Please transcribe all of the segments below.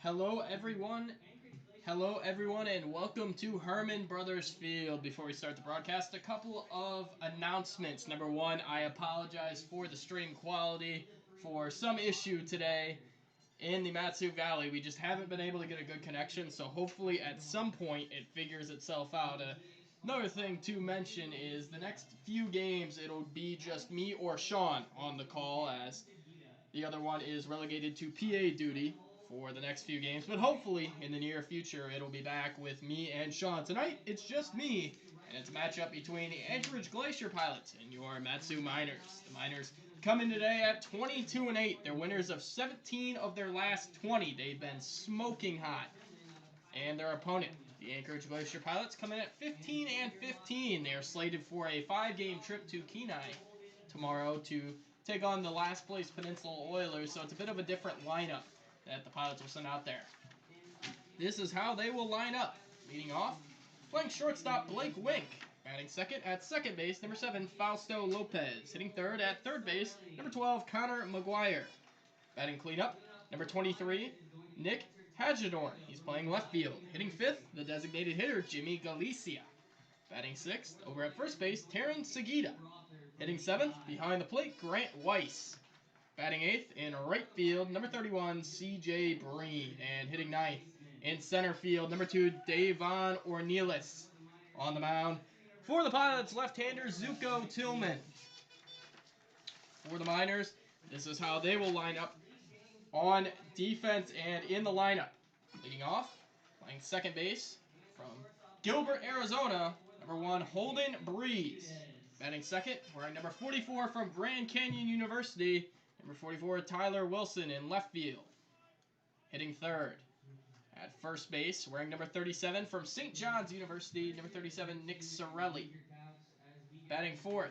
Hello, everyone. Hello, everyone, and welcome to Herman Brothers Field. Before we start the broadcast, a couple of announcements. Number one, I apologize for the stream quality for some issue today in the Matsu Valley. We just haven't been able to get a good connection, so hopefully at some point it figures itself out. Another thing to mention is the next few games it'll be just me or Sean on the call, as the other one is relegated to PA duty for the next few games, but hopefully in the near future it'll be back with me and Sean. Tonight it's just me, and it's a matchup between the Anchorage Glacier Pilots and your Matsu Miners. The Miners come in today at 22-8. They're winners of 17 of their last 20. They've been smoking hot. And their opponent, the Anchorage Glacier Pilots, come in at 15-15. They are slated for a 5-game trip to Kenai tomorrow to take on the last place Peninsula Oilers, so it's a bit of a different lineup that the Pilots will send out there. This is how they will line up. Leading off, playing shortstop Blake Wink. Batting second at second base, number 7, Fausto Lopez. Hitting third at third base, number 12, Connor McGuire. Batting cleanup, number 23, Nick Hagedorn. He's playing left field. Hitting fifth, the designated hitter, Jimmy Galicia. Batting sixth, over at first base, Taryn Segita. Hitting seventh, behind the plate, Grant Weiss. Batting eighth, in right field, number 31, C.J. Breen. And hitting ninth, in center field, number 2, Davon Ornelas. On the mound for the Pilots, left-hander Zuko Tillman. For the Miners, this is how they will line up on defense and in the lineup. Leading off, playing second base from Gilbert, Arizona, number 1, Holden Breeze. Batting second, wearing number 44 from Grand Canyon University, number 44, Tyler Wilson in left field. Hitting third, at first base, wearing number 37 from St. John's University, number 37, Nick Sorelli. Batting fourth,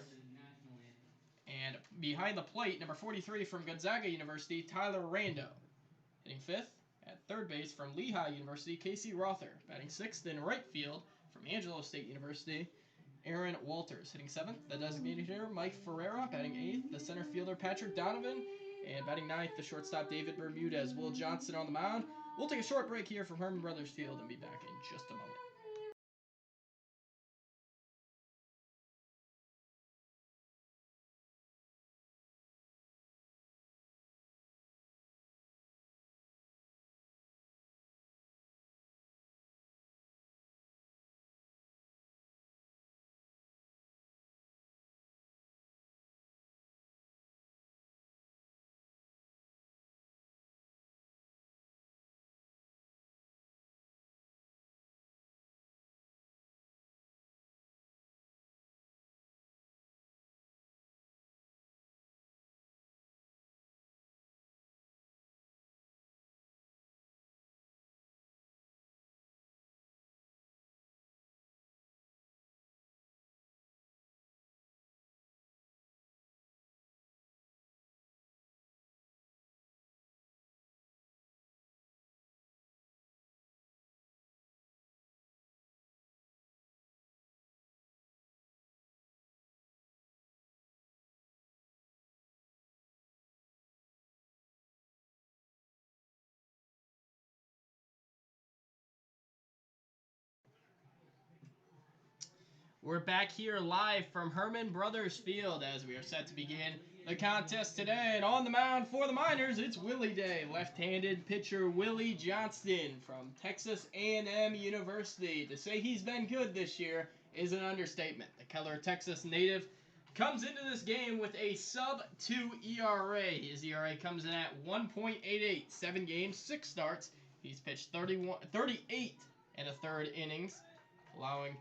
and behind the plate, number 43 from Gonzaga University, Tyler Rando. Hitting fifth, at third base from Lehigh University, Casey Rother. Batting sixth in right field from Angelo State University, Aaron Walters. Hitting seventh, the designated hitter, Mike Ferreira. Batting eighth, the center fielder, Patrick Donovan. And batting ninth, the shortstop, David Bermudez. Will Johnson on the mound. We'll take a short break here from Herman Brothers Field and be back in just a moment. We're back here live from Herman Brothers Field as we are set to begin the contest today. And on the mound for the Miners, it's Willie Day. Left-handed pitcher Willie Johnston from Texas A&M University. To say he's been good this year is an understatement. The Keller, Texas native comes into this game with a sub-2 ERA. His ERA comes in at 1.88. 7 games, 6 starts. He's pitched 38 and a third innings, allowing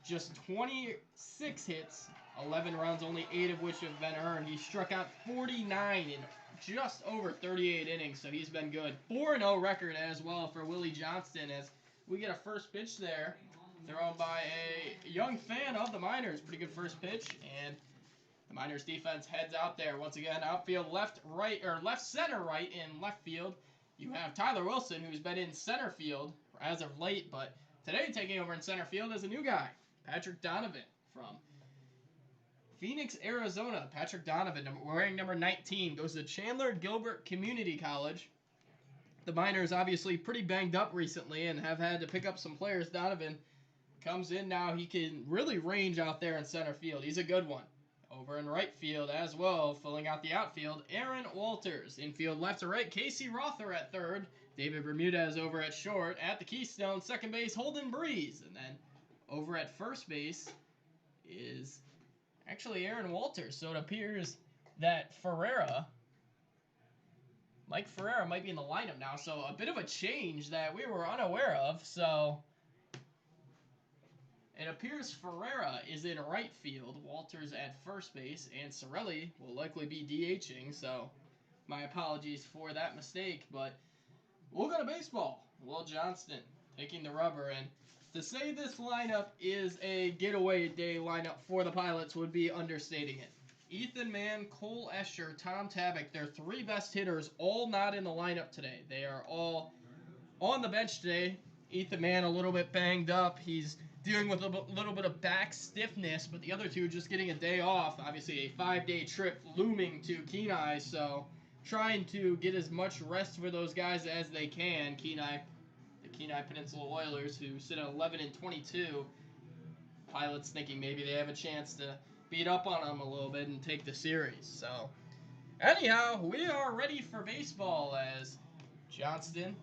just 26 hits, 11 runs, only 8 of which have been earned. He struck out 49 in just over 38 innings, so he's been good. 4-0 record as well for Willie Johnston, as we get a first pitch there, thrown by a young fan of the Miners. Pretty good first pitch, and the Miners defense heads out there. Once again, outfield left, right, or left, center, right, in left field. You have Tyler Wilson, who's been in center field as of late, but today taking over in center field is a new guy, Patrick Donovan from Phoenix, Arizona. Patrick Donovan, wearing number 19, goes to Chandler Gilbert Community College. The Miners obviously pretty banged up recently and have had to pick up some players. Donovan comes in now. He can really range out there in center field. He's a good one. Over in right field as well, filling out the outfield, Aaron Walters. Infield left to right, Casey Rother at third. David Bermudez over at short. At the Keystone, second base, Holden Breeze. And then over at first base is actually Aaron Walters. So it appears that Mike Ferreira might be in the lineup now. So a bit of a change that we were unaware of. So it appears Ferreira is in right field, Walters at first base, and Sorelli will likely be DHing, so my apologies for that mistake, but we'll go to baseball. Will Johnston taking the rubber, and to say this lineup is a getaway day lineup for the Pilots would be understating it. Ethan Mann, Cole Escher, Tom Tabak, their three best hitters, all not in the lineup today. They are all on the bench today. Ethan Mann a little bit banged up. He's dealing with a little bit of back stiffness, but the other two just getting a day off. Obviously a 5-day trip looming to Kenai, so trying to get as much rest for those guys as they can. The Kenai Peninsula Oilers, who sit at 11-22. Pilots thinking maybe they have a chance to beat up on them a little bit and take the series. So anyhow, we are ready for baseball as Johnston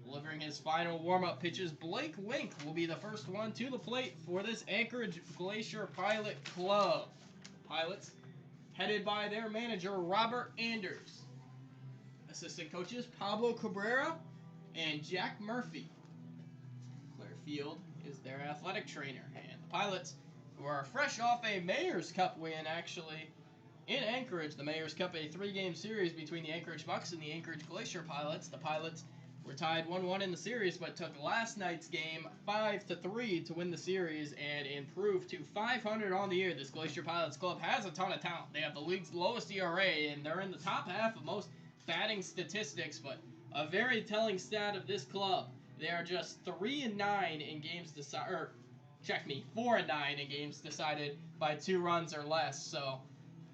delivering his final warm-up pitches. Blake Wink will be the first one to the plate for this Anchorage Glacier Pilot Club. Pilots headed by their manager, Robert Anders. Assistant coaches, Pablo Cabrera and Jack Murphy. Claire Field is their athletic trainer. And the Pilots, who are fresh off a Mayor's Cup win, actually, in Anchorage. The Mayor's Cup, a 3-game series between the Anchorage Bucks and the Anchorage Glacier Pilots. The Pilots were tied 1-1 in the series, but took last night's game 5-3 to win the series and improve to 500 on the year. This Glacier Pilots club has a ton of talent. They have the league's lowest ERA, and they're in the top half of most batting statistics, but a very telling stat of this club, they are just 3-9 in games decided, or 4-9 in games decided by 2 runs or less, so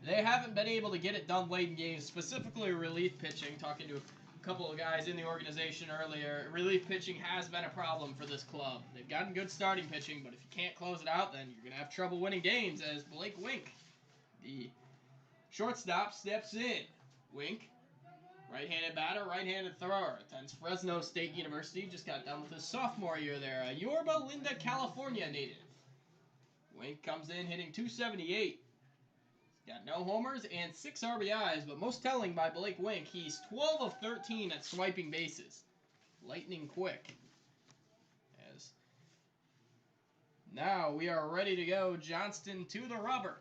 they haven't been able to get it done late in games, specifically relief pitching. Talking to a couple of guys in the organization earlier, relief pitching has been a problem for this club. They've gotten good starting pitching, but if you can't close it out, then you're going to have trouble winning games, as Blake Wink, the shortstop, steps in. Wink, right-handed batter, right-handed thrower, attends Fresno State University, just got done with his sophomore year there, a Yorba Linda, California native. Wink comes in hitting .278. Got no homers and 6 RBIs, but most telling by Blake Wink, he's 12 of 13 at swiping bases. Lightning quick. As now we are ready to go. Johnston to the rubber.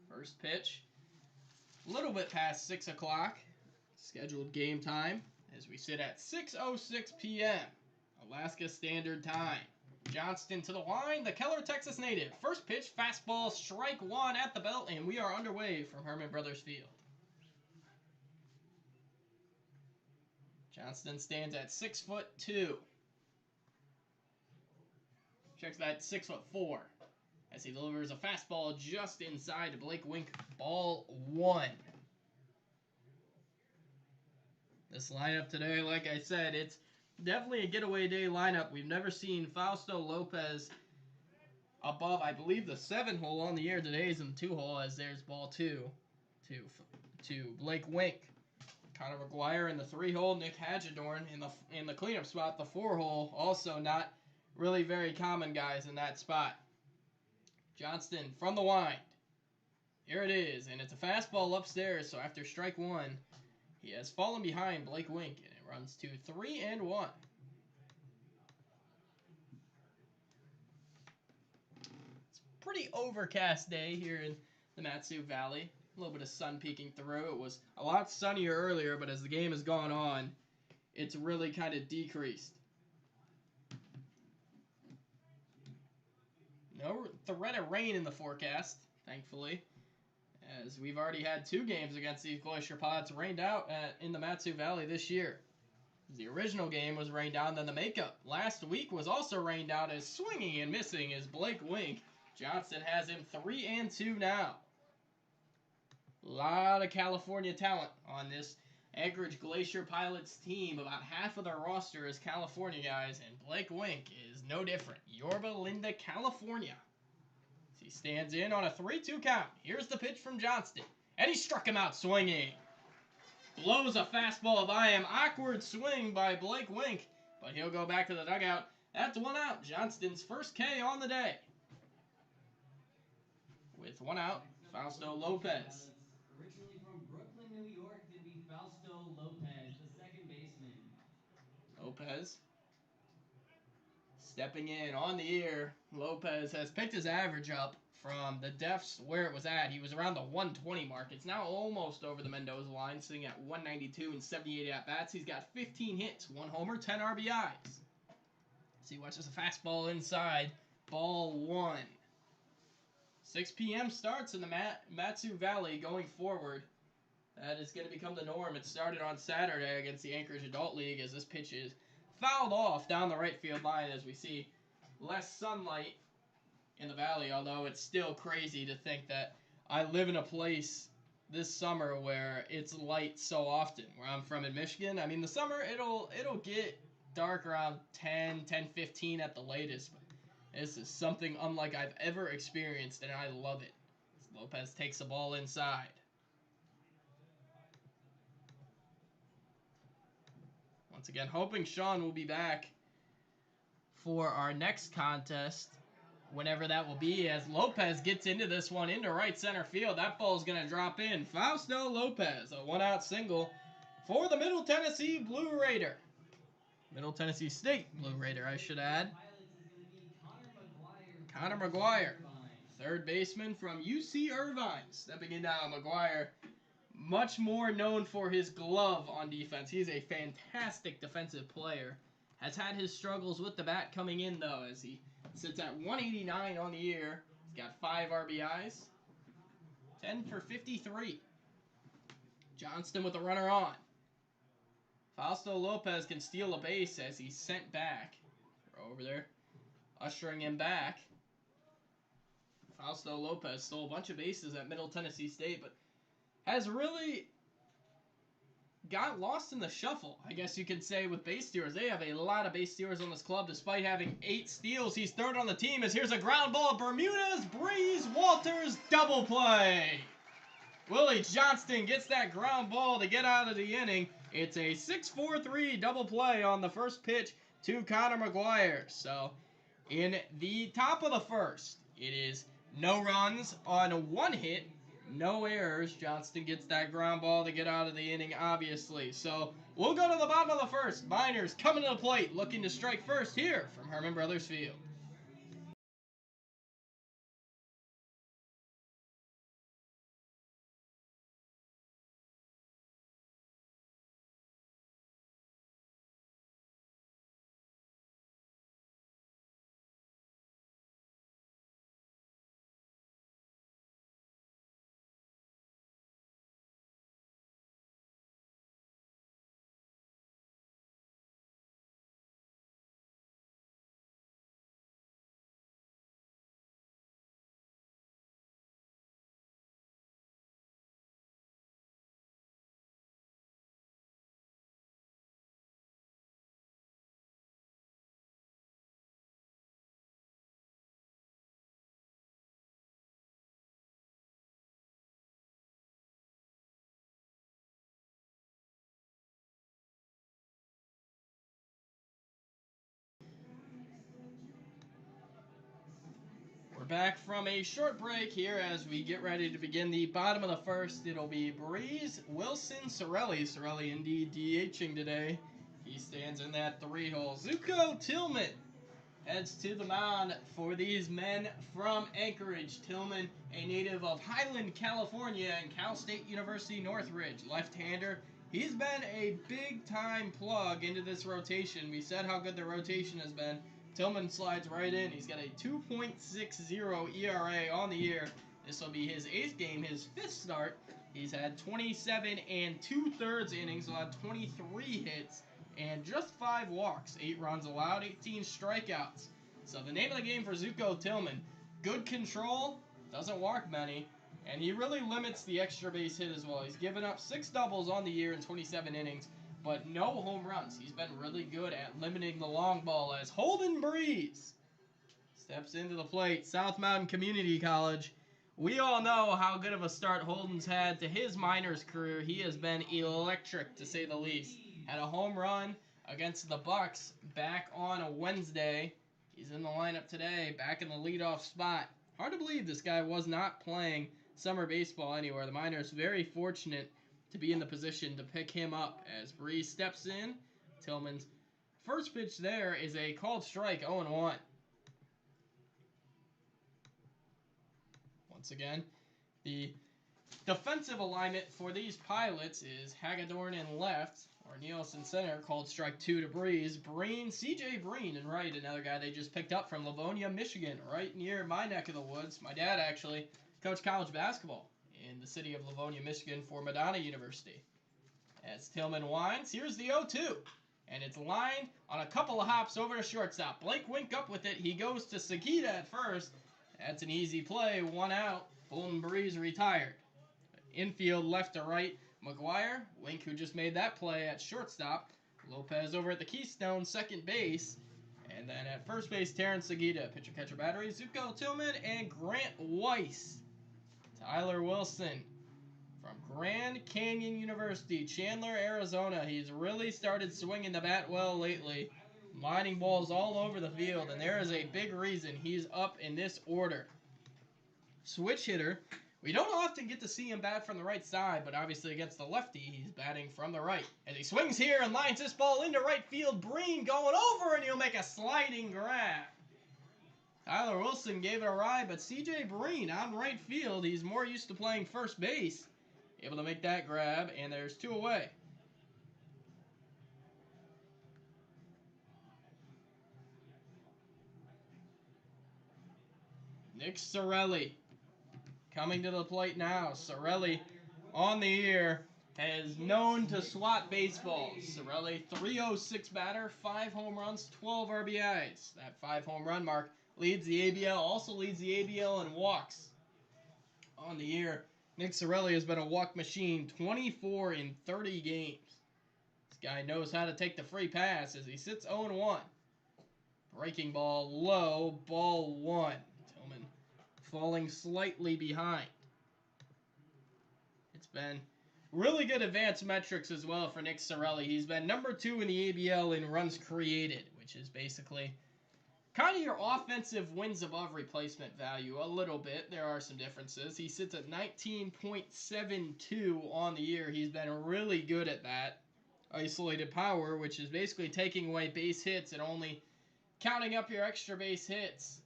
First pitch. A little bit past 6 o'clock. Scheduled game time as we sit at 6:06 p.m. Alaska Standard Time. Johnston to the line, the Keller, Texas native. First pitch, fastball, strike one at the belt, and we are underway from Herman Brothers Field. Johnston stands at 6'2". Checks that 6'4", as he delivers a fastball just inside to Blake Wink, ball 1. This lineup today, like I said, it's definitely a getaway day lineup. We've never seen Fausto Lopez above, I believe, the 7-hole on the year. Today is in the 2-hole, as there's ball 2 to Blake Wink. Connor McGuire in the 3-hole. Nick Hagedorn in the cleanup spot, the 4-hole. Also not really very common guys in that spot. Johnston from the wind. Here it is, and it's a fastball upstairs, so after strike 1, he has fallen behind Blake Wink, and it runs to 3-1. It's a pretty overcast day here in the Matsu Valley. A little bit of sun peeking through. It was a lot sunnier earlier, but as the game has gone on, it's really kind of decreased. No threat of rain in the forecast, thankfully, as we've already had 2 games against these Glacier Pilots rained out in the Matsu Valley this year. The original game was rained out, and then the makeup last week was also rained out, as swinging and missing is Blake Wink. Johnston has him 3-2 now. A lot of California talent on this Anchorage Glacier Pilots team. About half of their roster is California guys, and Blake Wink is no different. Yorba Linda, California. He stands in on a 3-2 count. Here's the pitch from Johnston, and he struck him out swinging. Blows a fastball by him. Awkward swing by Blake Wink, but he'll go back to the dugout. That's 1 out. Johnston's first K on the day. With 1 out, Fausto Lopez. Originally from Brooklyn, New York, it'd be Fausto Lopez, the second baseman. Lopez stepping in on the year. Lopez has picked his average up from the depths where it was at. He was around the 120 mark. It's now almost over the Mendoza line, sitting at 192 and 78 at-bats. He's got 15 hits, 1 homer, 10 RBIs. As he watches a fastball inside. Ball 1. 6 p.m. starts in the Matsu Valley going forward. That is going to become the norm. It started on Saturday against the Anchorage Adult League as this pitch is fouled off down the right field line as we see less sunlight in the valley, although it's still crazy to think that I live in a place this summer where it's light so often. Where I'm from in Michigan, I mean, the summer it'll get dark around 10:15 at the latest. But this is something unlike I've ever experienced, and I love it. Lopez takes the ball inside. Once again, hoping Sean will be back for our next contest, whenever that will be, as Lopez gets into this one into right center field. That ball's going to drop in. Fausto Lopez, a 1-out single for the Middle Tennessee Blue Raider. Middle Tennessee State Blue Raider, I should add. Connor McGuire, third baseman from UC Irvine, stepping in now. McGuire, much more known for his glove on defense. He's a fantastic defensive player. Has had his struggles with the bat coming in, though, as he sits at 189 on the year. He's got 5 RBIs, 10 for 53. Johnston with a runner on. Fausto Lopez can steal a base as he's sent back. Throw over there, ushering him back. Fausto Lopez stole a bunch of bases at Middle Tennessee State, but has really got lost in the shuffle, I guess you could say, with base stealers. They have a lot of base stealers on this club, despite having 8 steals. He's third on the team as here's a ground ball. Bermudez, Breeze, Walters, double play. Willie Johnston gets that ground ball to get out of the inning. It's a 6-4-3 double play on the first pitch to Connor McGuire. So, in the top of the first, it is no runs on 1 hit, no errors. Johnston gets that ground ball to get out of the inning, obviously. So, we'll go to the bottom of the first. Miners coming to the plate, looking to strike first here from Herman Brothers Field. We're back from a short break here as we get ready to begin the bottom of the first. It'll be Breeze, Wilson, Sorelli. Sorelli indeed DHing today. He stands in that 3-hole. Zuko Tillman heads to the mound for these men from Anchorage. Tillman, a native of Highland, California, and Cal State University Northridge. Left-hander. He's been a big-time plug into this rotation. We said how good the rotation has been. Tillman slides right in. He's got a 2.60 ERA on the year. This will be his 8th game, his 5th start. He's had 27 2/3 innings, allowed 23 hits, and just 5 walks, 8 runs allowed, 18 strikeouts. So the name of the game for Zuko Tillman, good control, doesn't walk many, And he really limits the extra base hit as well. He's given up 6 doubles on the year in 27 innings, but no home runs. He's been really good at limiting the long ball as Holden Breeze steps into the plate. South Mountain Community College. We all know how good of a start Holden's had to his minors career. He has been electric, to say the least. Had a home run against the Bucks back on a Wednesday. He's in the lineup today, back in the leadoff spot. Hard to believe this guy was not playing summer baseball anywhere. The Miners very fortunate to be in the position to pick him up as Breeze steps in. Tillman's first pitch there is a called strike, 0-1. Once again, the defensive alignment for these Pilots is Hagedorn in left, or Nielsen center, called strike 2 to Breeze. CJ Breen in right, another guy they just picked up from Livonia, Michigan, right near my neck of the woods. My dad actually coached college basketball in the city of Livonia, Michigan for Madonna University. As Tillman winds, here's the 0-2. And it's lined on a couple of hops over to shortstop. Blake Wink up with it. He goes to Sagita at first. That's an easy play. 1 out. Holden Breeze retired. Infield left to right. McGuire, Wink, who just made that play at shortstop. Lopez over at the Keystone, second base. And then at first base, Terrence Sagita. Pitcher-catcher battery, Zuko Tillman and Grant Weiss. Tyler Wilson from Grand Canyon University, Chandler, Arizona. He's really started swinging the bat well lately. Lining balls all over the field, and there is a big reason he's up in this order. Switch hitter. We don't often get to see him bat from the right side, but obviously against the lefty, he's batting from the right. As he swings here and lines this ball into right field, Breen going over, and he'll make a sliding grab. Tyler Wilson gave it a ride, but CJ Breen on right field, he's more used to playing first base. Able to make that grab, and there's 2 away. Nick Sorelli coming to the plate now. Sorelli on the year has known to swat baseballs. Sorelli, 306 batter, 5 home runs, 12 RBIs. That 5 home run mark leads the ABL, also leads the ABL in walks. On the year, Nick Sorelli has been a walk machine, 24 in 30 games. This guy knows how to take the free pass as he sits 0-1. Breaking ball low, ball 1. Tillman falling slightly behind. It's been really good advanced metrics as well for Nick Sorelli. He's been number 2 in the ABL in runs created, which is basically kind of your offensive wins above replacement value a little bit. There are some differences. He sits at 19.72 on the year. He's been really good at that. Isolated power, which is basically taking away base hits and only counting up your extra base hits.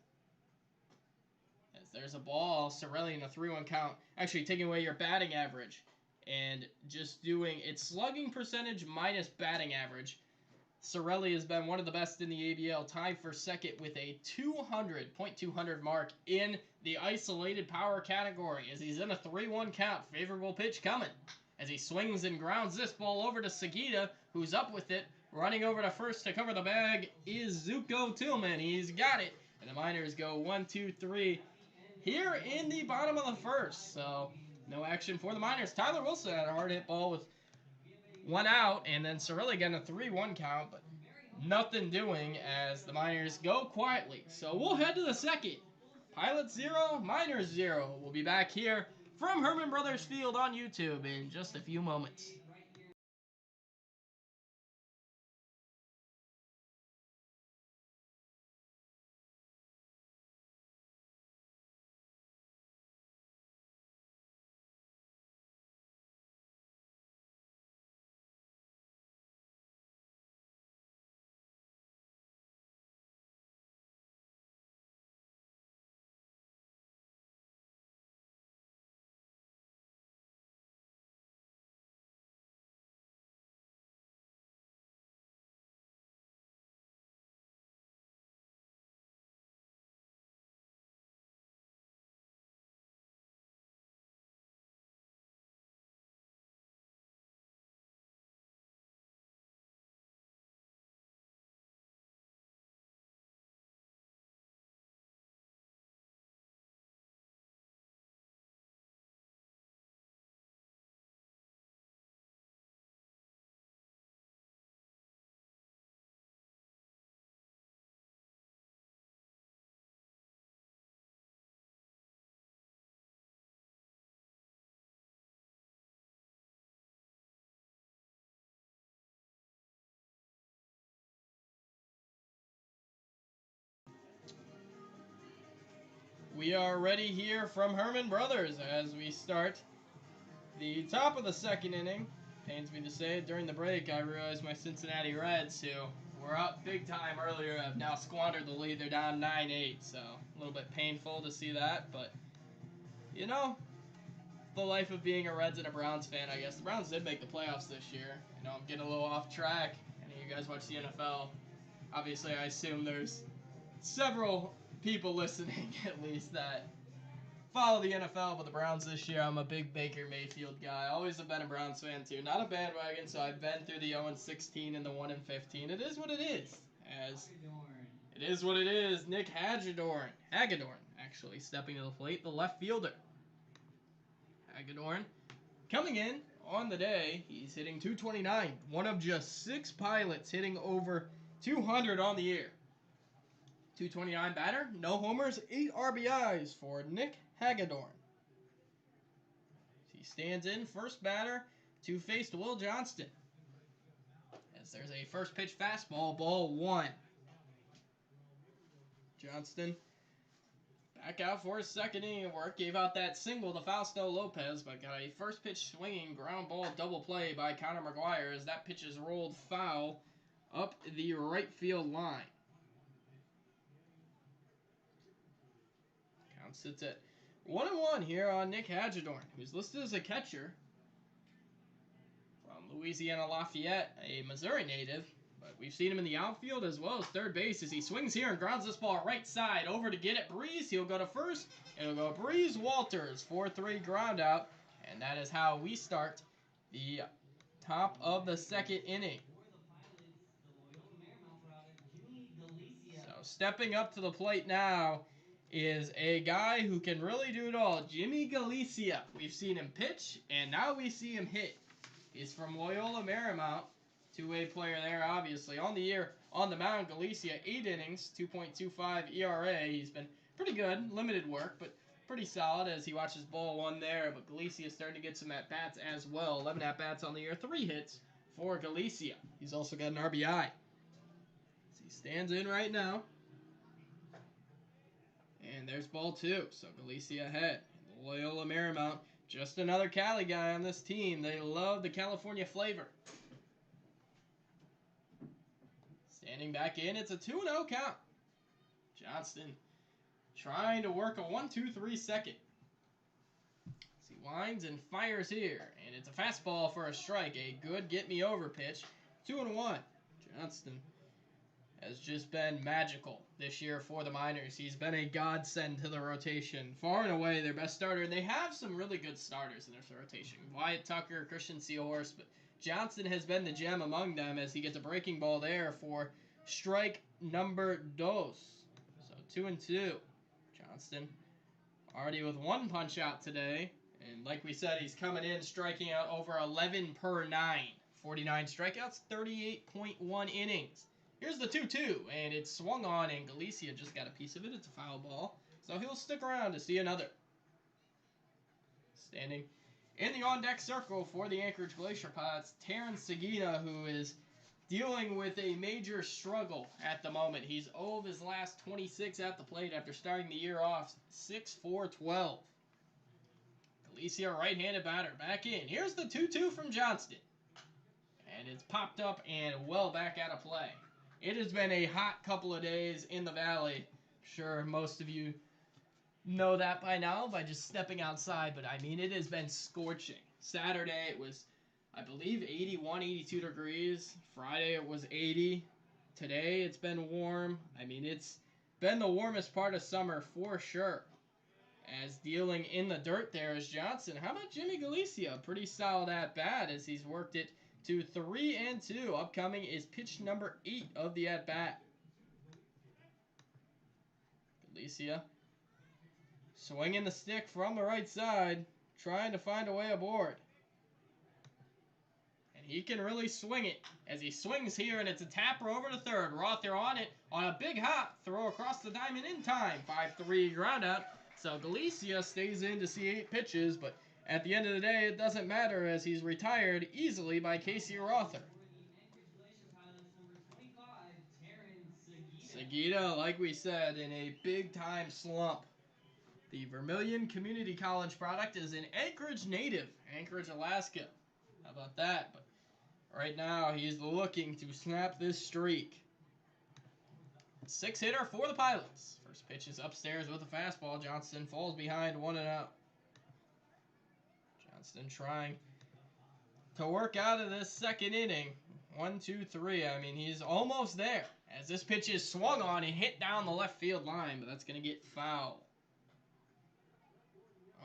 As there's a ball, Sorelli in a 3-1 count. Actually taking away your batting average and just doing its slugging percentage minus batting average. Sorelli has been one of the best in the ABL, tied for second with a 200.200 mark in the isolated power category as he's in a 3-1 count. Favorable pitch coming as he swings and grounds this ball over to Sagita, who's up with it. Running over to first to cover the bag is Zuko Tillman. He's got it. And the Miners go 1-2-3 here in the bottom of the first. So no action for the Miners. Tyler Wilson had a hard hit ball with 1 out, and then Sorelli getting a 3-1 count, but nothing doing as the Miners go quietly. So we'll head to the second. Pilots 0, Miners 0. We'll be back here from Herman Brothers Field on YouTube in just a few moments. We are ready here from Herman Brothers as we start the top of the second inning. Pains me to say it, during the break I realized my Cincinnati Reds, who were up big time earlier, have now squandered the lead. They're down 9-8, so a little bit painful to see that, but you know, the life of being a Reds and a Browns fan, I guess. The Browns did make the playoffs this year. You know, I'm getting a little off track. Any of you guys watch the NFL? Obviously, I assume there's several people listening, at least, that follow the NFL, but the Browns this year, I'm a big Baker Mayfield guy. Always have been a Browns fan, too. Not a bandwagon, so I've been through the 0-16 and the 1-15. It is what it is. As it is what it is. Nick Hagedorn, actually, stepping to the plate, the left fielder. Hagedorn coming in on the day, he's hitting .229, one of just 6 pilots hitting over 200 on the year. .229 batter, no homers, 8 RBIs for Nick Hagedorn. He stands in first batter to face Will Johnston. As there's a first pitch fastball, ball 1. Johnston back out for his second inning of work. Gave out that single to Fausto Lopez, but got a first pitch swinging ground ball double play by Connor McGuire as that pitch is rolled foul up the right field line. Count sits at 1-1 here on Nick Hagedorn, who's listed as a catcher from Louisiana Lafayette, a Missouri native. But we've seen him in the outfield as well as third base as he swings here and grounds this ball right side over to get it. Breeze, he'll go to first. It'll go Breeze Walters, 4-3 ground out. And that is how we start the top of the second inning. So stepping up to the plate now is a guy who can really do it all. Jimmy Glacier. We've seen him pitch, and now we see him hit. He's from Loyola Marymount. Two-way player there, obviously. On the year, on the mound, Glacier, 8 innings, 2.25 ERA. He's been pretty good, limited work, but pretty solid as he watches ball 1 there. But Glacier is starting to get some at-bats as well. 11 at-bats on the year, 3 hits for Glacier. He's also got an RBI. So he stands in right now. And there's ball 2, so Glacier ahead. Loyola Marymount, just another Cali guy on this team. They love the California flavor. Standing back in, it's a 2-0 count. Johnston trying to work a 1-2-3 second. As he winds and fires here, and it's a fastball for a strike. A good get-me-over pitch. 2-1. Johnston has just been magical this year for the Miners. He's been a godsend to the rotation. Far and away their best starter. And they have some really good starters in their rotation. Wyatt Tucker, Christian Seahorse, but Johnston has been the gem among them as he gets a breaking ball there for strike number 2. So 2-2. Johnston already with 1 punch out today. And like we said, he's coming in striking out over 11 per 9. 49 strikeouts, 38.1 innings. Here's the 2-2, and it's swung on, and Glacier just got a piece of it. It's a foul ball, so he'll stick around to see another. Standing in the on-deck circle for the Anchorage Glacier Pods, Terrence Seguina, who is dealing with a major struggle at the moment. He's 0 of his last 26 at the plate after starting the year off 6-4-12. Glacier, right-handed batter, back in. Here's the 2-2 from Johnston. And it's popped up and well back out of play. It has been a hot couple of days in the valley. I'm sure most of you know that by now by just stepping outside, but I mean, it has been scorching. Saturday it was, I believe, 81, 82 degrees. Friday it was 80. Today it's been warm. I mean, it's been the warmest part of summer for sure. As dealing in the dirt there is Johnson. How about Jimmy Glacier? Pretty solid at bat as he's worked it to 3-2. Upcoming is pitch number 8 of the at-bat. Glacier swinging the stick from the right side, trying to find a way aboard. And he can really swing it as he swings here, and it's a tapper over to third. Rother on it on a big hop. Throw across the diamond in time. 5-3 ground out. So Glacier stays in to see 8 pitches, but at the end of the day, it doesn't matter as he's retired easily by Casey Rother. Seguina, like we said, in a big-time slump. The Vermilion Community College product is an Anchorage native, Anchorage, Alaska. How about that? But right now, he's looking to snap this streak. 6-hitter for the Pilots. First pitch is upstairs with a fastball. Johnston falls behind 1-0. Johnston trying to work out of this second inning. 1, 2, 3. I mean, he's almost there. As this pitch is swung on and hit down the left field line, but that's going to get foul.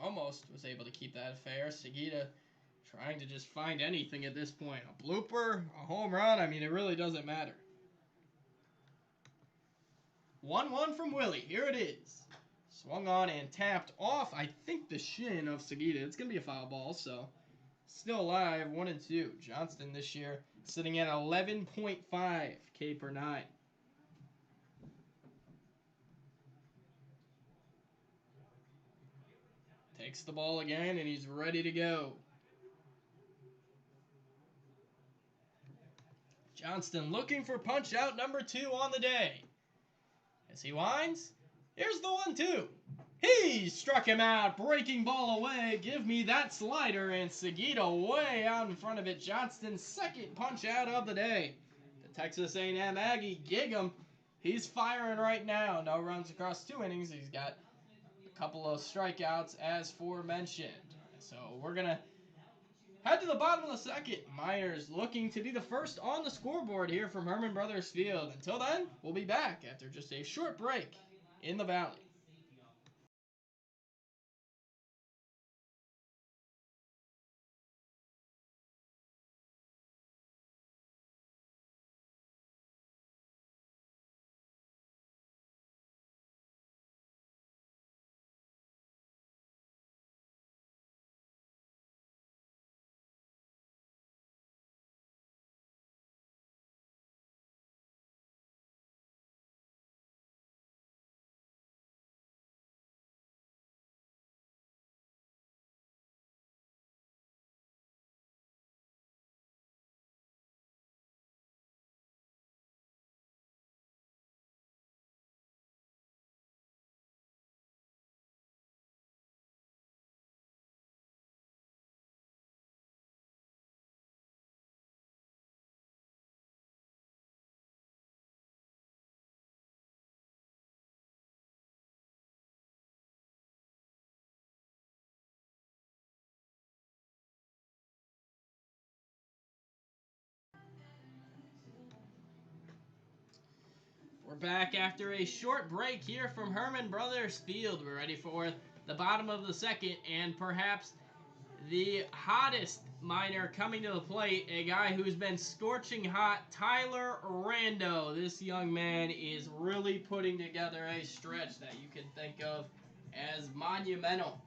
Almost was able to keep that fair. Seguida trying to just find anything at this point. A blooper, a home run, I mean, it really doesn't matter. 1-1 from Willie. Here it is. Swung on and tapped off, I think, the shin of Seguida. It's going to be a foul ball, so still alive, 1-2. Johnston this year sitting at 11.5 K per 9. Takes the ball again, and he's ready to go. Johnston looking for punch out number 2 on the day. As he winds, here's the 1-2. He struck him out, breaking ball away. Give me that slider, and Seguida way out in front of it. Johnston's second punch out of the day. The Texas A&M Aggie gig him. He's firing right now. No runs across 2 innings. He's got a couple of strikeouts as aforementioned. So we're going to head to the bottom of the second. Miners looking to be the first on the scoreboard here from Herman Brothers Field. Until then, we'll be back after just a short break in the Valley. We're back after a short break here from Herman Brothers Field. We're ready for the bottom of the second, and perhaps the hottest miner coming to the plate, a guy who's been scorching hot, Tyler Rando. This young man is really putting together a stretch that you can think of as monumental.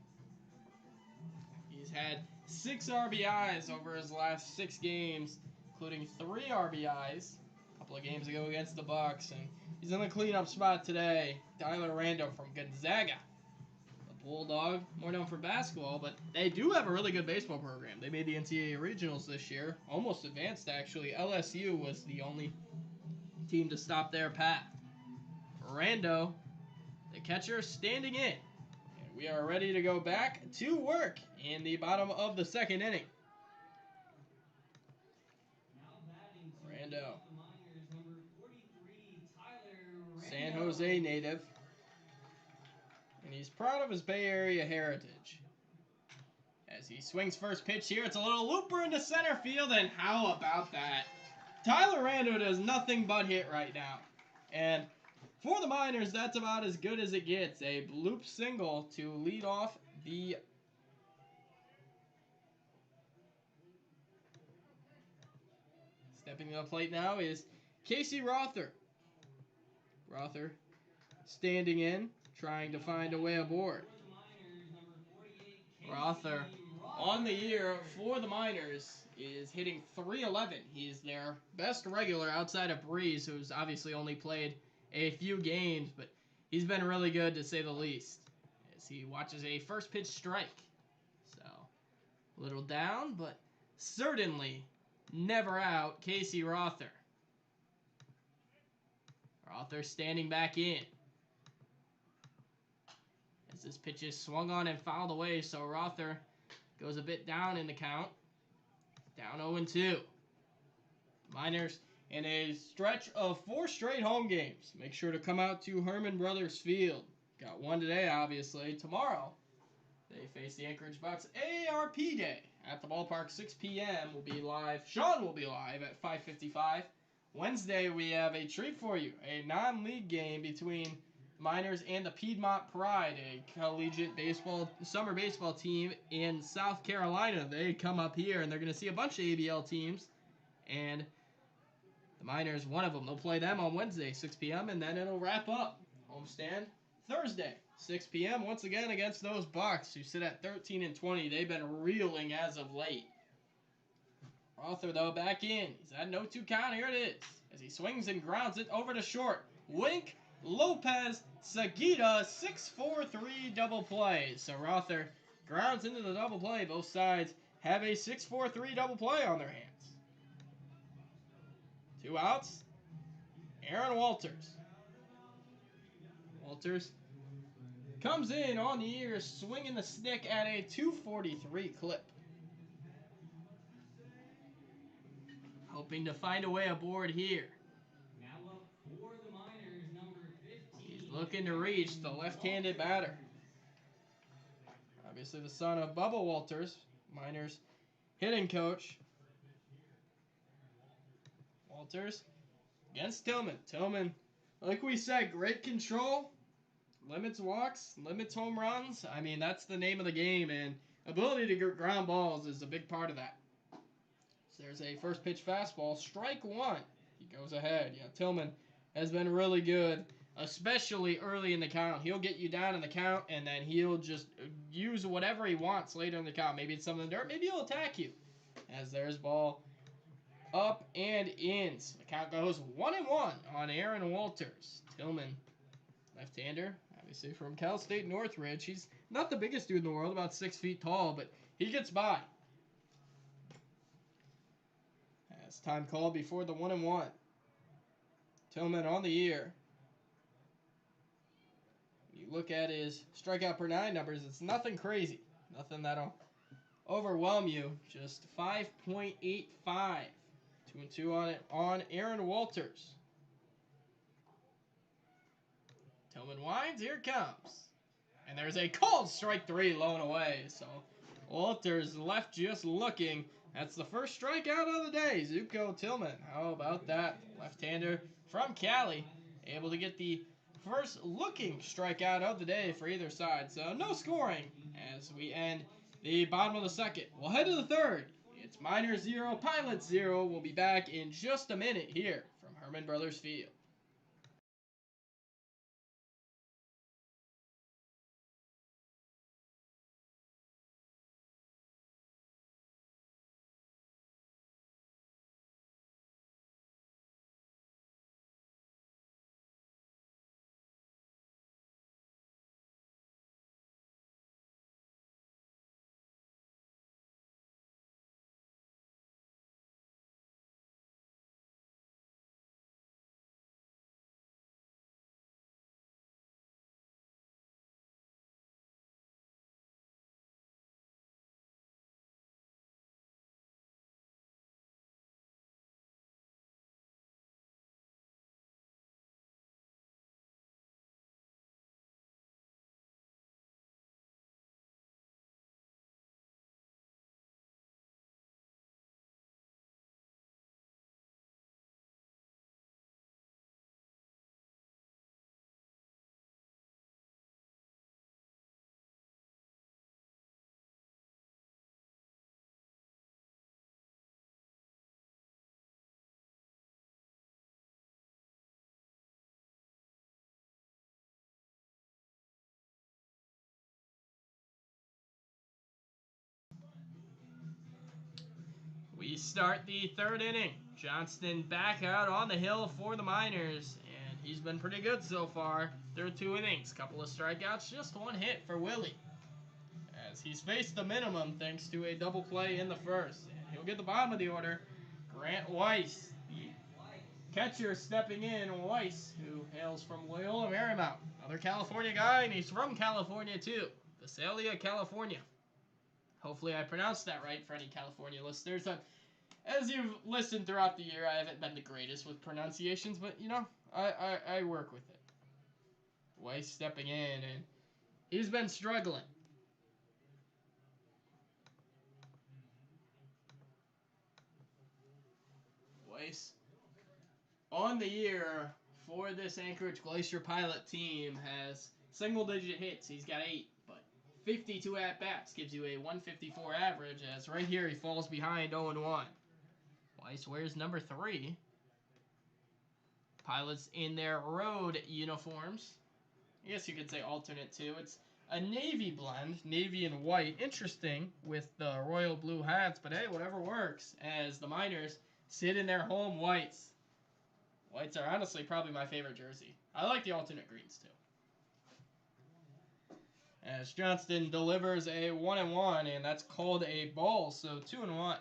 He's had 6 RBIs over his last 6 games, including 3 RBIs a couple of games ago against the Bucks, and he's in the cleanup spot today. Tyler Rando from Gonzaga. The Bulldog, more known for basketball, but they do have a really good baseball program. They made the NCAA regionals this year. Almost advanced, actually. LSU was the only team to stop their path. Rando, the catcher, standing in. And we are ready to go back to work in the bottom of the second inning. Rando, San Jose native, and he's proud of his Bay Area heritage. As he swings first pitch here, it's a little looper into center field, and how about that? Tyler Rando does nothing but hit right now. And for the Miners, that's about as good as it gets. A bloop single to lead off the stepping to the plate now is Casey Rother. Rother standing in, trying to find a way aboard. Rother on the year for the Miners is hitting .311. He's their best regular outside of Breeze, who's obviously only played a few games, but he's been really good to say the least. As he watches a first pitch strike. So, a little down, but certainly never out, Casey Rother. Rother standing back in. As this pitch is swung on and fouled away, so Rother goes a bit down in the count. Down 0-2. Miners in a stretch of 4 straight home games. Make sure to come out to Herman Brothers Field. Got one today, obviously. Tomorrow, they face the Anchorage Bucks. ARP Day at the ballpark, 6 p.m. will be live. Sean will be live at 5:55. Wednesday, we have a treat for you. A non-league game between Miners and the Piedmont Pride, a collegiate baseball, summer baseball team in South Carolina. They come up here, and they're going to see a bunch of ABL teams. And the Miners, one of them, they'll play them on Wednesday, 6 p.m., and then it'll wrap up. Homestand Thursday, 6 p.m., once again against those Bucks, who sit at 13-20. They've been reeling as of late. Rother, though, back in. He's at an 0-2 count. Here it is. As he swings and grounds it over to short. Wink, Lopez, Seguida, 6-4-3 double play. So Rother grounds into the double play. Both sides have a 6-4-3 double play on their hands. 2 outs. Aaron Walters. Walters comes in on the ear, swinging the stick at a 243 clip. Hoping to find a way aboard here. Now up for the Miners, number 15. He's looking to reach the left-handed batter. Obviously the son of Bubba Walters, Miners hitting coach. Walters against Tillman. Tillman, like we said, great control. Limits walks, limits home runs. I mean, that's the name of the game, and ability to get ground balls is a big part of that. So there's a first pitch fastball, strike 1. He goes ahead. Yeah, Tillman has been really good, especially early in the count. He'll get you down in the count, and then he'll just use whatever he wants later in the count. Maybe it's some in the dirt. Maybe he'll attack you. As there's ball up and in. So the count goes 1-1 on Aaron Walters. Tillman, left-hander, obviously from Cal State Northridge. He's not the biggest dude in the world, about 6 feet tall, but he gets by. As time called before the 1-1. Tillman on the ear. You look at his strikeout per 9 numbers, it's nothing crazy. Nothing that'll overwhelm you. Just 5.85. 2-2 on it on Aaron Walters. Tillman winds, here it comes. And there's a called strike 3 low and away. So Walters left just looking. That's the first strikeout of the day. Zuko Tillman. How about that? Left-hander from Cali. Able to get the first looking strikeout of the day for either side. So no scoring as we end the bottom of the second. We'll head to the third. It's Miners 0, Pilots 0. We'll be back in just a minute here from Herman Brothers Field. We start the third inning. Johnston back out on the hill for the Miners, and he's been pretty good so far through 2 innings. Couple of strikeouts, just 1 hit for Willie, as he's faced the minimum thanks to a double play in the first. And he'll get the bottom of the order. Grant Weiss, the catcher, stepping in. Weiss, who hails from Loyola Marymount Another California guy, and he's from California too. Visalia, California. Hopefully I pronounced that right for any California listeners. As you've listened throughout the year, I haven't been the greatest with pronunciations, but you know, I work with it. Weiss stepping in, and he's been struggling. Weiss on the year for this Anchorage Glacier Pilot team has single-digit hits. He's got 8, but 52 at-bats gives you a 154 average, as right here he falls behind 0-1. Weiss wears number 3. Pilots in their road uniforms. I guess you could say alternate too. It's a navy blend, navy and white. Interesting with the royal blue hats, but hey, whatever works. As the Miners sit in their home whites. Whites are honestly probably my favorite jersey. I like the alternate greens too. As Johnston delivers a 1-1, and that's called a ball, so 2-1.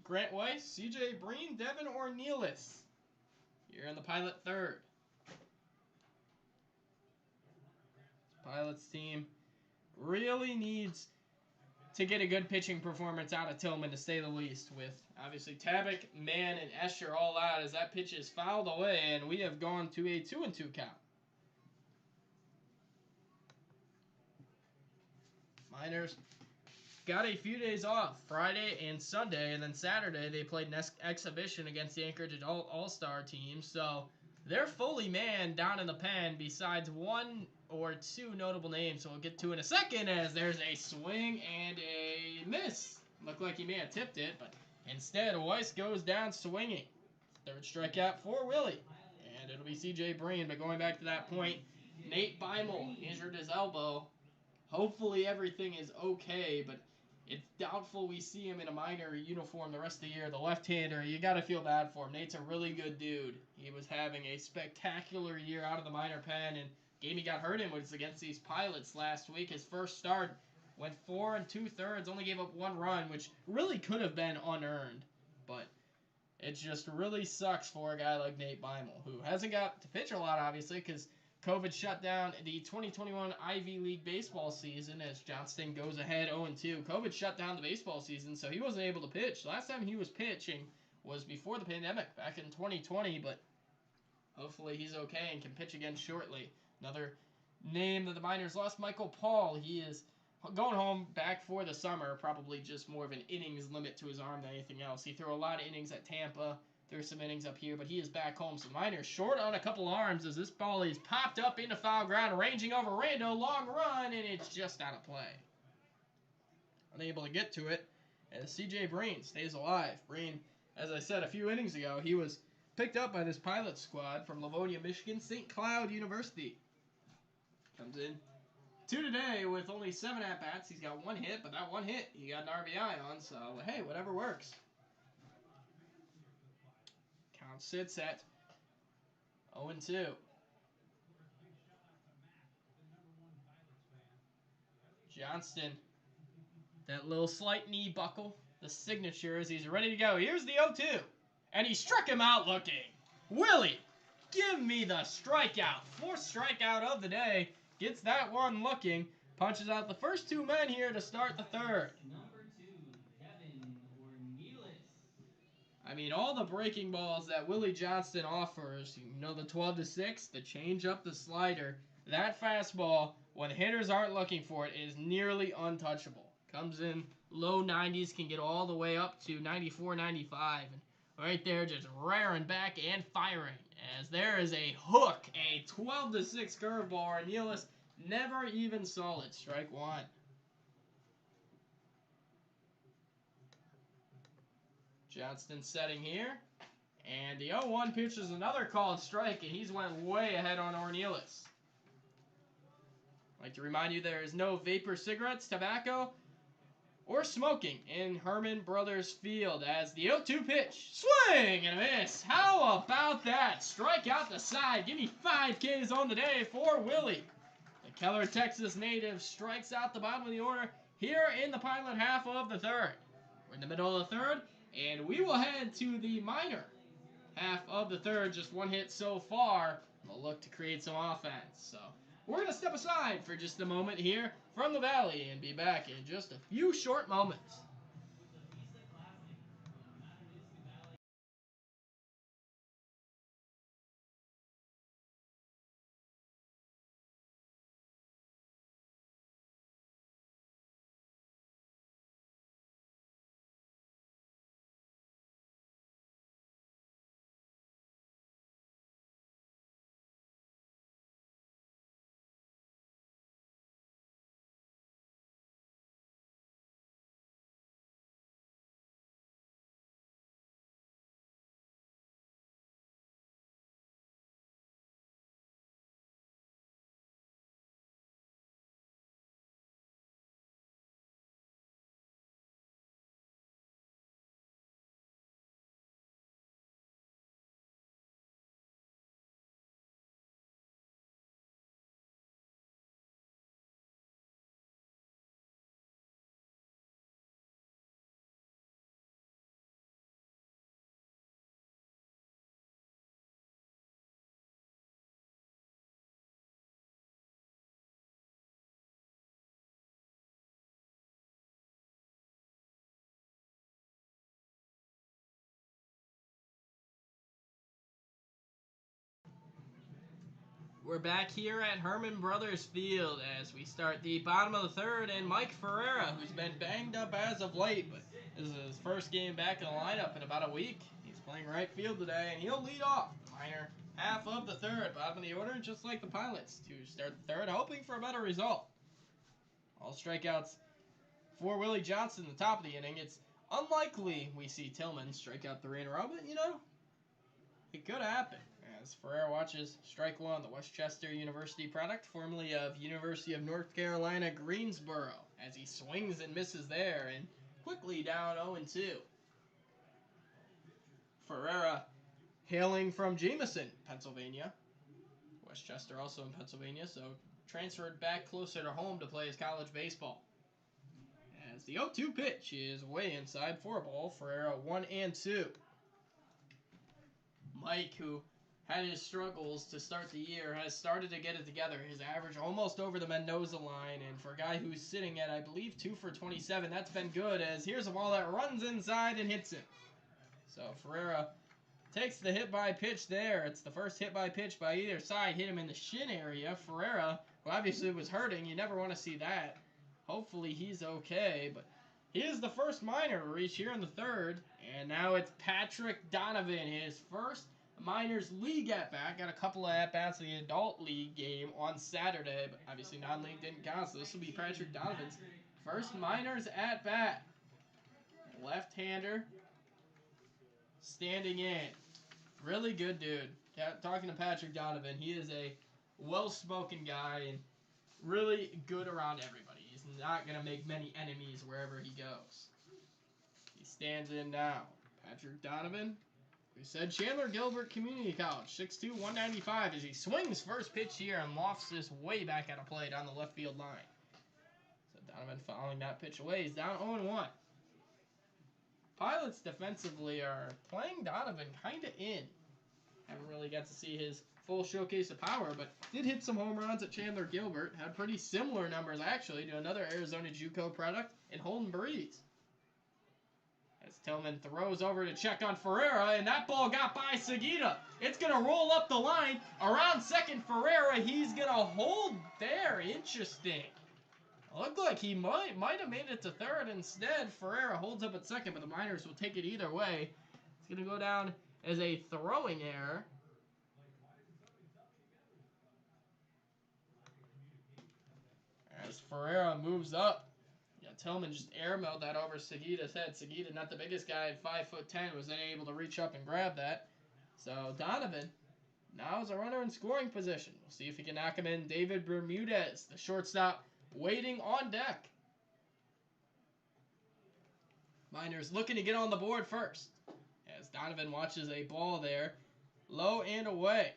Grant Weiss, C.J. Breen, Devin Ornelas. You're in the Pilot third. Pilot's team really needs to get a good pitching performance out of Tillman, to say the least, with obviously Tabak, Mann, and Escher all out as that pitch is fouled away, and we have gone to a 2-2 count. Miners got a few days off, Friday and Sunday, and then Saturday they played an exhibition against the Anchorage All-Star team, so they're fully manned down in the pen besides 1 or 2 notable names, so we'll get to in a second, as there's a swing and a miss. Looked like he may have tipped it, but instead Weiss goes down swinging. Third strikeout for Willie, and it'll be C.J. Breen, but going back to that point, Nate Beimel injured his elbow. Hopefully everything is okay, but it's doubtful we see him in a minor uniform the rest of the year. The left-hander, you got to feel bad for him. Nate's a really good dude. He was having a spectacular year out of the minor pen, and game he got hurt in was against these Pilots last week. His first start went 4 2/3, only gave up 1 run, which really could have been unearned. But it just really sucks for a guy like Nate Beimel, who hasn't got to pitch a lot, obviously, because COVID shut down the 2021 Ivy League baseball season as Johnston goes ahead 0-2. COVID shut down the baseball season, so he wasn't able to pitch. Last time he was pitching was before the pandemic, back in 2020, but hopefully he's okay and can pitch again shortly. Another name that the Miners lost, Michael Paul. He is going home back for the summer, probably just more of an innings limit to his arm than anything else. He threw a lot of innings at Tampa. There's some innings up here, but he is back home. So Miners short on a couple arms as this ball is popped up into foul ground, ranging over Rando, long run, and it's just out of play. Unable to get to it as C.J. Breen stays alive. Breen, as I said a few innings ago, he was picked up by this Pilot squad from Livonia, Michigan, St. Cloud University. Comes in 2 today with only 7 at-bats. He's got 1 hit, but that 1 hit he got an RBI on, so hey, whatever works. Count sits at 0-2. Johnston, that little slight knee buckle, the signature as he's ready to go. Here's the 0-2, and he struck him out looking. Willie, give me the strikeout. 4th strikeout of the day. Gets that one looking. Punches out the first 2 men here to start the 3rd. Number 2, Devin Ornelas. I mean, all the breaking balls that Willie Johnston offers, you know, the 12-6, the changeup, the slider, that fastball, when hitters aren't looking for it, is nearly untouchable. Comes in low 90s, can get all the way up to 94, 95, and right there just raring back and firing, as there is a hook, a 12-6 curveball. Ornelas never even saw it. Strike 1. Johnston setting here, and the 0-1 pitch is another called strike, and he's went way ahead on Ornelas. I'd like to remind you there is no vapor cigarettes, tobacco, or smoking in Herman Brothers Field, as the 0-2 pitch, swing and a miss. How about that? Strike out the side. Give me 5 Ks on the day for Willie. The Keller, Texas native strikes out the bottom of the order here in the Pilot half of the 3rd. We're in the middle of the 3rd, and we will head to the minor half of the 3rd. Just 1 hit so far They'll look to create some offense. So we're going to step aside for just a moment here from the Valley and be back in just a few short moments. We're back here at Herman Brothers Field as we start the bottom of the third, and Mike Ferreira, who's been banged up as of late, but this is his first game back in the lineup in about a week. He's playing right field today, and he'll lead off minor half of the third, bottom of the order, just like the Pilots, to start the third, hoping for a better result. All strikeouts for Willie Johnson the top of the inning. It's unlikely we see Tillman strike out 3 in a row, but you know, it could happen. As Ferreira watches strike one, the Westchester University product, formerly of University of North Carolina, Greensboro, as he swings and misses there and quickly down 0-2. Ferreira hailing from Jameson, Pennsylvania. Westchester also in Pennsylvania, so transferred back closer to home to play his college baseball. As the 0-2 pitch is way inside for a ball, Ferreira 1-2. Mike, who had his struggles to start the year, has started to get it together. His average almost over the Mendoza line, and for a guy who's sitting at, I believe, 2 for 27, that's been good, as here's a ball that runs inside and hits him. So Ferreira takes the hit-by-pitch there. It's the first hit-by-pitch by either side. Hit him in the shin area. Ferreira, who obviously was hurting, you never want to see that. Hopefully he's okay, but he is the first minor to reach here in the third, and now it's Patrick Donovan, his first Minors League at-bat. Got a couple of at-bats in the Adult League game on Saturday, but obviously non-league didn't count, so this will be Patrick Donovan's first Minors at-bat. Left-hander standing in. Really good dude. Talking to Patrick Donovan, he is a well-spoken guy and really good around everybody. He's not going to make many enemies wherever he goes. He stands in now. Patrick Donovan, we said Chandler Gilbert Community College, 6'2", 195, as he swings first pitch here and lofts this way back at a plate on the left field line. So Donovan fouling that pitch away. He's down 0-1. Pilots defensively are playing Donovan kind of in. Haven't really got to see his full showcase of power, but did hit some home runs at Chandler Gilbert. Had pretty similar numbers, actually, to another Arizona JUCO product in Holden Breeze. As Tillman throws over to check on Ferreira, and that ball got by Seguida. It's going to roll up the line. Around second, Ferreira, he's going to hold there. Interesting. Looked like he might have made it to third. Instead, Ferreira holds up at second, but the Miners will take it either way. It's going to go down as a throwing error. As Ferreira moves up, Tillman just airmailed that over Seguida's head. Seguida, not the biggest guy at 5'10", was then able to reach up and grab that. So Donovan now is a runner in scoring position. We'll see if he can knock him in. David Bermudez, the shortstop, waiting on deck. Miners looking to get on the board first, as Donovan watches a ball there, low and away.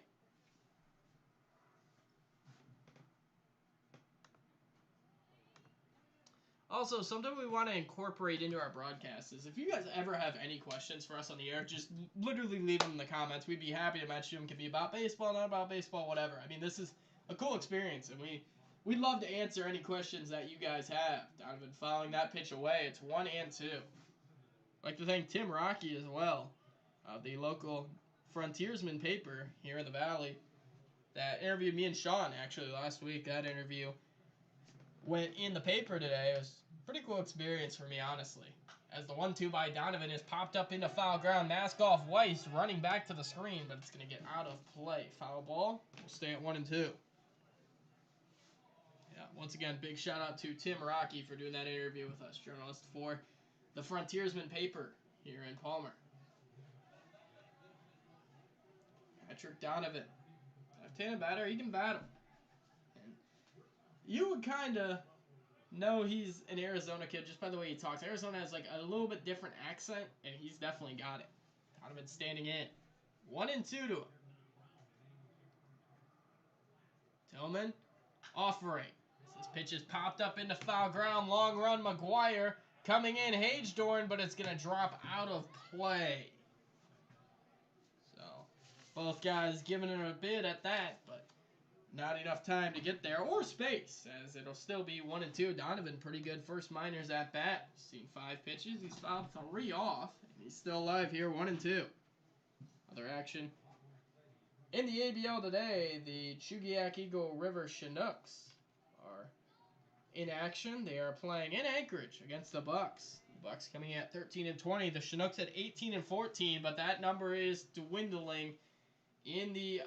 Also, something we want to incorporate into our broadcast is if you guys ever have any questions for us on the air, just literally leave them in the comments. We'd be happy to mention them. It could be about baseball, not about baseball, whatever. I mean, this is a cool experience, and we'd love to answer any questions that you guys have. Donovan fouling that pitch away. It's 1-2. I'd like to thank Tim Rocky as well, the local frontiersman paper here in the Valley that interviewed me and Sean actually last week. That interview went in the paper today. It was a pretty cool experience for me, honestly. As the 1-2 by Donovan is popped up into foul ground. Mask off Weiss running back to the screen, but it's going to get out of play. Foul ball. We'll stay at 1-2. Yeah, once again, big shout out to Tim Rocky for doing that interview with us, journalist for the Frontiersman paper here in Palmer. Patrick Donovan. Left-handed batter, he can battle. And you would kind of know he's an Arizona kid just by the way he talks. Arizona has like a little bit different accent, and he's definitely got it. Donovan standing in. 1-2 to him. Tillman offering. This pitch is popped up into foul ground. Long run, McGuire coming in. Hagedorn, but it's going to drop out of play. So, both guys giving it a bid at that, but not enough time to get there, or space, as it'll still be 1-2. Donovan, pretty good first minors at bat. Seen 5 pitches. He's fouled 3 off, and he's still alive here, 1-2. Other action in the ABL today, the Chugiak Eagle River Chinooks are in action. They are playing in Anchorage against the Bucks. The Bucks coming at 13-20. The Chinooks at 18-14, but that number is dwindling in the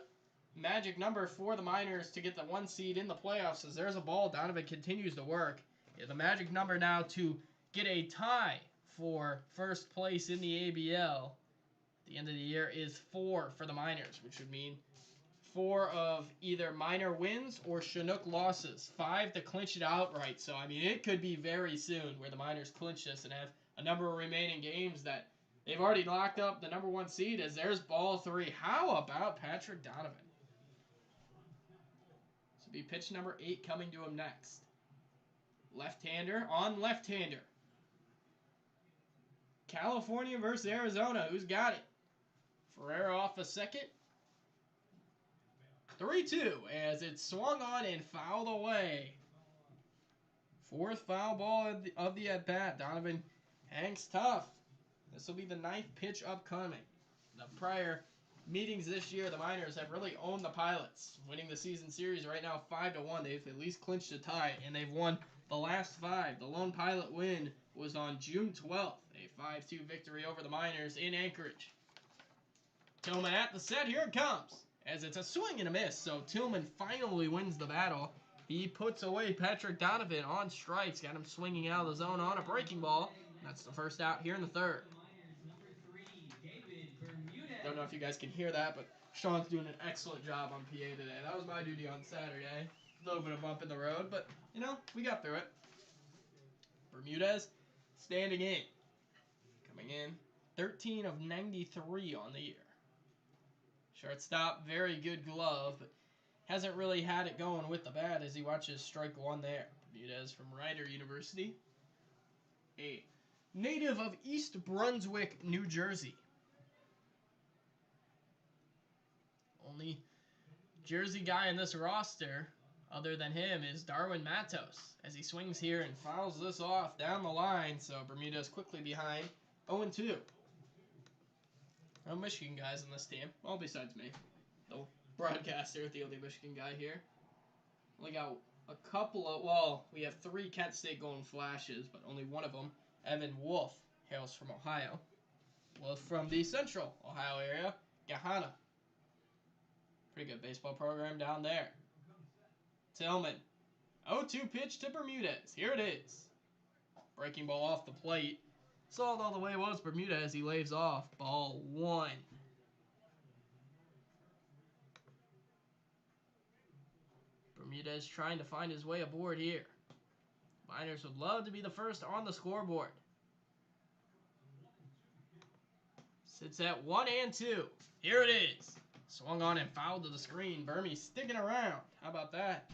magic number for the Miners to get the 1 seed in the playoffs. As there's a ball, Donovan continues to work. Yeah, the magic number now to get a tie for first place in the ABL at the end of the year is 4 for the Miners, which would mean 4 of either Miner wins or Chinook losses. 5 to clinch it outright. So, I mean, it could be very soon where the Miners clinch this and have a number of remaining games that they've already locked up the number 1 seed. As there's ball 3. How about Patrick Donovan? This will be pitch number 8 coming to him next. Left-hander on left-hander. California versus Arizona. Who's got it? Ferreira off a second. 3-2 as it's swung on and fouled away. 4th foul ball of the at-bat. Donovan hangs tough. This will be the 9th pitch upcoming. The prior meetings this year, the Miners have really owned the Pilots, winning the season series right now 5-1. They've at least clinched a tie, and they've won the last 5. The lone Pilot win was on June 12th, a 5-2 victory over the Miners in Anchorage. Tillman at the set. Here it comes, as it's a swing and a miss. So Tillman finally wins the battle. He puts away Patrick Donovan on strikes, got him swinging out of the zone on a breaking ball. That's the first out here in the 3rd. Don't know if you guys can hear that, but Sean's doing an excellent job on PA today. That was my duty on Saturday. A little bit of bump in the road, but, you know, we got through it. Bermudez standing in. Coming in 13 of 93 on the year. Shortstop, very good glove, but hasn't really had it going with the bat as he watches strike 1 there. Bermudez from Rider University. A native of East Brunswick, New Jersey. Only Jersey guy in this roster, other than him, is Darwin Matos, as he swings here and fouls this off down the line. So Bermudez quickly behind 0-2. No Michigan guys on this team. Well, besides me, the broadcaster, the only Michigan guy here. Only got a couple of, well, we have 3 Kent State Golden Flashes, but only one of them, Evan Wolf, hails from Ohio. Wolf from the central Ohio area, Gahanna. Pretty good baseball program down there. Tillman. 0-2 pitch to Bermudez. Here it is. Breaking ball off the plate. Saw it all the way was Bermudez. He lays off. Ball 1. Bermudez trying to find his way aboard here. Miners would love to be the first on the scoreboard. Sits at 1-2. Here it is. Swung on and fouled to the screen. Bermie sticking around. How about that?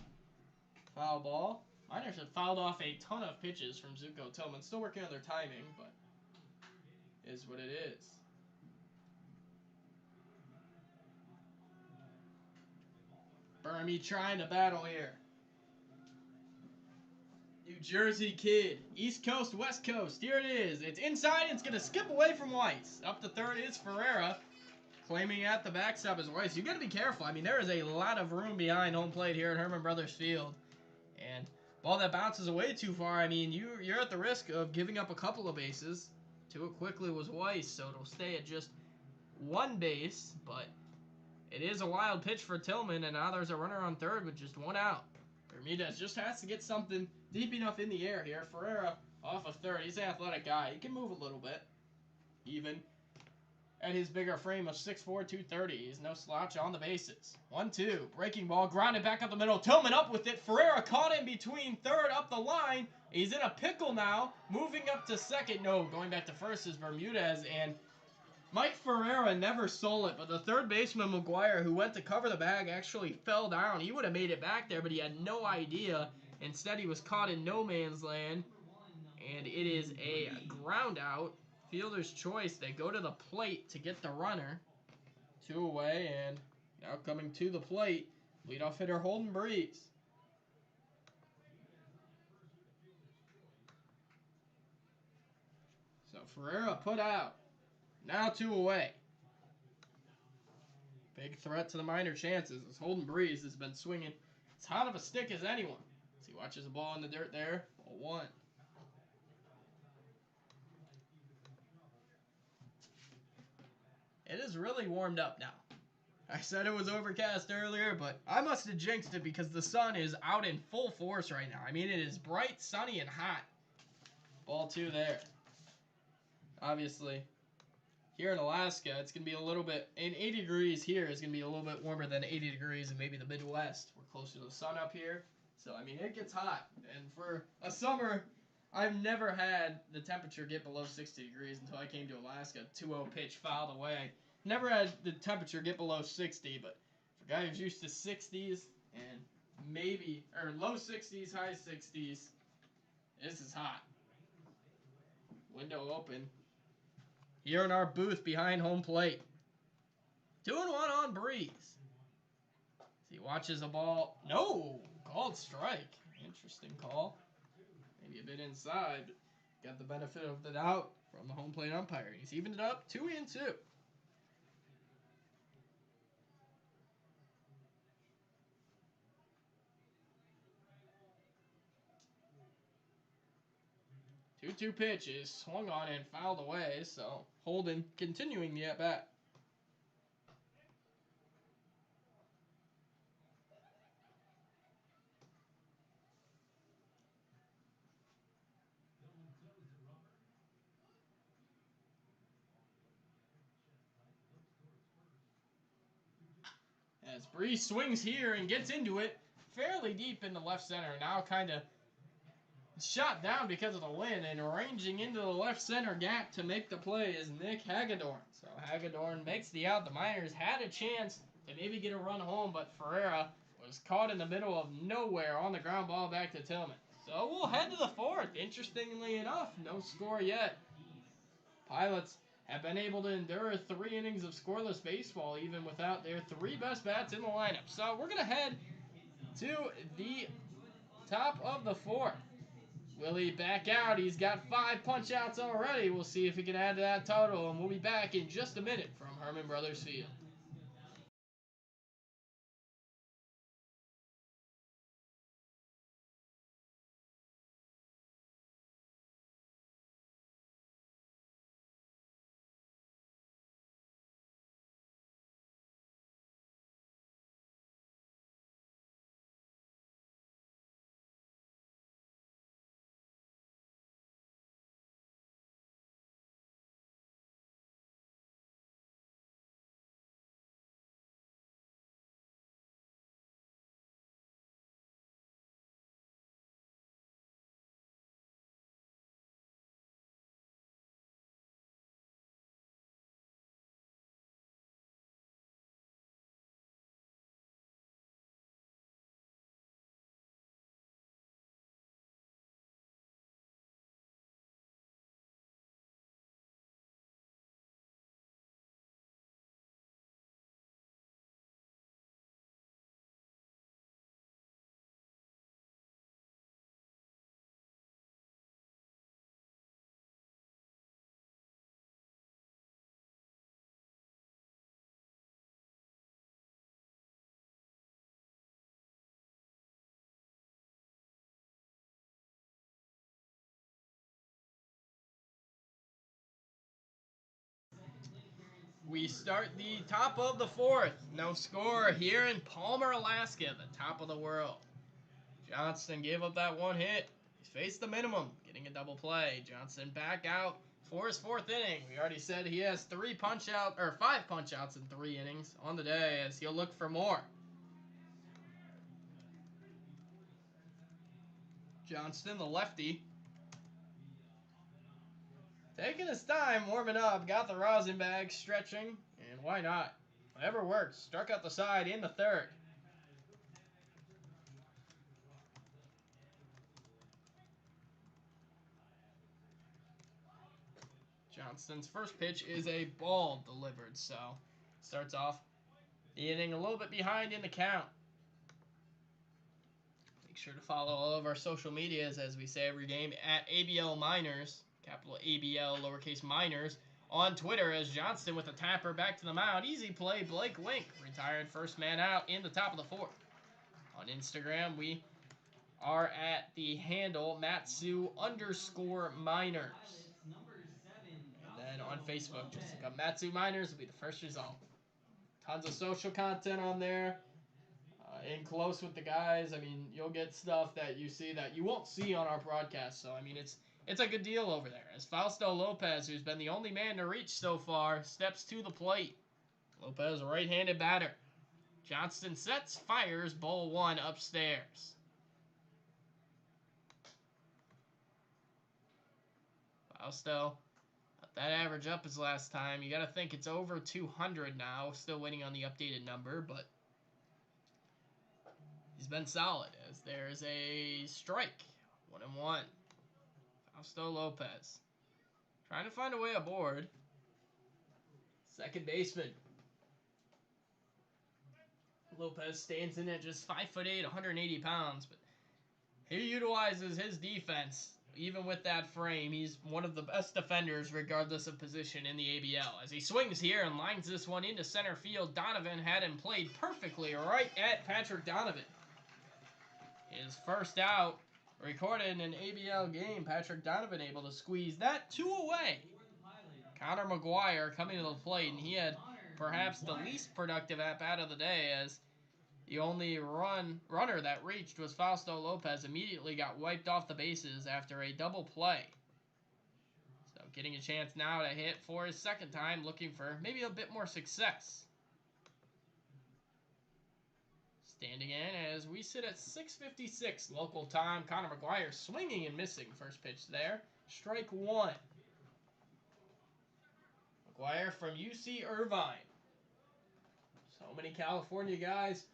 Foul ball. Miners have fouled off a ton of pitches from Zuko Tillman. Still working on their timing, but is what it is. Burmy trying to battle here. New Jersey kid. East Coast, West Coast. Here it is. It's inside. It's going to skip away from Weiss. Up to third is Ferreira. Claiming at the backstop is Weiss. You got to be careful. I mean, there is a lot of room behind home plate here at Herman Brothers Field. And ball that bounces away too far, I mean, you're at the risk of giving up a couple of bases. To it quickly was Weiss, so it'll stay at just one base. But it is a wild pitch for Tillman, and now there's a runner on third with just one out. Bermudez just has to get something deep enough in the air here. Ferreira off of third. He's an athletic guy. He can move a little bit. Even at his bigger frame of 6'4", 230. He's no slouch on the bases. 1-2. Breaking ball. Grounded back up the middle. Tillman up with it. Ferreira caught in between third up the line. He's in a pickle now. Moving up to second. No, going back to first is Bermudez. And Mike Ferreira never stole it, but the third baseman, McGuire, who went to cover the bag, actually fell down. He would have made it back there, but he had no idea. Instead, he was caught in no man's land, and it is a ground out. Fielder's choice. They go to the plate to get the runner. 2 away, and now coming to the plate, leadoff hitter Holden Breeze. So Ferreira put out. Now 2 away. Big threat to the minor chances as Holden Breeze has been swinging as hot of a stick as anyone. As he watches the ball in the dirt there. Ball 1. It is really warmed up now. I said it was overcast earlier, but I must have jinxed it because the sun is out in full force right now. I mean, it is bright, sunny, and hot. Ball 2 there. Obviously, here in Alaska, it's going to be a little bit, in 80 degrees here is going to be a little bit warmer than 80 degrees in maybe the Midwest. We're closer to the sun up here. So, I mean, it gets hot. And for a summer, I've never had the temperature get below 60 degrees until I came to Alaska. 2-0 pitch fouled away. Never had the temperature get below 60, but for a guy who's used to 60s and maybe, or low 60s, high 60s, this is hot. Window open. Here in our booth behind home plate. 2-1 on Breeze. He watches a ball. No! Called strike. Interesting call. Maybe a bit inside, but got the benefit of the doubt from the home plate umpire. He's evened it up 2-2. Two pitches swung on and fouled away, so Holden continuing the at-bat. As Breeze swings here and gets into it fairly deep into left center. Now kind of shot down because of the wind, and ranging into the left center gap to make the play is Nick Hagedorn. So Hagedorn makes the out. The Miners had a chance to maybe get a run home, but Ferreira was caught in the middle of nowhere on the ground ball back to Tillman. So we'll head to the 4th. Interestingly enough, no score yet. Pilots have been able to endure 3 innings of scoreless baseball even without their 3 best bats in the lineup. So we're going to head to the top of the 4th. Will he back out? He's got 5 punch-outs already. We'll see if he can add to that total, and we'll be back in just a minute from Herman Brothers Field. We start the top of the fourth. No score here in Palmer, Alaska, the top of the world. Johnston gave up that one hit. He's faced the minimum, getting a double play. Johnston back out for his fourth inning. We already said he has five punch outs in 3 innings on the day, as he'll look for more. Johnston, the lefty, taking his time, warming up, got the rosin bag, stretching, and why not? Whatever works. Struck out the side in the third. Johnston's first pitch is a ball delivered, so starts off the inning a little bit behind in the count. Make sure to follow all of our social medias, as we say every game, at ABL Miners, capital ABL, lowercase Miners, on Twitter, as Johnston with a tapper back to the mound. Easy play, Blake Wink, retired first man out in the top of the fourth. On Instagram, we are at the handle Matsu_Miners. And then on Facebook, just look up Matsu Miners, will be the first result. Tons of social content on there. In close with the guys. I mean, you'll get stuff that you see that you won't see on our broadcast. So, I mean, it's a good deal over there. As Fausto Lopez, who's been the only man to reach so far, steps to the plate. Lopez, a right-handed batter. Johnston sets, fires, ball 1 upstairs. Fausto, that average up his last time. You got to think it's over 200 now. Still waiting on the updated number, but he's been solid, as there's a strike. 1-1. Fausto Lopez trying to find a way aboard. Second baseman. Lopez stands in at just 5'8", 180 pounds, but he utilizes his defense. Even with that frame, he's one of the best defenders regardless of position in the ABL. As he swings here and lines this one into center field, Donovan had him played perfectly right at Patrick Donovan. His first out recorded in an ABL game. Patrick Donovan able to squeeze that 2 away. Connor McGuire coming to the plate, and he had perhaps the least productive at-bat of the day, as the only runner that reached was Fausto Lopez. Immediately got wiped off the bases after a double play. So getting a chance now to hit for his second time, looking for maybe a bit more success. Standing in as we sit at 6:56 local time. Connor McGuire swinging and missing. First pitch there. Strike 1. McGuire from UC Irvine. So many California guys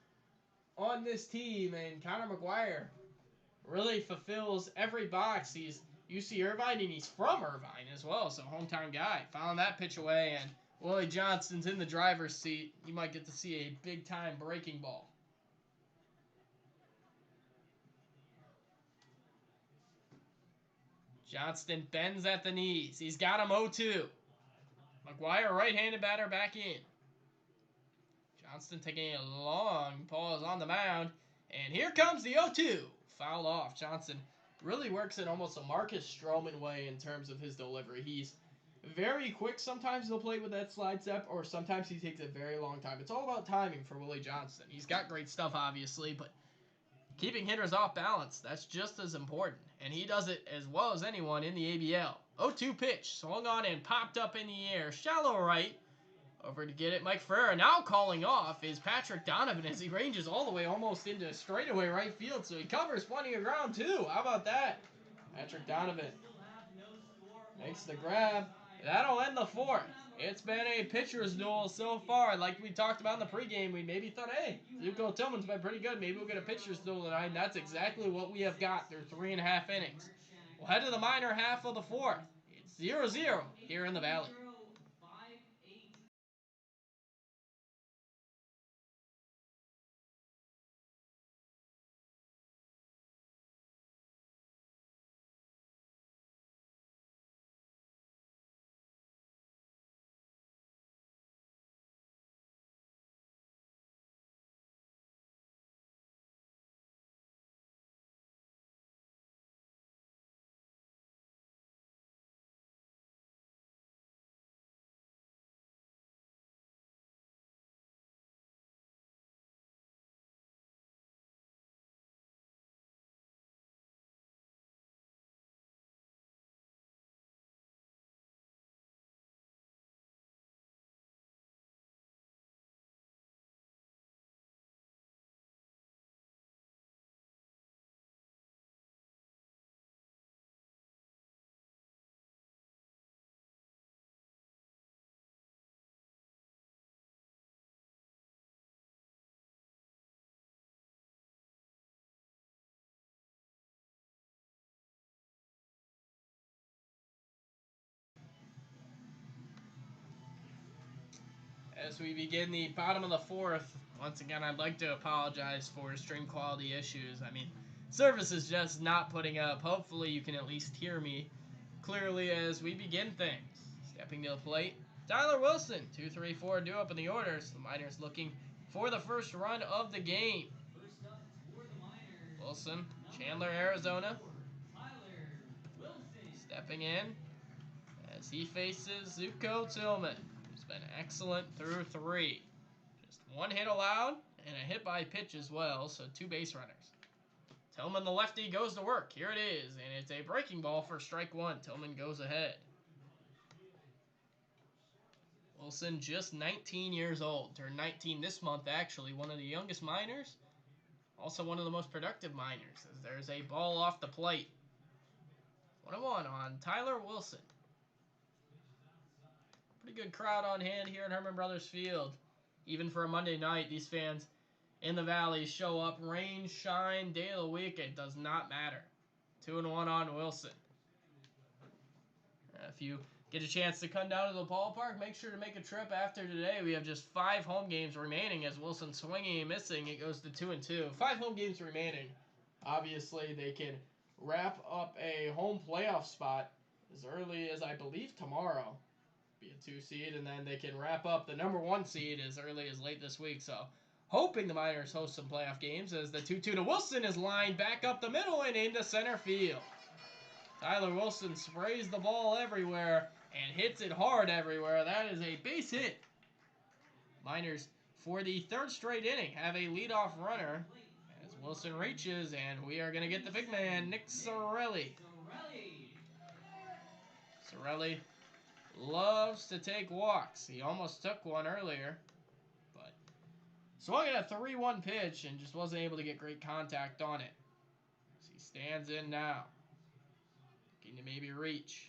on this team, and Connor McGuire really fulfills every box. He's UC Irvine, and he's from Irvine as well, so hometown guy. Fouling that pitch away, and Willie Johnston's in the driver's seat. You might get to see a big-time breaking ball. Johnston bends at the knees. He's got him 0-2. McGuire, right-handed batter, back in. Johnston taking a long pause on the mound. And here comes the 0-2. Foul off. Johnston really works in almost a Marcus Stroman way in terms of his delivery. He's very quick. Sometimes he'll play with that slide step, or sometimes he takes a very long time. It's all about timing for Willie Johnston. He's got great stuff, obviously, but keeping hitters off balance, that's just as important. And he does it as well as anyone in the ABL. 0-2 pitch. Swung on and popped up in the air. Shallow right. Over to get it, Mike Ferrer. Now calling off is Patrick Donovan as he ranges all the way almost into straightaway right field. So he covers plenty of ground, too. How about that? Patrick Donovan makes the grab. That'll end the fourth. It's been a pitcher's duel so far. Like we talked about in the pregame, we maybe thought, hey, Zuko Tillman's been pretty good. Maybe we'll get a pitcher's duel tonight. And that's exactly what we have got through 3.5 innings. We'll head to the minor half of the fourth. It's 0-0 here in the Valley. As we begin the bottom of the fourth, once again, I'd like to apologize for stream quality issues. I mean, service is just not putting up. Hopefully, you can at least hear me clearly as we begin things. Stepping to the plate, Tyler Wilson, 2-3-4 due up in the orders. The Miners looking for the first run of the game. First up for the Miners, Wilson, number Chandler, Arizona, 4, Tyler Wilson. stepping in as he faces Zuko Tillman, who's been excellent through 3. Just 1 hit allowed and a hit by pitch as well, so 2 base runners. Tillman, the lefty, goes to work. Here it is, and it's a breaking ball for strike 1. Tillman goes ahead. Wilson, just 19 years old. Turned 19 this month, actually. One of the youngest Miners. Also one of the most productive Miners, as there's a ball off the plate. 1-1 on Tyler Wilson. Pretty good crowd on hand here at Herman Brothers Field. Even for a Monday night, these fans in the Valley show up. Rain, shine, day of the week, it does not matter. 2-1 on Wilson. If you get a chance to come down to the ballpark, make sure to make a trip after today. We have just 5 home games remaining as Wilson swinging and missing. It goes to 2-2. 5 home games remaining. Obviously, they can wrap up a home playoff spot as early as, I believe, tomorrow. Be a 2 seed, and then they can wrap up the number 1 seed as early as late this week. So, hoping the Miners host some playoff games as the 2-2 to Wilson is lined back up the middle and into center field. Tyler Wilson sprays the ball everywhere and hits it hard everywhere. That is a base hit. Miners, for the 3rd straight inning, have a leadoff runner as Wilson reaches, and we are going to get the big man, Nick Sorelli. Sorelli loves to take walks. He almost took one earlier, but swung at a 3-1 pitch and just wasn't able to get great contact on it. So he stands in now, looking to maybe reach.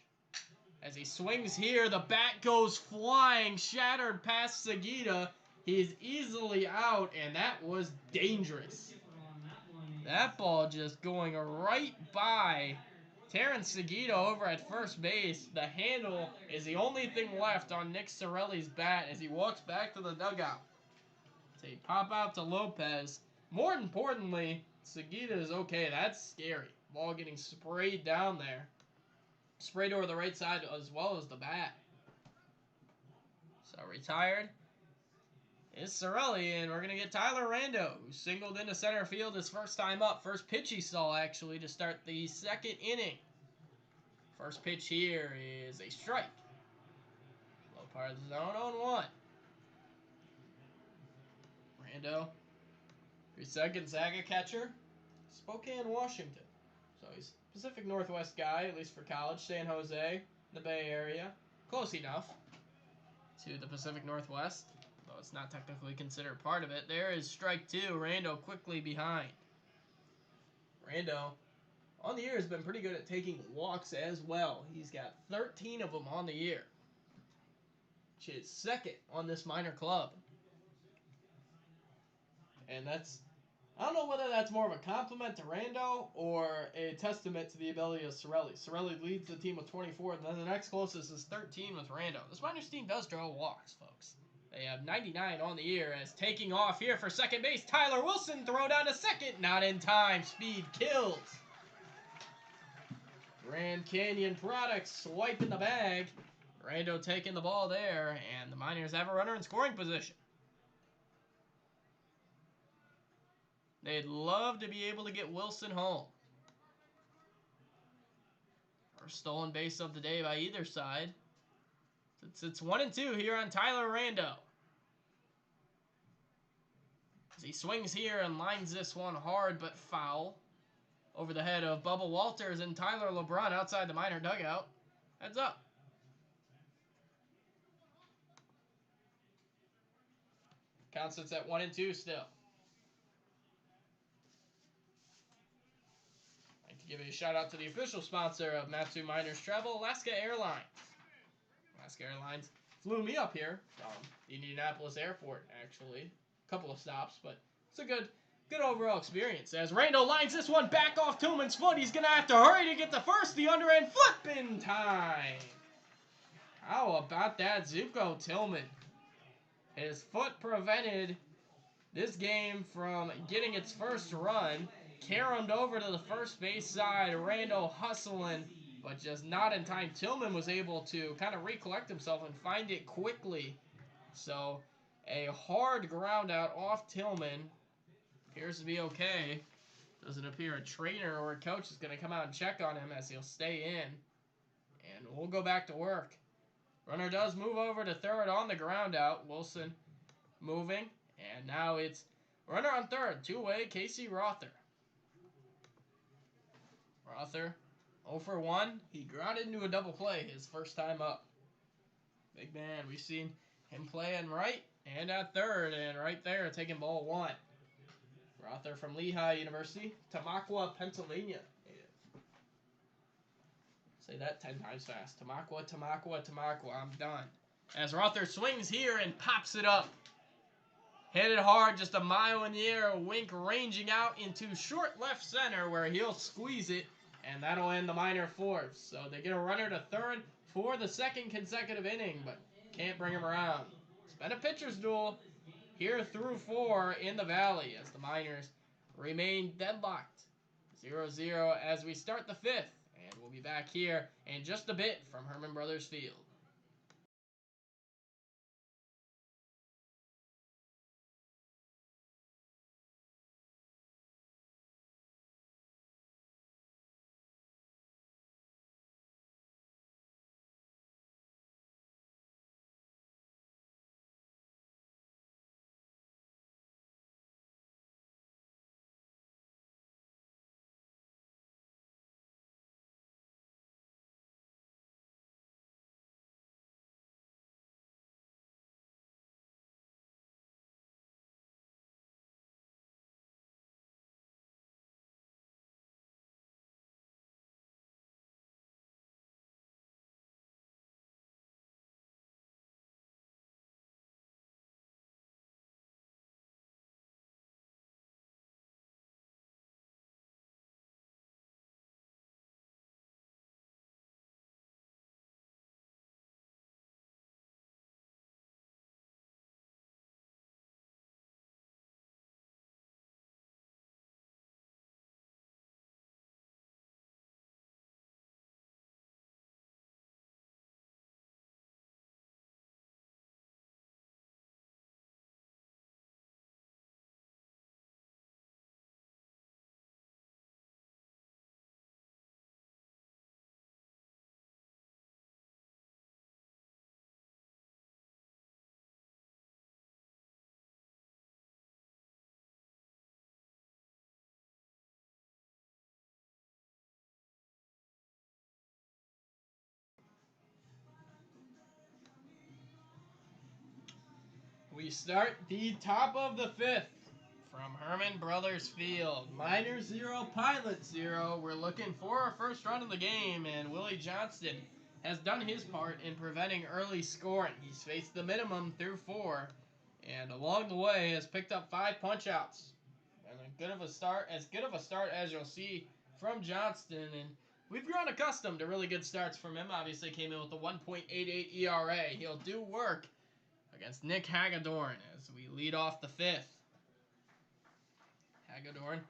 As he swings here, the bat goes flying, shattered past Segita. He's easily out, and that was dangerous. That ball just going right by Terrence Segita over at first base. The handle is the only thing left on Nick Sorelli's bat as he walks back to the dugout. So he pop out to Lopez. More importantly, Segita is okay. That's scary. Ball getting sprayed down there. Sprayed over the right side as well as the bat. So retired is Sorelli, and we're going to get Tyler Rando, who singled into center field his first time up. First pitch he saw, actually, to start the 2nd inning. First pitch here is a strike. Low part of the zone, 0-1. Rando, he's a Gonzaga catcher, Spokane, Washington. So he's a Pacific Northwest guy, at least for college. San Jose, the Bay Area. Close enough to the Pacific Northwest, though it's not technically considered part of it. There is strike 2. Rando quickly behind. Rando, on the year, has been pretty good at taking walks as well. He's got 13 of them on the year, which is 2nd on this minor club. And that's, I don't know whether that's more of a compliment to Rando or a testament to the ability of Sorelli. Sorelli leads the team with 24, and then the next closest is 13 with Rando. This Miners team does draw walks, folks. They have 99 on the year as taking off here for second base. Tyler Wilson, throw down to second. Not in time. Speed kills. Grand Canyon Products swiping the bag. Rando taking the ball there, and the Miners have a runner in scoring position. They'd love to be able to get Wilson home. First stolen base of the day by either side. It's 1-2 here on Tyler Rando. As he swings here and lines this one hard but foul. Over the head of Bubba Walters and Tyler LeBron outside the Miner dugout. Heads up. Count sits at 1-2 still. I'd like to give a shout out to the official sponsor of Matsu Miners Travel, Alaska Airlines. Alaska Airlines flew me up here from Indianapolis Airport, actually. A couple of stops, but it's a good overall experience. As Rando lines this one back off Tillman's foot, he's going to have to hurry to get the first. The underhand flip in time. How about that, Zuko Tillman? His foot prevented this game from getting its first run. Caromed over to the first base side. Randall hustling, but just not in time. Tillman was able to kind of recollect himself and find it quickly. So a hard ground out off Tillman. Appears to be okay. Doesn't appear a trainer or a coach is going to come out and check on him as he'll stay in. And we'll go back to work. Runner does move over to third on the ground out. Wilson moving. And now it's runner on third. Two-way, Casey Rother. Rother 0 for 1. He grounded into a double play his first time up. Big man. We've seen him playing right and at third. And right there taking ball 1. Rother from Lehigh University, Tamaqua, Pennsylvania. Say that 10 times fast. Tamaqua, Tamaqua, Tamaqua. I'm done. As Rother swings here and pops it up. Hit it hard, just a mile in the air. Wink ranging out into short left center where he'll squeeze it. And that'll end the minor fourth. So they get a runner to third for the second consecutive inning, but can't bring him around. It's been a pitcher's duel here through 4 in the Valley as the Miners remain deadlocked. 0-0 as we start the 5th. And we'll be back here in just a bit from Herman Brothers Field. We start the top of the 5th from Herman Brothers Field. Miners 0, Pilots 0. We're looking for our first run of the game, and Willie Johnston has done his part in preventing early scoring. He's faced the minimum through 4, and along the way has picked up 5 punch-outs. And as good of a start as you'll see from Johnston, and we've grown accustomed to really good starts from him. Obviously came in with a 1.88 ERA. He'll do work against Nick Hagedorn as we lead off the 5th. Hagedorn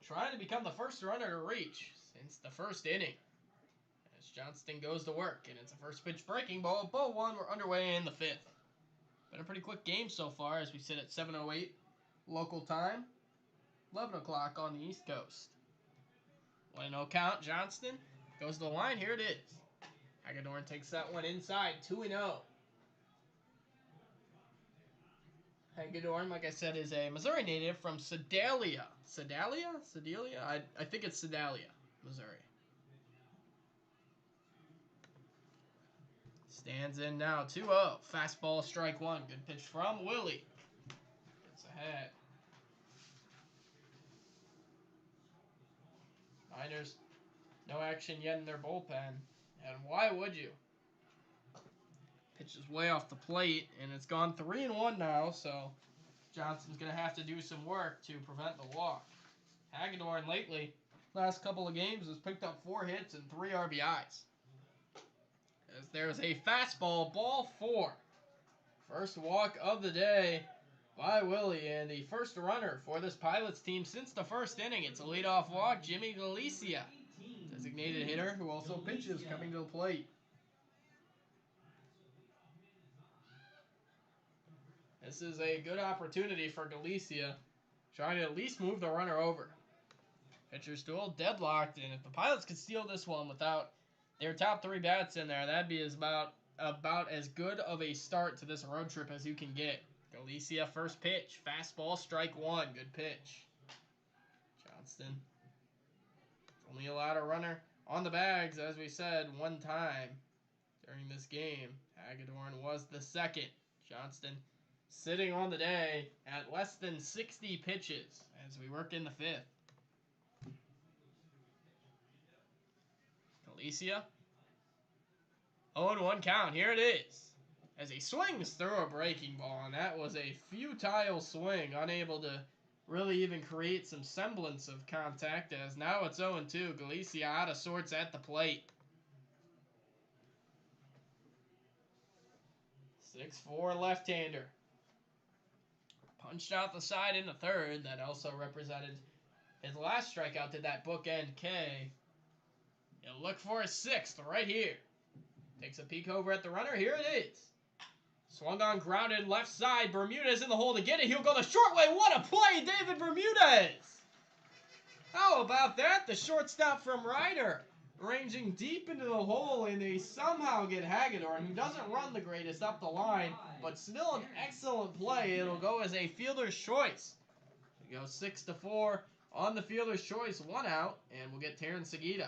trying to become the first runner to reach since the first inning. As Johnston goes to work, and it's a first pitch breaking ball. Ball 1, we're underway in the 5th. Been a pretty quick game so far as we sit at 7:08 local time. 11 o'clock on the East Coast. 1-0 count. Johnston goes to the line. Here it is. Hagedorn takes that one inside. 2-0. Hagedorn, like I said, is a Missouri native from Sedalia. Sedalia? I think it's Sedalia, Missouri. Stands in now. 2-0. Fastball, strike 1. Good pitch from Willie. Gets ahead. Miners, no action yet in their bullpen. And why would you? Pitch is way off the plate, and it's gone 3-1 now, so Johnston's going to have to do some work to prevent the walk. Hagedorn lately, last couple of games, has picked up 4 hits and 3 RBIs. As there's a fastball, ball 4 First walk of the day by Willie, and the first runner for this Pilots team since the first inning. It's a leadoff walk, Jimmy Glacier, designated hitter who also pitches, coming to the plate. This is a good opportunity for Glacier, trying to at least move the runner over. Pitcher's duel deadlocked, and if the Pilots could steal this one without their top 3 bats in there, that'd be about as good of a start to this road trip as you can get. Glacier first pitch, fastball, strike 1, good pitch. Johnston only allowed a runner on the bags, as we said, 1 time during this game. Hagedorn was the second. Johnston sitting on the day at less than 60 pitches as we work in the 5th. Glacier. 0-1 count. Here it is. As he swings through a breaking ball, and that was a futile swing, unable to really even create some semblance of contact, as now it's 0-2. Glacier out of sorts at the plate. 6'4" left-hander. Punched out the side in the 3rd. That also represented his last strikeout to that bookend K. He'll look for a 6th right here. Takes a peek over at the runner. Here it is. Swung on, grounded left side. Bermudez in the hole to get it. He'll go the short way. What a play, David Bermudez! How about that? The shortstop from Ryder ranging deep into the hole, and they somehow get Hagedorn, who doesn't run the greatest, up the line, but still an excellent play. It'll go as a fielder's choice. We go 6-4 on the fielder's choice. 1 out, and we'll get Terrence Segita.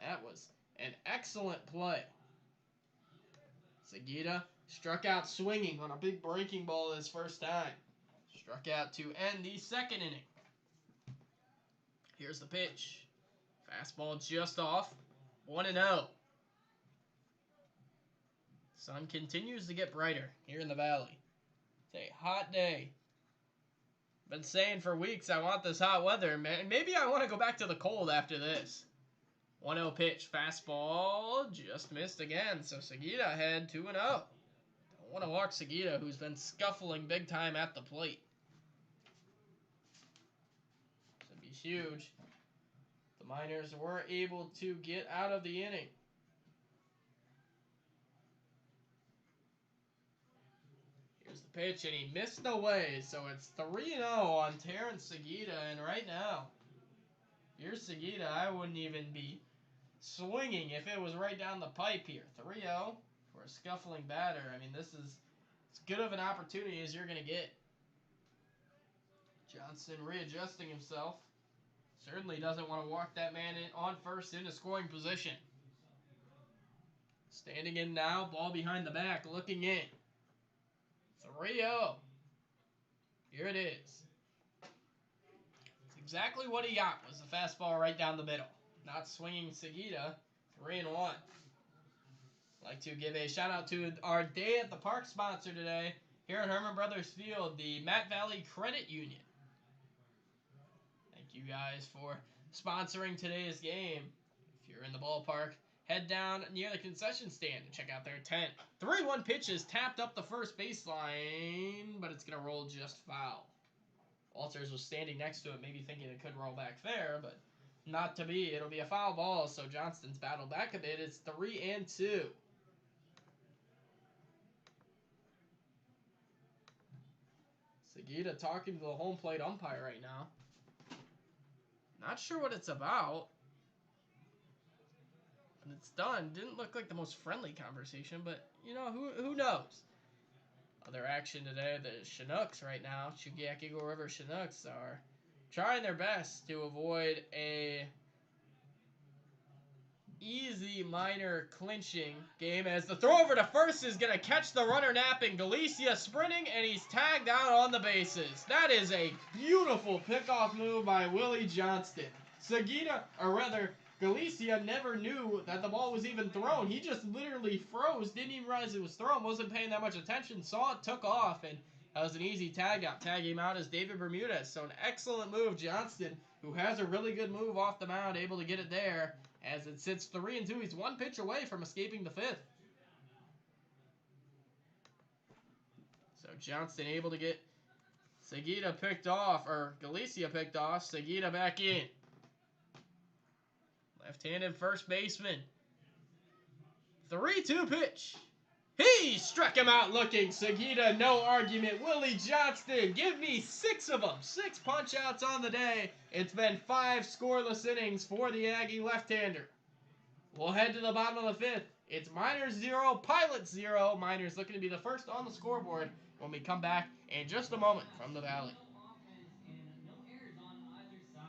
That was an excellent play. Segita struck out swinging on a big breaking ball his first time. Struck out to end the 2nd inning. Here's the pitch. Fastball just off. 1-0. Sun continues to get brighter here in the valley. It's a hot day. Been saying for weeks I want this hot weather. Maybe I want to go back to the cold after this. 1-0 pitch. Fastball just missed again. So Segita had 2-0. Don't want to walk Segita, who's been scuffling big time at the plate. This would be huge. The Miners were able to get out of the inning. Here's the pitch, and he missed away. So it's 3-0 on Terrence Segita. And right now, here's Segita. I wouldn't even be swinging if it was right down the pipe here. 3-0 for a scuffling batter. I mean, this is as good of an opportunity as you're going to get. Johnston readjusting himself. Certainly doesn't want to walk that man in on first into scoring position. Standing in now, ball behind the back, looking in. 3-0. Here it is. It's exactly what he got, was the fastball right down the middle. Not swinging Segita. 3-1. Like to give a shout out to our Day at the Park sponsor today here at Herman Brothers Field, the Matt Valley Credit Union. Thank you guys for sponsoring today's game. If you're in the ballpark, head down near the concession stand and check out their tent. 3-1 pitches tapped up the first baseline, but it's going to roll just foul. Walters was standing next to it, maybe thinking it could roll back fair, but not to be. It'll be a foul ball, so Johnston's battled back a bit. It's 3-2. Segita talking to the home plate umpire right now. Not sure what it's about. When it's done, didn't look like the most friendly conversation, but, you know, who knows? Other action today, the Chinooks right now, Chugiak Eagle River Chinooks are trying their best to avoid a easy minor clinching game, as the throw over to first is going to catch the runner napping. Glacier sprinting, and he's tagged out on the bases. That is a beautiful pickoff move by Willie Johnston. Segita, or rather, Glacier never knew that the ball was even thrown. He just literally froze, didn't even realize it was thrown, wasn't paying that much attention, saw it, took off, and that was an easy tag out. Tag him out as David Bermudez. So an excellent move, Johnston, who has a really good move off the mound, able to get it there. As it sits 3-2, he's 1 pitch away from escaping the 5th. Johnston able to get Seguida picked off, or Glacier picked off. Seguida back in. Left-handed first baseman. 3-2 pitch. He struck him out looking. Seguida, no argument. Willie Johnston, give me 6 of them. 6 punch-outs on the day. It's been 5 scoreless innings for the Aggie left-hander. We'll head to the bottom of the 5th. It's Miners 0, Pilots 0. Miners looking to be the first on the scoreboard when we come back in just a moment from the Valley. No offense and no errors on either side.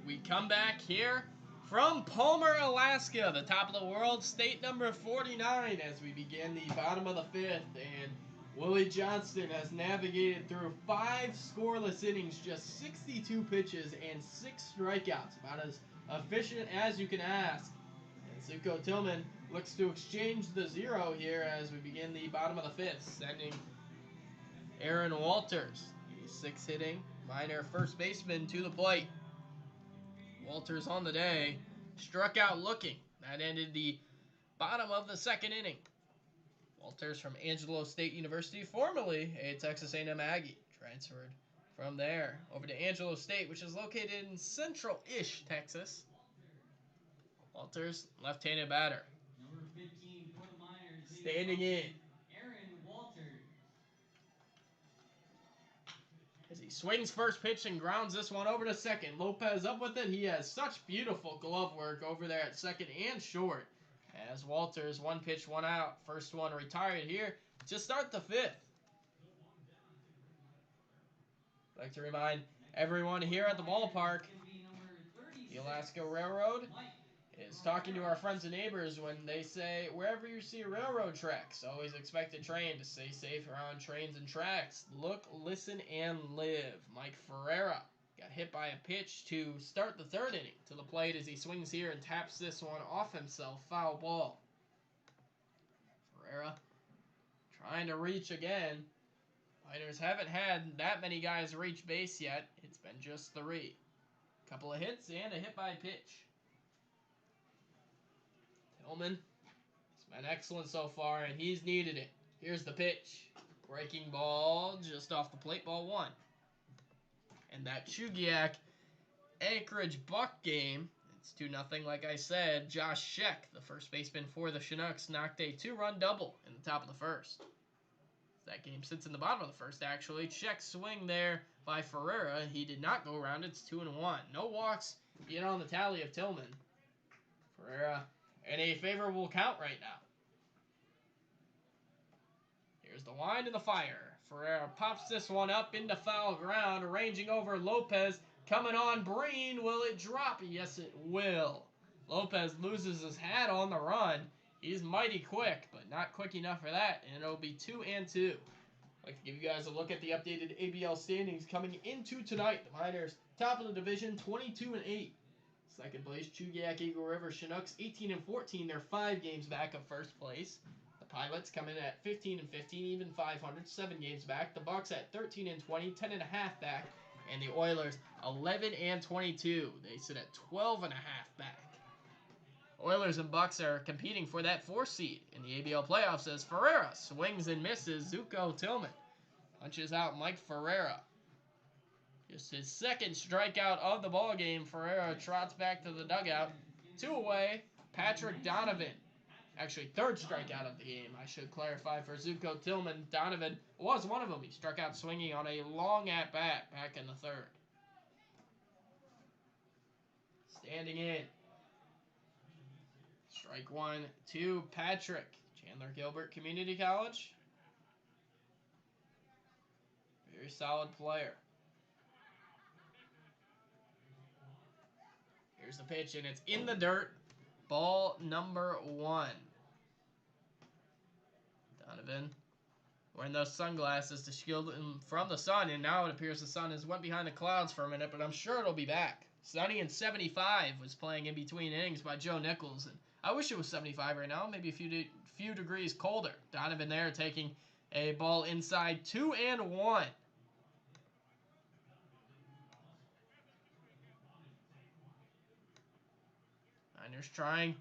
We come back here from Palmer, Alaska, the top of the world, state number 49, as we begin the bottom of the 5th. And Willie Johnston has navigated through 5 scoreless innings, just 62 pitches, and 6 strikeouts. About as efficient as you can ask. And Zuko Tillman looks to exchange the 0 here as we begin the bottom of the 5th, sending Aaron Walters, the 6-hitting minor first baseman, to the plate. Walters on the day, struck out looking. That ended the bottom of the 2nd inning. Walters from Angelo State University, formerly a Texas A&M Aggie, transferred from there over to Angelo State, which is located in central-ish Texas. Walters, left-handed batter. Number 15 for the Miners. Standing in. Aaron Walters. As he swings first pitch and grounds this one over to second. Lopez up with it. He has such beautiful glove work over there at second and short. As Walters, 1 pitch, 1 out. First one retired here to start the 5th. I'd like to remind everyone here at the ballpark, the Alaska Railroad is talking to our friends and neighbors when they say, wherever you see railroad tracks, always expect a train to stay safe around trains and tracks. Look, listen, and live. Mike Ferreira got hit by a pitch to start the 3rd inning to the plate as he swings here and taps this one off himself. Foul ball. Ferreira trying to reach again. Miners haven't had that many guys reach base yet. It's been just 3. Couple of hits and a hit by pitch. Tillman has been excellent so far, and he's needed it. Here's the pitch. Breaking ball just off the plate, ball 1. And that Chugiak Anchorage Buck game, it's 2-0 like I said. Josh Scheck, the first baseman for the Chinooks, knocked a 2-run double in the top of the 1st. That game sits in the bottom of the 1st, actually. Check swing there by Ferreira. He did not go around. It's 2-1. No walks yet on the tally of Tillman. Ferreira in a favorable count right now. Here's the line and the fire. Ferreira pops this one up into foul ground, arranging over Lopez. Coming on Breen. Will it drop? Yes, it will. Lopez loses his hat on the run. He's mighty quick, but not quick enough for that, and it'll be 2-2. I'd like to give you guys a look at the updated ABL standings coming into tonight. The Miners, top of the division, 22-8. Second place, Chugiak Eagle River Chinooks, 18-14. They're 5 games back of first place. The Pilots come in at 15-15, even 500, 7 games back. The Bucks at 13-20, 10.5 back. And the Oilers, 11-22. They sit at 12.5 back. Oilers and Bucks are competing for that 4th seed in the ABL playoffs as Ferreira swings and misses. Zuko Tillman punches out Mike Ferreira. Just his 2nd strikeout of the ball game. Ferreira trots back to the dugout. 2 away. Patrick Donovan. Actually, 3rd strikeout of the game. I should clarify for Zuko Tillman. Donovan was one of them. He struck out swinging on a long at-bat back in the 3rd. Standing in. Strike 1 to Patrick. Chandler Gilbert Community College. Very solid player. Here's the pitch, and it's in the dirt. Ball number 1. Donovan wearing those sunglasses to shield him from the sun, and now it appears the sun has went behind the clouds for a minute, but I'm sure it'll be back. Sunny and 75 was playing in between innings by Joe Nichols, and I wish it was 75 right now, maybe a few degrees colder. Donovan there taking a ball inside, 2-1. Niners trying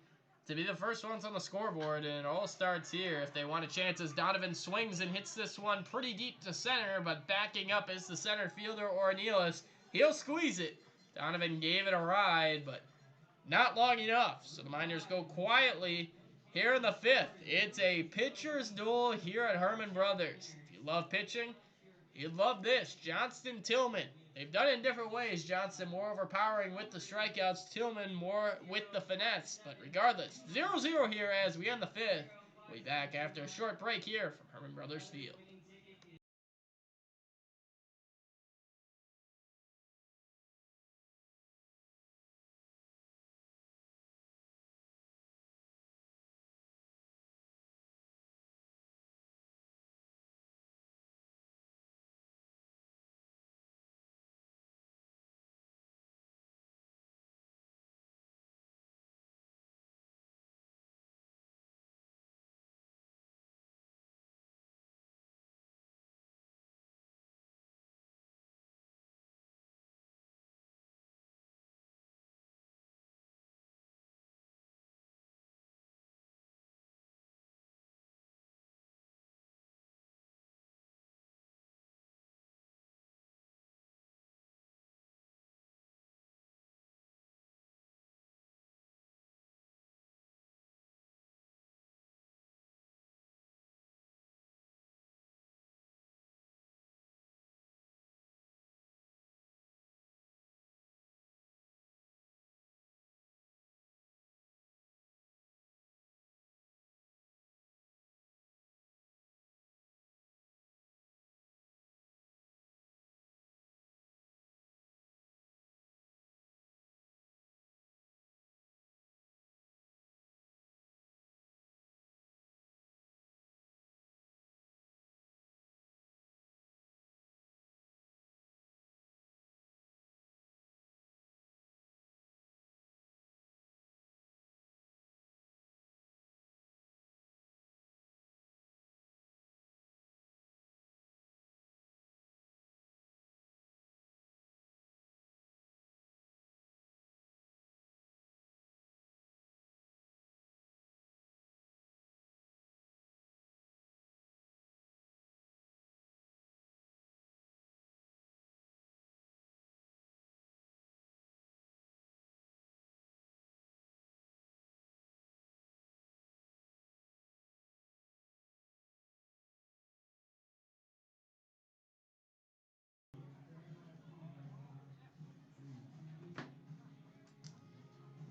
to be the first ones on the scoreboard, and it all starts here. If they want a chance as Donovan swings and hits this one pretty deep to center, but backing up is the center fielder, Ornelas. He'll squeeze it. Donovan gave it a ride, but not long enough. So the Miners go quietly here in the 5th. It's a pitcher's duel here at Herman Brothers. If you love pitching, you'd love this. Johnston Tillman. They've done it in different ways. Johnston more overpowering with the strikeouts. Tillman more with the finesse. But regardless, 0-0 here as we end the 5th. We'll be back after a short break here from Herman Brothers Field.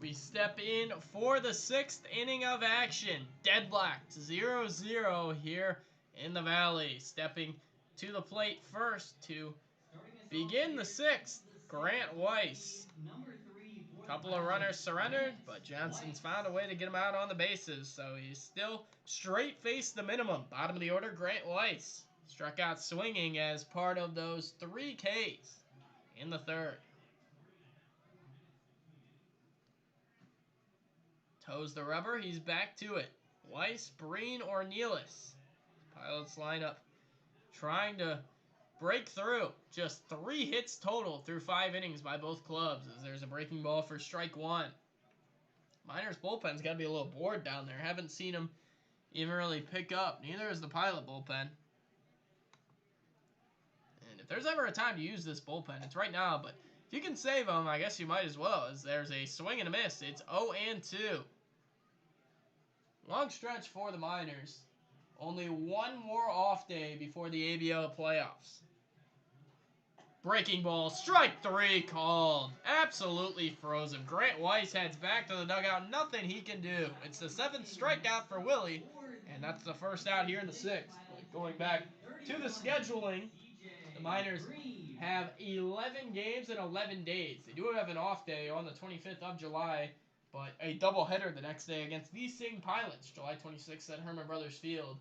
We step in for the 6th inning of action. Deadlocked 0-0 here in the Valley. Stepping to the plate first to begin the 6th, Grant Weiss. Couple of runners surrendered, but Johnson's found a way to get him out on the bases, so he's still straight-faced the minimum. Bottom of the order, Grant Weiss. Struck out swinging as part of those 3 Ks in the 3rd. Toes the rubber, he's back to it. Weiss, Breen, or Nealis. Pilots lineup trying to break through. Just 3 hits total through 5 innings by both clubs as there's a breaking ball for strike 1. Miners bullpen's got to be a little bored down there. Haven't seen him even really pick up. Neither is the Pilot bullpen. And if there's ever a time to use this bullpen, it's right now. But if you can save them, I guess you might as well, as there's a swing and a miss. It's 0-2. Long stretch for the Miners. Only one more off day before the ABL playoffs. Breaking ball, strike 3 called. Absolutely frozen. Grant Weiss heads back to the dugout. Nothing he can do. It's the 7th strikeout for Willie, and that's the first out here in the 6th. But going back to the scheduling, the Miners have 11 games in 11 days. They do have an off day on the 25th of July, but a doubleheader the next day against the same Pilots, July 26th at Herman Brothers Field.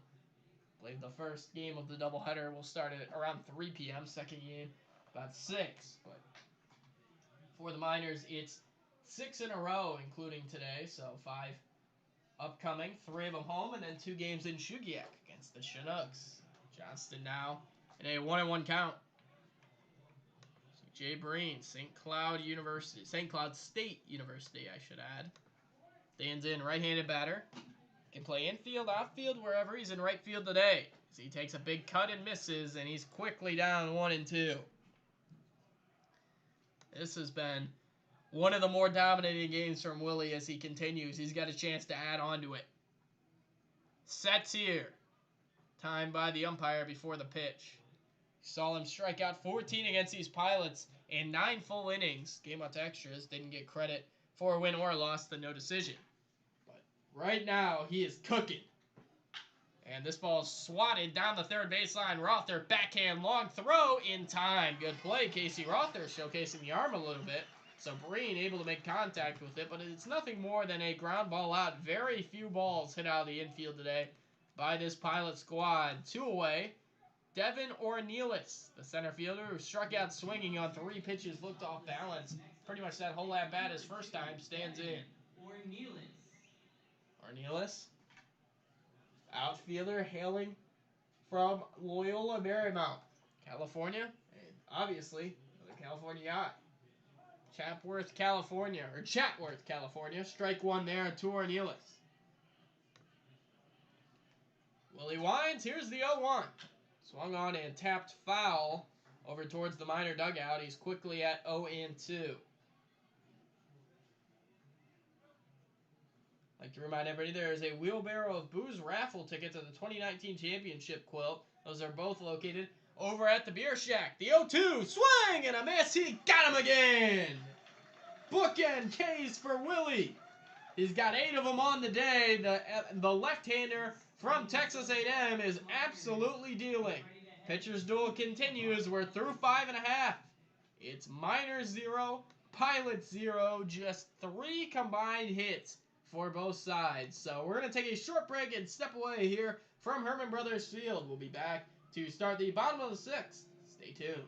I believe the first game of the doubleheader will start at around 3 p.m. Second game about 6. But for the Miners, it's 6 in a row, including today. So 5 upcoming, 3 of them home, and then 2 games in Shugiak against the Chinooks. Johnston now in a 1-1 count. Jay Breen, St. Cloud State University, I should add. Stands in, right-handed batter. Can play infield, outfield, wherever. He's in right field today. So he takes a big cut and misses, and he's quickly down 1-2. This has been one of the more dominating games from Willie as he continues. He's got a chance to add on to it. Sets here. Timed by the umpire before the pitch. Saw him strike out 14 against these Pilots in 9 full innings. Game out to extras. Didn't get credit for a win or a loss, the no decision. But right now, he is cooking. And this ball is swatted down the third baseline. Rother, backhand, long throw in time. Good play, Casey Rother, showcasing the arm a little bit. So Breen able to make contact with it, but it's nothing more than a ground ball out. Very few balls hit out of the infield today by this Pilot squad. 2 away. Devin Ornelas, the center fielder who struck out swinging on 3 pitches, looked off balance. Pretty much that whole at-bat his first time, stands in. Ornelas. Outfielder hailing from Loyola Marymount, California, and obviously the California yacht. Chatworth, California. Strike 1 there to Ornelas. Willie winds. Here's the 0-1. Swung on and tapped foul over towards the Miner dugout. He's quickly at 0-2. Like to remind everybody, there is a wheelbarrow of booze raffle tickets at the 2019 championship quilt. Those are both located over at the Beer Shack. The 0-2, swing and a miss. He got him again. Bookend K's for Willie. He's got 8 of them on the day. The left-hander from Texas A&M is absolutely dealing. Pitcher's duel continues. We're through 5.5. It's Miners 0, Pilots 0. Just 3 combined hits for both sides. So we're going to take a short break and step away here from Herman Brothers Field. We'll be back to start the bottom of the 6th. Stay tuned.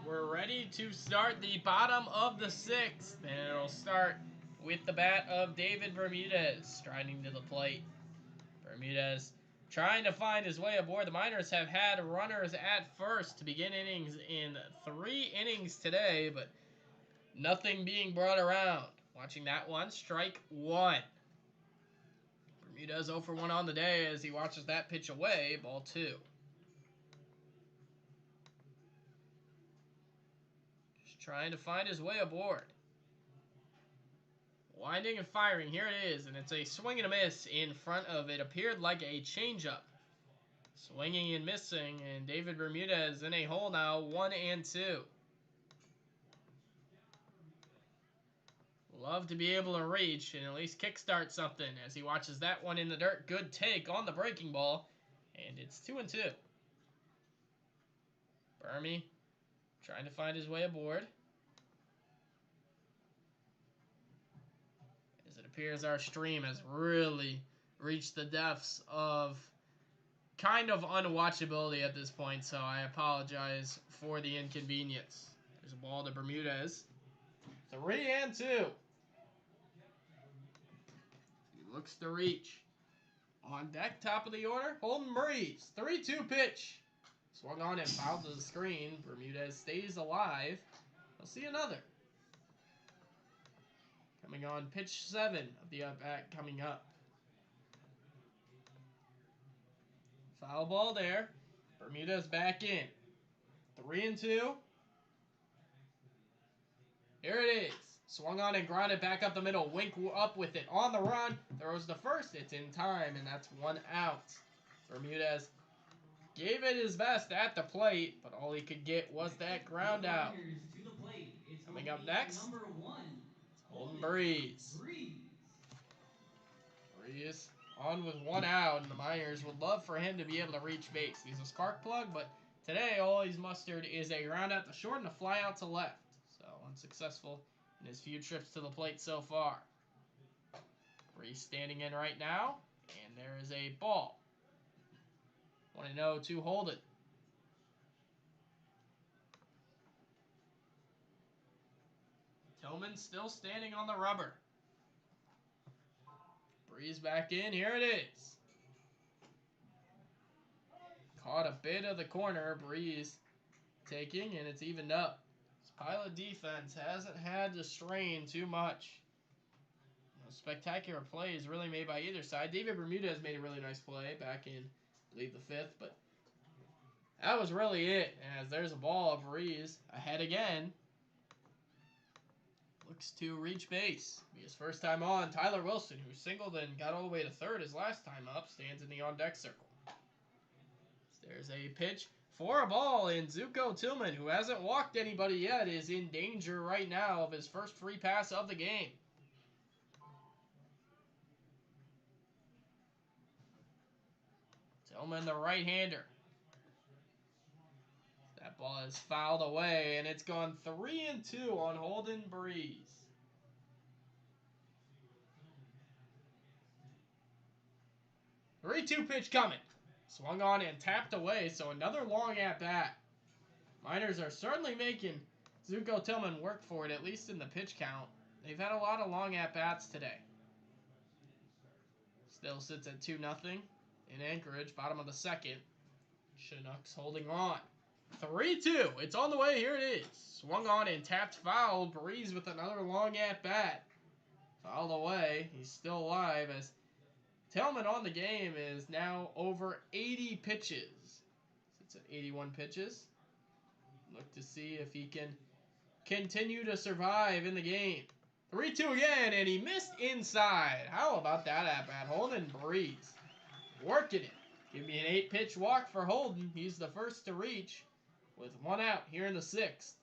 We're ready to start the bottom of the 6th, and it'll start with the bat of David Bermudez striding to the plate. Bermudez trying to find his way aboard. The Miners have had runners at first to begin innings in 3 innings today, but Nothing being brought around. Watching that one. Strike one. Bermudez 0 for 1 on the day as he watches that pitch away. Ball 2. Just trying to find his way aboard. Winding and firing. Here it is. And it's a swing and a miss in front of it. Appeared like a changeup. Swinging and missing. And David Bermudez in a hole now. 1 and 2. Love to be able to reach and at least kickstart something as he watches that one in the dirt. Good take on the breaking ball. And it's 2 and 2. Bermy trying to find his way aboard. As it appears our stream has really reached the depths of kind of unwatchability at this point, so I apologize for the inconvenience. There's a ball to Bermudez. 3 and 2. He looks to reach. On deck, top of the order, Holden Breeze. 3-2 pitch. Swung on and fouled to the screen. Bermudez stays alive. We'll see another. Coming on pitch 7 of the at-bat coming up. Foul ball there. Bermudez back in. 3 and 2. Here it is. Swung on and grounded back up the middle. Wink up with it. On the run. Throws the first. It's in time, and that's 1 out. Bermudez gave it his best at the plate, but all he could get was that ground out. Coming up next, Holden Breeze. Breeze on with 1 out, and the Miners would love for him to be able to reach base. He's a spark plug, but today all he's mustered is a ground out to short and a fly out to left. So unsuccessful in his few trips to the plate so far. Breeze standing in right now, and there is a ball. 1-0 to Holden. Tillman still standing on the rubber. Breeze back in. Here it is. Caught a bit of the corner. Breeze taking, and it's evened up. This Pilot defense hasn't had to strain too much. No spectacular plays really made by either side. David Bermudez made a really nice play back in, I believe, the 5th, but that was really it. As there's a ball. Breeze ahead again. Looks to reach base. Be his first time on. Tyler Wilson, who singled and got all the way to third his last time up, stands in the on-deck circle. There's a pitch for a ball, and Zuko Tillman, who hasn't walked anybody yet, is in danger right now of his first free pass of the game. Tillman, the right-hander. That ball is fouled away, and it's gone 3 and 2 on Holden Breeze. Three-two pitch coming. Swung on and tapped away, so another long at-bat. Miners are certainly making Zuko Tillman work for it, at least in the pitch count. They've had a lot of long at-bats today. Still sits at 2-0 in Anchorage, bottom of the 2nd. Chinooks holding on. 3-2. It's on the way. Here it is. Swung on and tapped foul. Breeze with another long at-bat. Fouled away. He's still alive as Tillman on the game is now over 80 pitches. Sits at 81 pitches. Look to see if he can continue to survive in the game. 3-2 again, and he missed inside. How about that at-bat? Holden Breeze working it. Give me an 8-pitch walk for Holden. He's the first to reach with 1 out here in the 6th.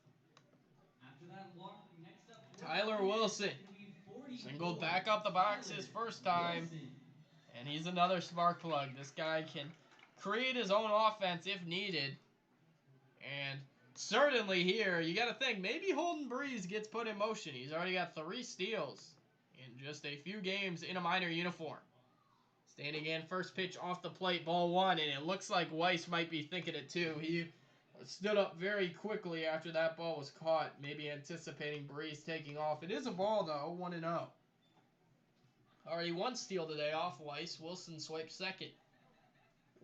Tyler Wilson singled back up the box his first time. And he's another spark plug. This guy can create his own offense if needed. And certainly here, you got to think, maybe Holden Breeze gets put in motion. He's already got 3 steals in just a few games in a minor uniform. Standing in, first pitch off the plate, ball 1. And it looks like Weiss might be thinking it too. He stood up very quickly after that ball was caught, maybe anticipating Breeze taking off. It is a ball, though, 1-0. Already 1 steal today off Weiss. Wilson swipes second.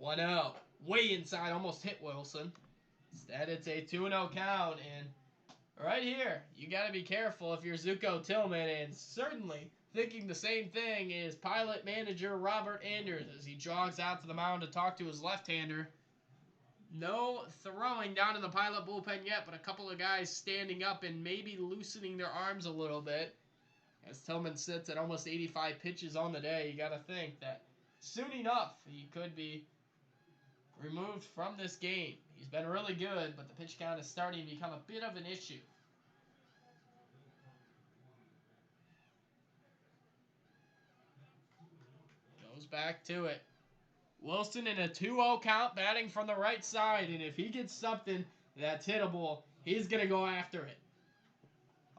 1-0. Way inside. Almost hit Wilson. Instead, it's a 2-0 count. And right here, you got to be careful if you're Zuko Tillman, and certainly thinking the same thing is pilot manager Robert Anders as he jogs out to the mound to talk to his left-hander. No throwing down in the pilot bullpen yet, but a couple of guys standing up and maybe loosening their arms a little bit. As Tillman sits at almost 85 pitches on the day, you got to think that soon enough he could be removed from this game. He's been really good, but the pitch count is starting to become a bit of an issue. Goes back to it. Wilson in a 2-0 count, batting from the right side, and if he gets something that's hittable, he's going to go after it.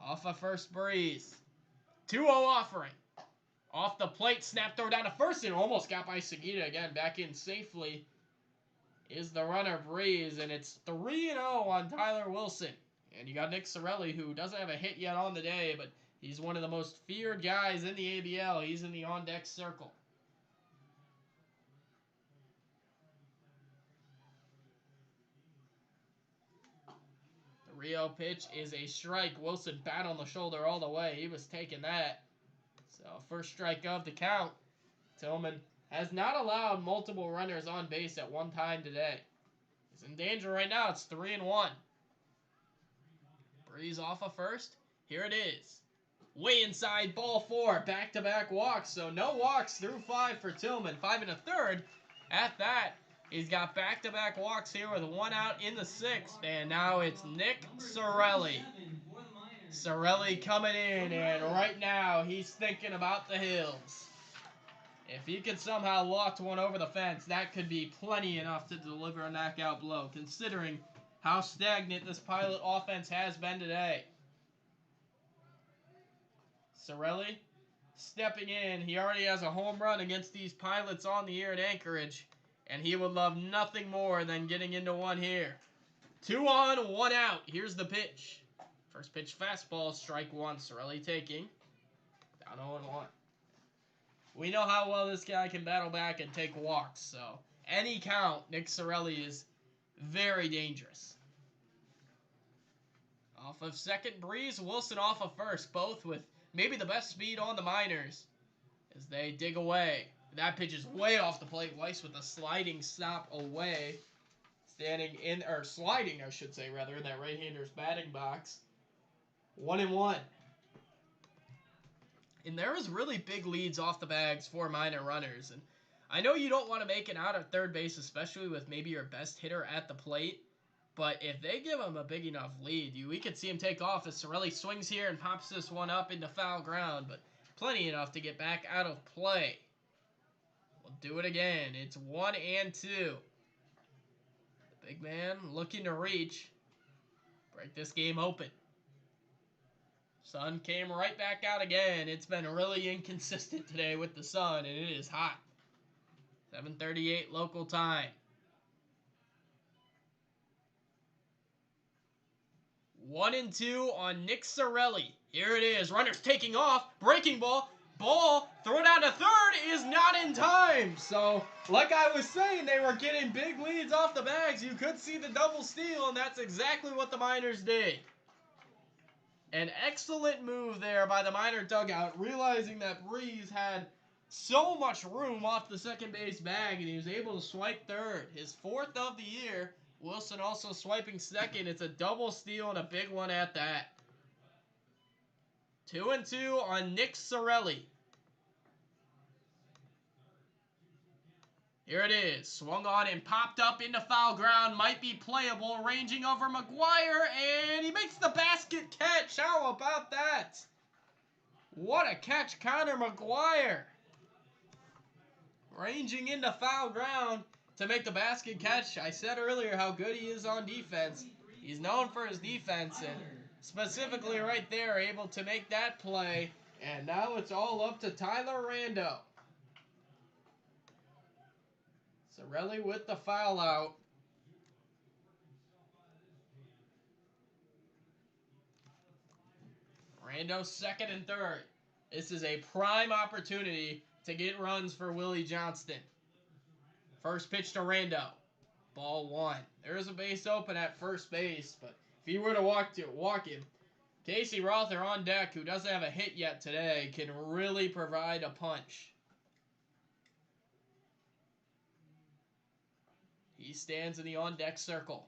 Off of first Breeze. 2-0 offering. Off the plate, snap throw down to first, and almost got by Sagita again. Back in safely is the runner Breeze, and it's 3-0 on Tyler Wilson. And you got Nick Sorelli, who doesn't have a hit yet on the day, but he's one of the most feared guys in the ABL. He's in the on-deck circle. The Rio pitch is a strike. Wilson bat on the shoulder all the way. He was taking that. So first strike of the count. Tillman has not allowed multiple runners on base at one time today. He's in danger right now. It's 3-1. Breeze off of first. Here it is. Way inside, ball 4. Back-to-back walks. So no walks through 5 for Tillman. 5 1/3. At that, he's got back-to-back walks here with 1 out in the 6th. And now it's Nick Sorelli. Sorelli coming in, and right now he's thinking about the hills. If he could somehow loft one over the fence, that could be plenty enough to deliver a knockout blow, considering how stagnant this Pilot offense has been today. Sorelli stepping in. He already has a home run against these Pilots on the year at Anchorage, and he would love nothing more than getting into one here. 2 on, 1 out. Here's the pitch. First pitch fastball, strike 1. Sorelli taking. Down 0-1. We know how well this guy can battle back and take walks, so any count, Nick Sorelli is very dangerous. Off of second, Breeze. Wilson off of first, both with maybe the best speed on the minors as they dig away. That pitch is way off the plate. Weiss with a sliding stop away. Standing in, or sliding, I should say, rather, in that right-hander's batting box. 1-1. And there was really big leads off the bags for minor runners. And I know you don't want to make it out at third base, especially with maybe your best hitter at the plate. But if they give him a big enough lead, we could see him take off as Sorelli swings here and pops this one up into foul ground. But plenty enough to get back out of play. We'll do it again. It's 1-2. The big man looking to reach. Break this game open. Sun came right back out again. It's been really inconsistent today with the sun, and it is hot. 7:38 local time. 1-2 on Nick Sorelli. Here it is. Runners taking off. Breaking ball. Ball thrown down to third is not in time. So, like I was saying, they were getting big leads off the bags. You could see the double steal, and that's exactly what the Miners did. An excellent move there by the minor dugout, realizing that Breeze had so much room off the second base bag, and he was able to swipe third. His 4th of the year. Wilson also swiping second. It's a double steal and a big one at that. 2-2 on Nick Sorelli. Here it is. Swung on and popped up into foul ground. Might be playable. Ranging over McGuire. And he makes the basket catch. How about that? What a catch, Connor McGuire. Ranging into foul ground to make the basket catch. I said earlier how good he is on defense. He's known for his defense. And specifically right there, able to make that play. And now it's all up to Tyler Rando. Sorelli with the foul out. Rando second and third. This is a prime opportunity to get runs for Willie Johnston. First pitch to Rando. Ball 1. There's a base open at first base, but if he were to walk him, Casey Rother on deck, who doesn't have a hit yet today, can really provide a punch. He stands in the on-deck circle.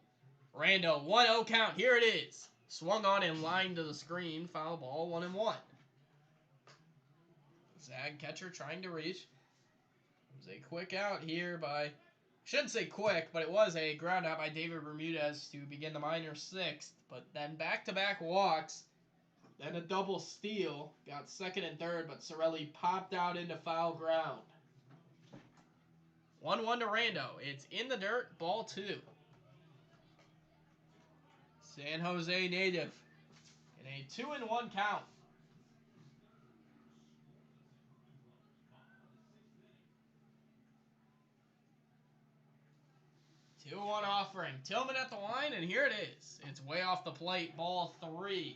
Rando, 1-0 count. Here it is. Swung on in line to the screen. Foul ball, 1-1. Zag catcher trying to reach. It was a quick out here by... Shouldn't say quick, but it was a ground out by David Bermudez to begin the minor sixth. But then back-to-back walks. Then a double steal. Got second and third, but Sorelli popped out into foul ground. 1-1 to Rando. It's in the dirt, ball 2. San Jose native in a 2-1 count. 2-1 offering. Tillman at the line, and here it is. It's way off the plate, ball 3.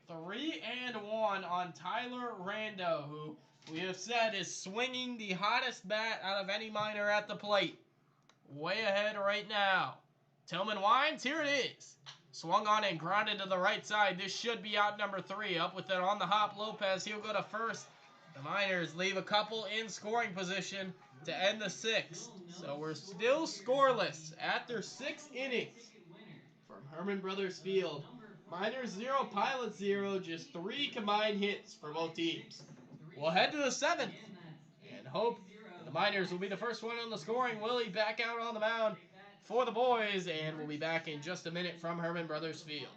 Three and 1 on Tyler Rando, who we have said is swinging the hottest bat out of any minor at the plate. Way ahead right now. Tillman winds. Here it is. Swung on and grounded to the right side. This should be out number 3. Up with it on the hop, Lopez. He'll go to first. The Miners leave a couple in scoring position to end the 6th. So we're still scoreless after 6 innings from Herman Brothers Field. Miners 0, Pilots 0, just 3 combined hits for both teams. We'll head to the 7th and hope that the Miners will be the first one on the scoring. Willie back out on the mound for the boys, and we'll be back in just a minute from Herman Brothers Field.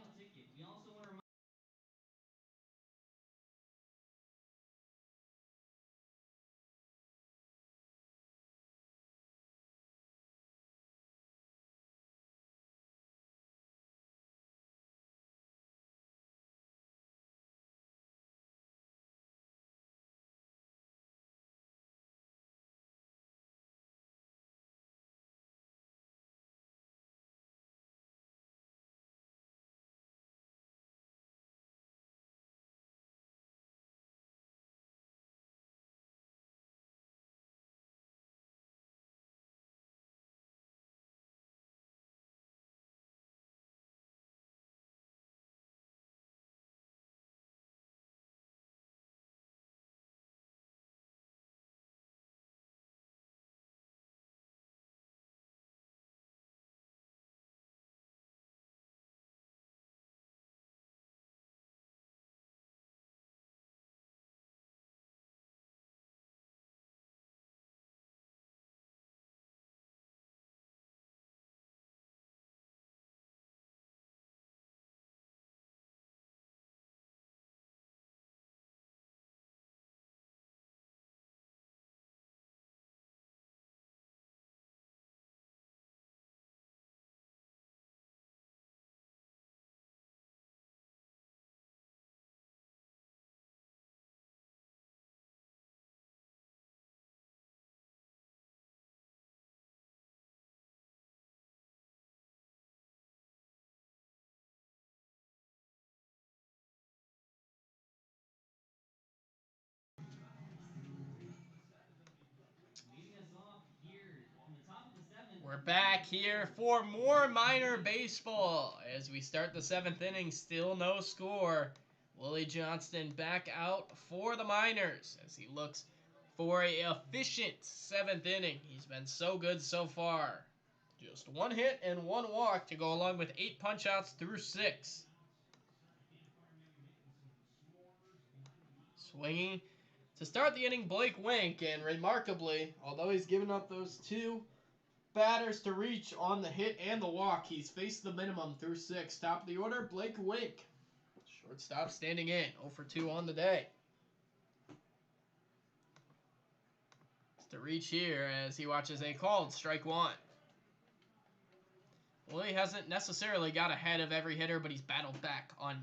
We're back here for more minor baseball as we start the 7th inning. Still no score. Willie Johnston back out for the Miners as he looks for a efficient 7th inning. He's been so good so far. Just 1 hit and 1 walk to go along with 8 punch-outs through 6. Swinging to start the inning, Blake Wink, and remarkably, although he's given up those 2 batters to reach on the hit and the walk, he's faced the minimum through 6. Top of the order, Blake Wink. Shortstop standing in, 0 for 2 on the day. It's to reach here as he watches a called strike 1. Well, he hasn't necessarily got ahead of every hitter, but he's battled back on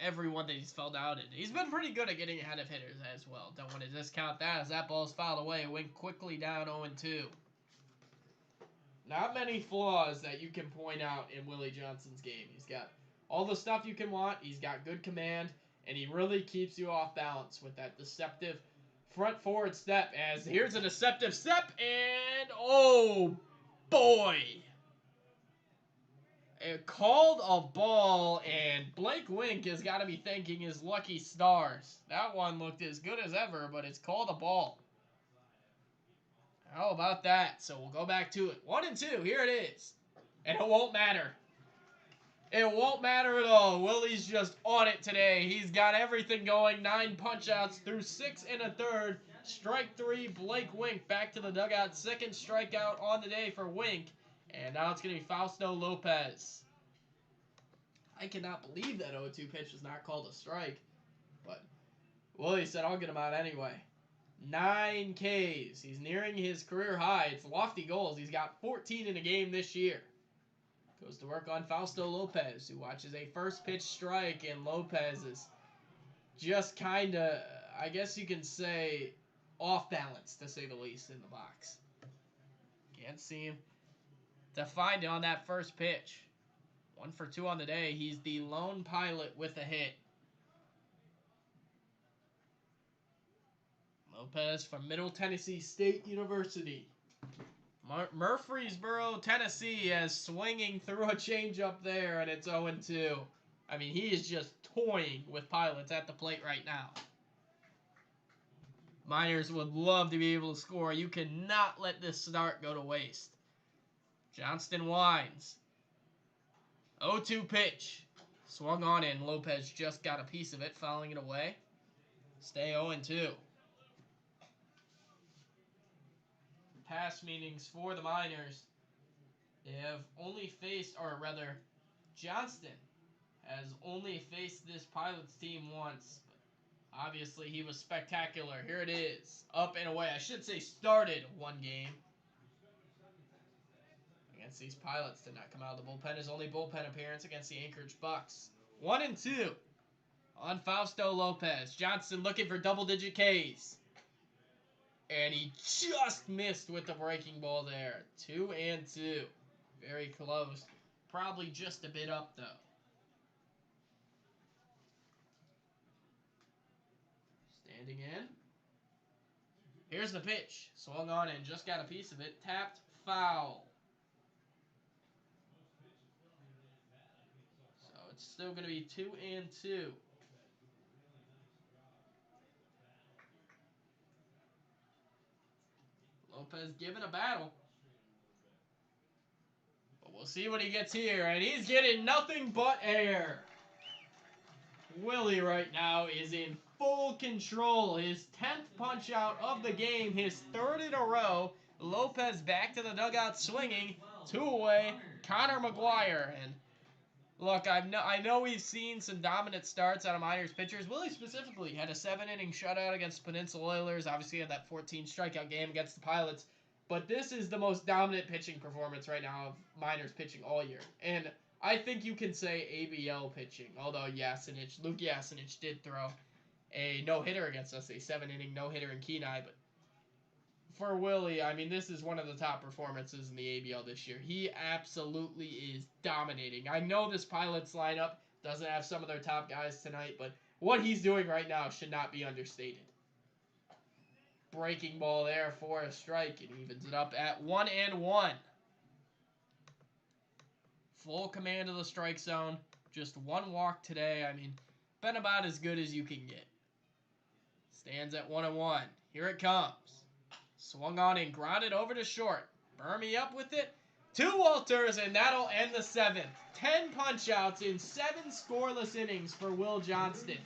everyone that he's felled out in. He's been pretty good at getting ahead of hitters as well. Don't want to discount that as that ball's fouled away. Wink quickly down 0-2. Not many flaws that you can point out in Willie Johnston's game. He's got all the stuff you can want. He's got good command, and he really keeps you off balance with that deceptive front forward step. As here's a deceptive step, and oh, boy! It called a ball, and Blake Wink has got to be thanking his lucky stars. That one looked as good as ever, but it's called a ball. How about that? So we'll go back to it. 1 and 2, here it is. And it won't matter. It won't matter at all. Willie's just on it today. He's got everything going. 9 punch-outs through 6 1/3. Strike 3, Blake Wink back to the dugout. Second strikeout on the day for Wink. And now it's going to be Fausto Lopez. I cannot believe that 0-2 pitch was not called a strike. But Willie said, I'll get him out anyway. 9 Ks. He's nearing his career high. It's lofty goals. He's got 14 in a game this year. Goes to work on Fausto Lopez, who watches a first pitch strike, and Lopez is just kind of, I guess you can say, off balance, to say the least, in the box. Can't seem to find it on that first pitch. 1 for 2 on the day. He's the lone pilot with a hit. Lopez from Middle Tennessee State University. Murfreesboro, Tennessee, as swinging through a changeup there, and it's 0-2. I mean, he is just toying with pilots at the plate right now. Miners would love to be able to score. You cannot let this start go to waste. Johnston winds. 0-2 pitch. Swung on in. Lopez just got a piece of it, fouling it away. Stay 0-2. Past meetings for the Miners. They have only faced, or rather, Johnston has only faced this Pilots team once. But obviously, he was spectacular. Here it is. Up and away. I should say started 1 game. Against these Pilots. Did not come out of the bullpen. His only bullpen appearance against the Anchorage Bucks. 1-2 on Fausto Lopez. Johnston looking for double-digit Ks. And he just missed with the breaking ball there. 2-2. Very close. Probably just a bit up, though. Standing in. Here's the pitch. Swung on and just got a piece of it. Tapped, foul. So it's still going to be 2-2. Lopez giving a battle. But we'll see what he gets here. And he's getting nothing but air. Willie right now is in full control. His 10th punch out of the game. His 3rd in a row. Lopez back to the dugout swinging. 2 away. Connor McGuire. And look, I know we've seen some dominant starts out of Miners pitchers. Willie specifically had a 7-inning shutout against Peninsula Oilers. Obviously had that 14 strikeout game against the Pilots. But this is the most dominant pitching performance right now of Miners pitching all year. And I think you can say ABL pitching. Although Luke Yasinich did throw a no-hitter against us. A 7-inning no-hitter in Kenai. But for Willie, I mean, this is one of the top performances in the ABL this year. He absolutely is dominating. I know this Pilots lineup doesn't have some of their top guys tonight, but what he's doing right now should not be understated. Breaking ball there for a strike. It evens it up at 1-1. Full command of the strike zone. Just 1 walk today. I mean, been about as good as you can get. Stands at 1-1. Here it comes. Swung on and grounded over to short. Burmy up with it. 2 Walters, and that'll end the 7th. 10 punch-outs in 7 scoreless innings for Will Johnston.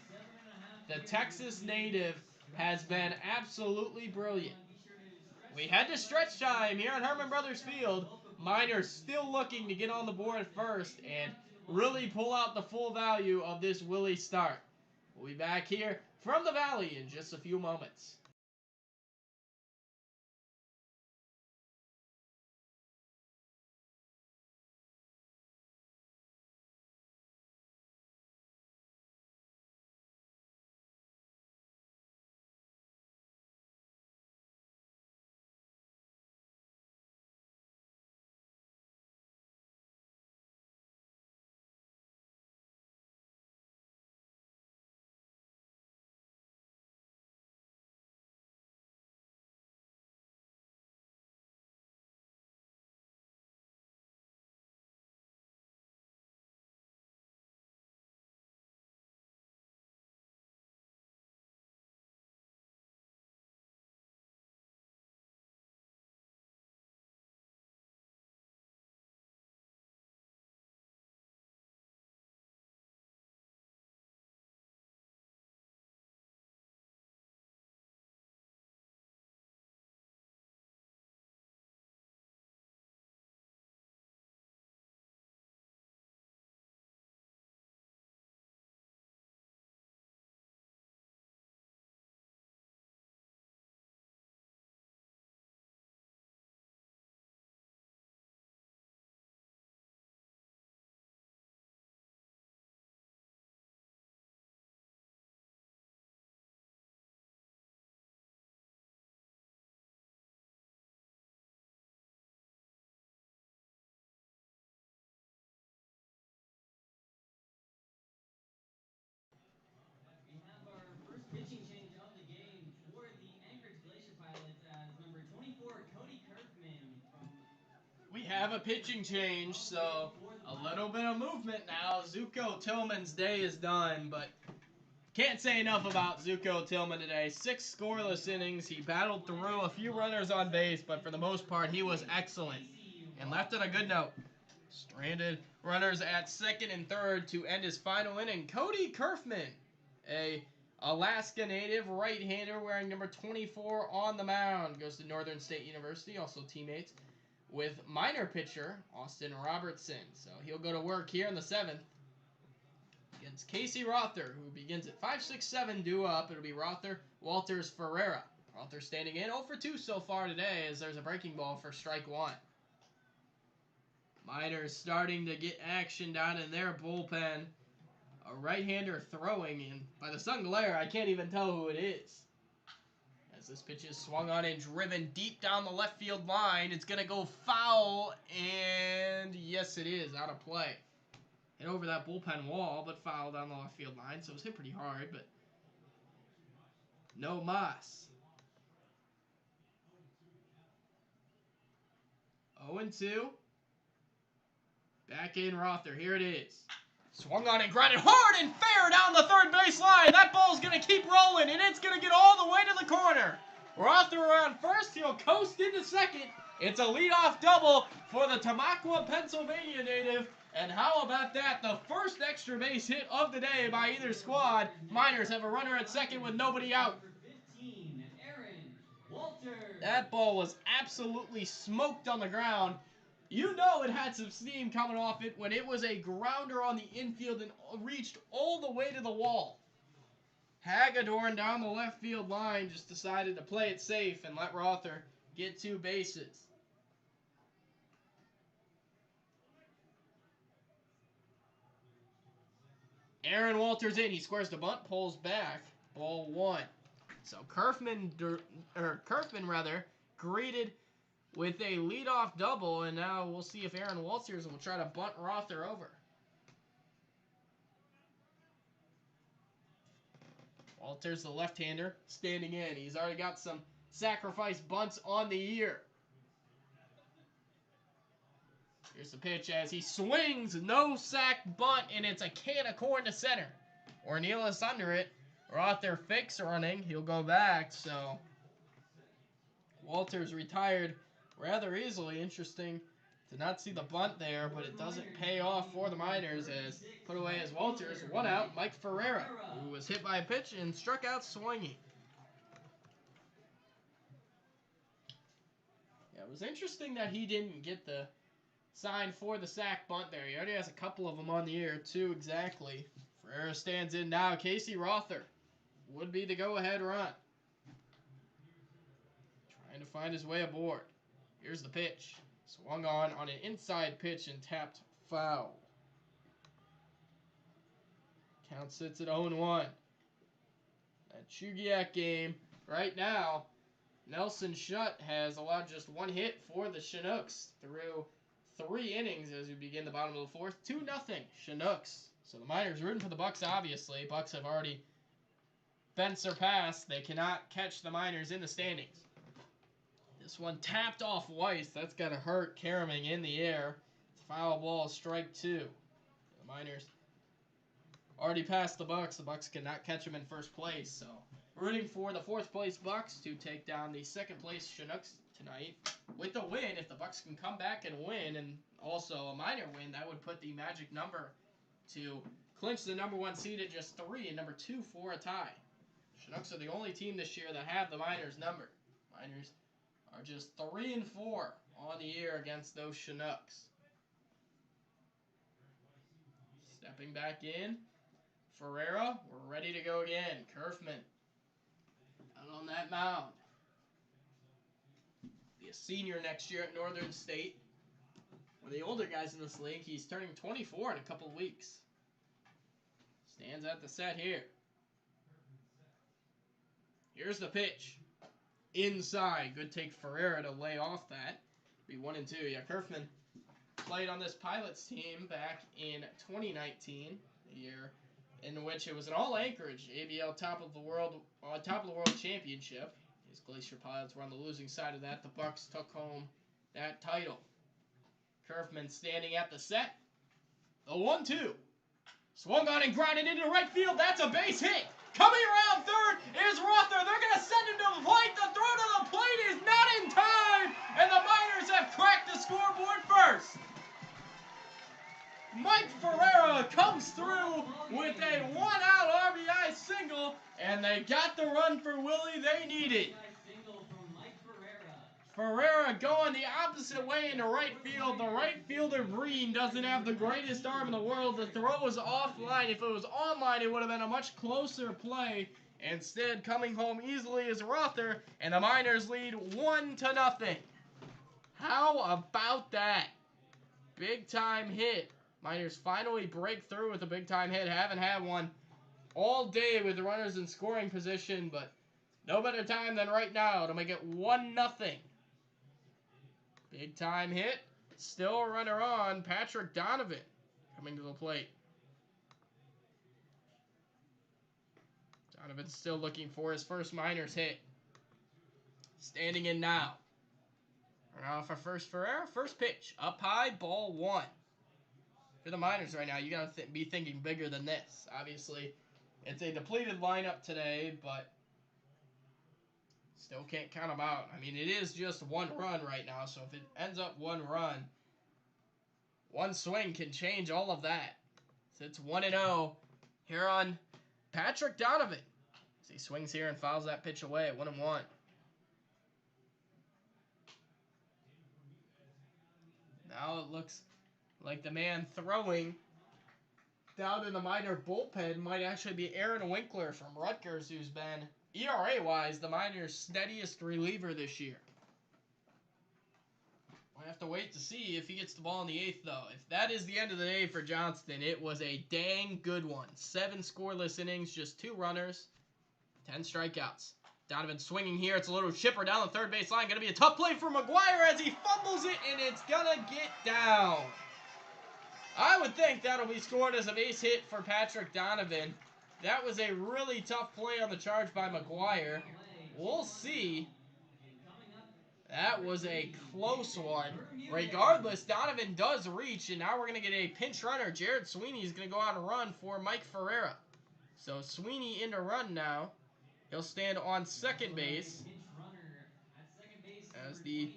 The Texas native has been absolutely brilliant. We head to stretch time here at Herman Brothers Field. Miners still looking to get on the board first and really pull out the full value of this Willie start. We'll be back here from the Valley in just a few moments. have a pitching change, so a little bit of movement now. Zuko Tillman's day is done, but can't say enough about Zuko Tillman today. 6 scoreless innings. He battled through a few runners on base, but for the most part, he was excellent and left on a good note. Stranded runners at second and third to end his final inning. Cody Kerfman, a Alaska native right-hander wearing number 24 on the mound, goes to Northern State University, also teammates with minor pitcher Austin Robertson. So he'll go to work here in the 7th against Casey Rother, who begins at 5-6-7 due up. It'll be Rother, Walters, Ferreira. Rother standing in 0 for 2 so far today as there's a breaking ball for strike 1. Miners starting to get action down in their bullpen. A right-hander throwing, and by the sun glare, I can't even tell who it is. As this pitch is swung on and driven deep down the left field line, it's going to go foul, and yes, it is, out of play. Hit over that bullpen wall, but foul down the left field line, so it was hit pretty hard, but no mas. 0-2. Back in Rother. Here it is. Swung on and grounded hard and fair down the third base line. That ball's going to keep rolling, and it's going to get all the way to the corner. Rother around first. He'll coast into second. It's a leadoff double for the Tamaqua, Pennsylvania native. And how about that? The first extra base hit of the day by either squad. Miners have a runner at second with nobody out. That ball was absolutely smoked on the ground. You know it had some steam coming off it when it was a grounder on the infield and reached all the way to the wall. Hagedorn down the left field line just decided to play it safe and let Rother get 2 bases. Aaron Walters in. He squares the bunt, pulls back. Ball 1. So Kerfman greeted with a leadoff double, and now we'll see if Aaron Walters will try to bunt Rother over. Walters, the left-hander, standing in. He's already got some sacrifice bunts on the year. Here's the pitch as he swings, no sack bunt, and it's a can of corn to center. Ornelas under it. Rother fakes running. He'll go back, so Walters retired rather easily. Interesting to not see the bunt there, but it doesn't pay off for the Miners as put away as Walters. 1 out, Mike Ferreira, who was hit by a pitch and struck out swinging. Yeah, it was interesting that he didn't get the sign for the sack bunt there. He already has a couple of them on the year, 2 exactly. Ferreira stands in now. Casey Rother would be the go-ahead run. Trying to find his way aboard. Here's the pitch. Swung on an inside pitch and tapped foul. Count sits at 0-1. That Chugiak game right now, Nelson Shutt has allowed just 1 hit for the Chinooks through 3 innings as we begin the bottom of the 4th. 2-0 Chinooks. So the Miners rooting for the Bucks, obviously. Bucks have already been surpassed. They cannot catch the Miners in the standings. This one tapped off Weiss. That's got to hurt Karaming in the air. It's foul ball, strike 2. The Miners already passed the Bucks. The Bucks cannot catch them in first place. So rooting for the 4th place Bucks to take down the 2nd place Chinooks tonight. With the win, if the Bucks can come back and win, and also a Miner win, that would put the magic number to clinch the number 1 seed at just 3 and number 2 for a tie. Chinooks are the only team this year that have the Miners number. Miners are just 3-4 on the year against those Chinooks. Stepping back in, Ferreira, we're ready to go again. Kerfman out on that mound. Be a senior next year at Northern State. One of the older guys in this league. He's turning 24 in a couple weeks. Stands at the set here. Here's the pitch. Inside. Good take Ferreira to lay off that. Be 1-2. Yeah, Kerfman played on this Pilots team back in 2019, the year in which it was an all Anchorage ABL top of the world championship. His Glacier Pilots were on the losing side of that. The Bucks took home that title. Kerfman standing at the set. The 1-2. Swung on and grounded into right field. That's a base hit. Coming around third is Rother. They're going to send him to the plate. The throw to the plate is not in time. And the Miners have cracked the scoreboard first. Mike Ferreira comes through with a one-out RBI single. And they got the run for Willie they needed. Ferreira going the opposite way into right field. The right fielder, Green, doesn't have the greatest arm in the world. The throw was offline. If it was online, it would have been a much closer play. Instead, coming home easily is Rother, and the Miners lead 1-0. How about that? Big-time hit. Miners finally break through with a big-time hit. Haven't had one all day with the runners in scoring position, but no better time than right now to make it 1-0. Big time hit. Still a runner on. Patrick Donovan coming to the plate. Donovan's still looking for his first Miners hit. Standing in now. Run off for first Ferreira. First pitch. Up high. Ball 1. For the Miners right now, you got to be thinking bigger than this. Obviously, it's a depleted lineup today, but still can't count them out. I mean, it is just one run right now, so if it ends up one run, one swing can change all of that. So it's 1-0 here on Patrick Donovan. As he swings here and fouls that pitch away at 1-1. Now it looks like the man throwing down in the Miner bullpen might actually be Aaron Winkler from Rutgers, who's been, ERA-wise, the Miners' steadiest reliever this year. We'll have to wait to see if he gets the ball in the 8th, though. If that is the end of the day for Johnston, it was a dang good one. 7 scoreless innings, just 2 runners, 10 strikeouts. Donovan swinging here. It's a little chipper down the third base line. Going to be a tough play for McGuire as he fumbles it, and it's going to get down. I would think that'll be scored as a base hit for Patrick Donovan. That was a really tough play on the charge by McGuire. We'll see. That was a close one. Regardless, Donovan does reach, and now we're going to get a pinch runner. Jared Sweeney is going to go out and run for Mike Ferreira. So Sweeney in to run now. He'll stand on second base as the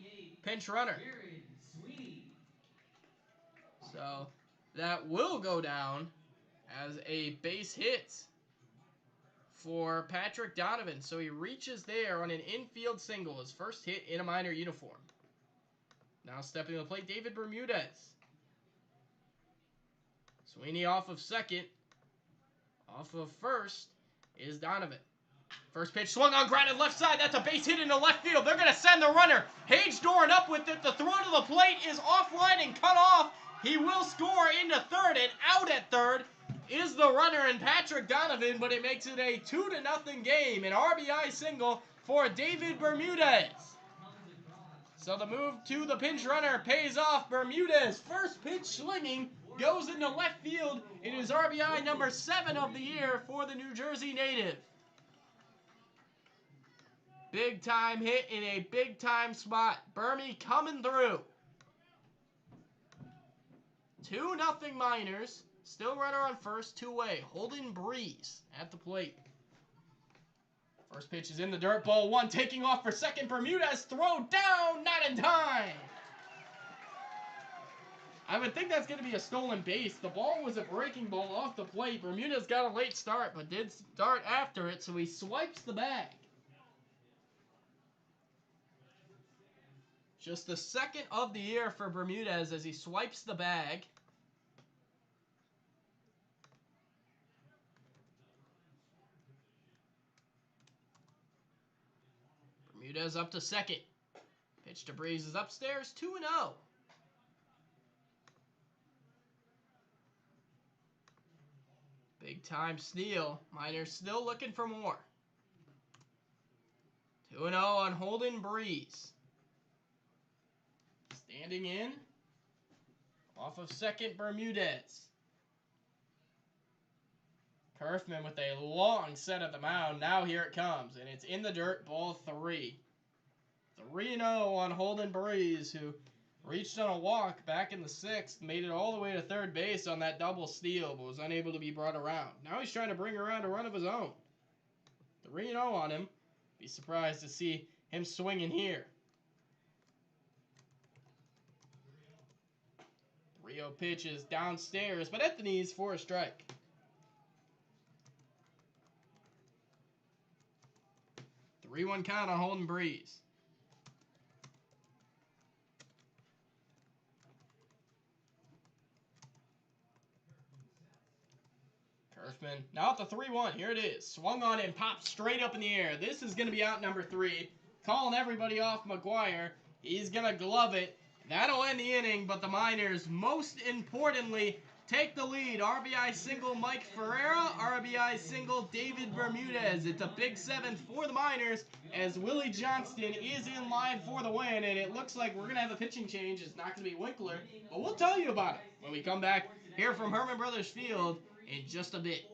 pinch runner. So that will go down as a base hit for Patrick Donovan. So he reaches there on an infield single, his first hit in a Miner uniform. Now stepping to the plate, David Bermudez. Sweeney off of second. Off of first is Donovan. First pitch swung on, grounded left side. That's a base hit into left field. They're going to send the runner. Hage Doran up with it. The throw to the plate is offline and cut off. He will score into third, and out at third is the runner and Patrick Donovan, but it makes it a 2-0 game. An RBI single for David Bermudez. So the move to the pinch runner pays off. Bermudez, first pitch swinging, goes into left field. It is RBI number 7 of the year for the New Jersey native. Big time hit in a big time spot. Bermy coming through. 2-0 Miners. Still runner on first, 2-way. Holden Breeze at the plate. First pitch is in the dirt. Ball 1 taking off for second. Bermudez throw down, not in time. I would think that's going to be a stolen base. The ball was a breaking ball off the plate. Bermudez got a late start, but did start after it, so he swipes the bag. Just the second of the year for Bermudez as he swipes the bag. Bermudez up to second. Pitch to Breeze is upstairs, 2-0. Big time steal. Miners still looking for more. 2-0 on Holden Breeze. Standing in. Off of second, Bermudez. Kerfman with a long set at the mound. Now here it comes, and it's in the dirt, ball 3. 3-0 on Holden Breeze, who Reached on a walk back in the 6th, made it all the way to third base on that double steal, but was unable to be brought around. Now he's trying to bring around a run of his own. 3-0 on him. Be surprised to see him swinging here. 3-0 pitch is downstairs, but at the knees for a strike. 3-1 count on Holden Breeze. Kerfman, now at the 3-1. Here it is. Swung on and popped straight up in the air. This is going to be out number 3. Calling everybody off McGuire. He's going to glove it. That'll end the inning, but the Miners, most importantly, take the lead. RBI single Mike Ferreira, RBI single David Bermudez. It's a big 7th for the Miners as Willie Johnston is in line for the win, and it looks like we're going to have a pitching change. It's not going to be Winkler, but we'll tell you about it when we come back here from Herman Brothers Field in just a bit.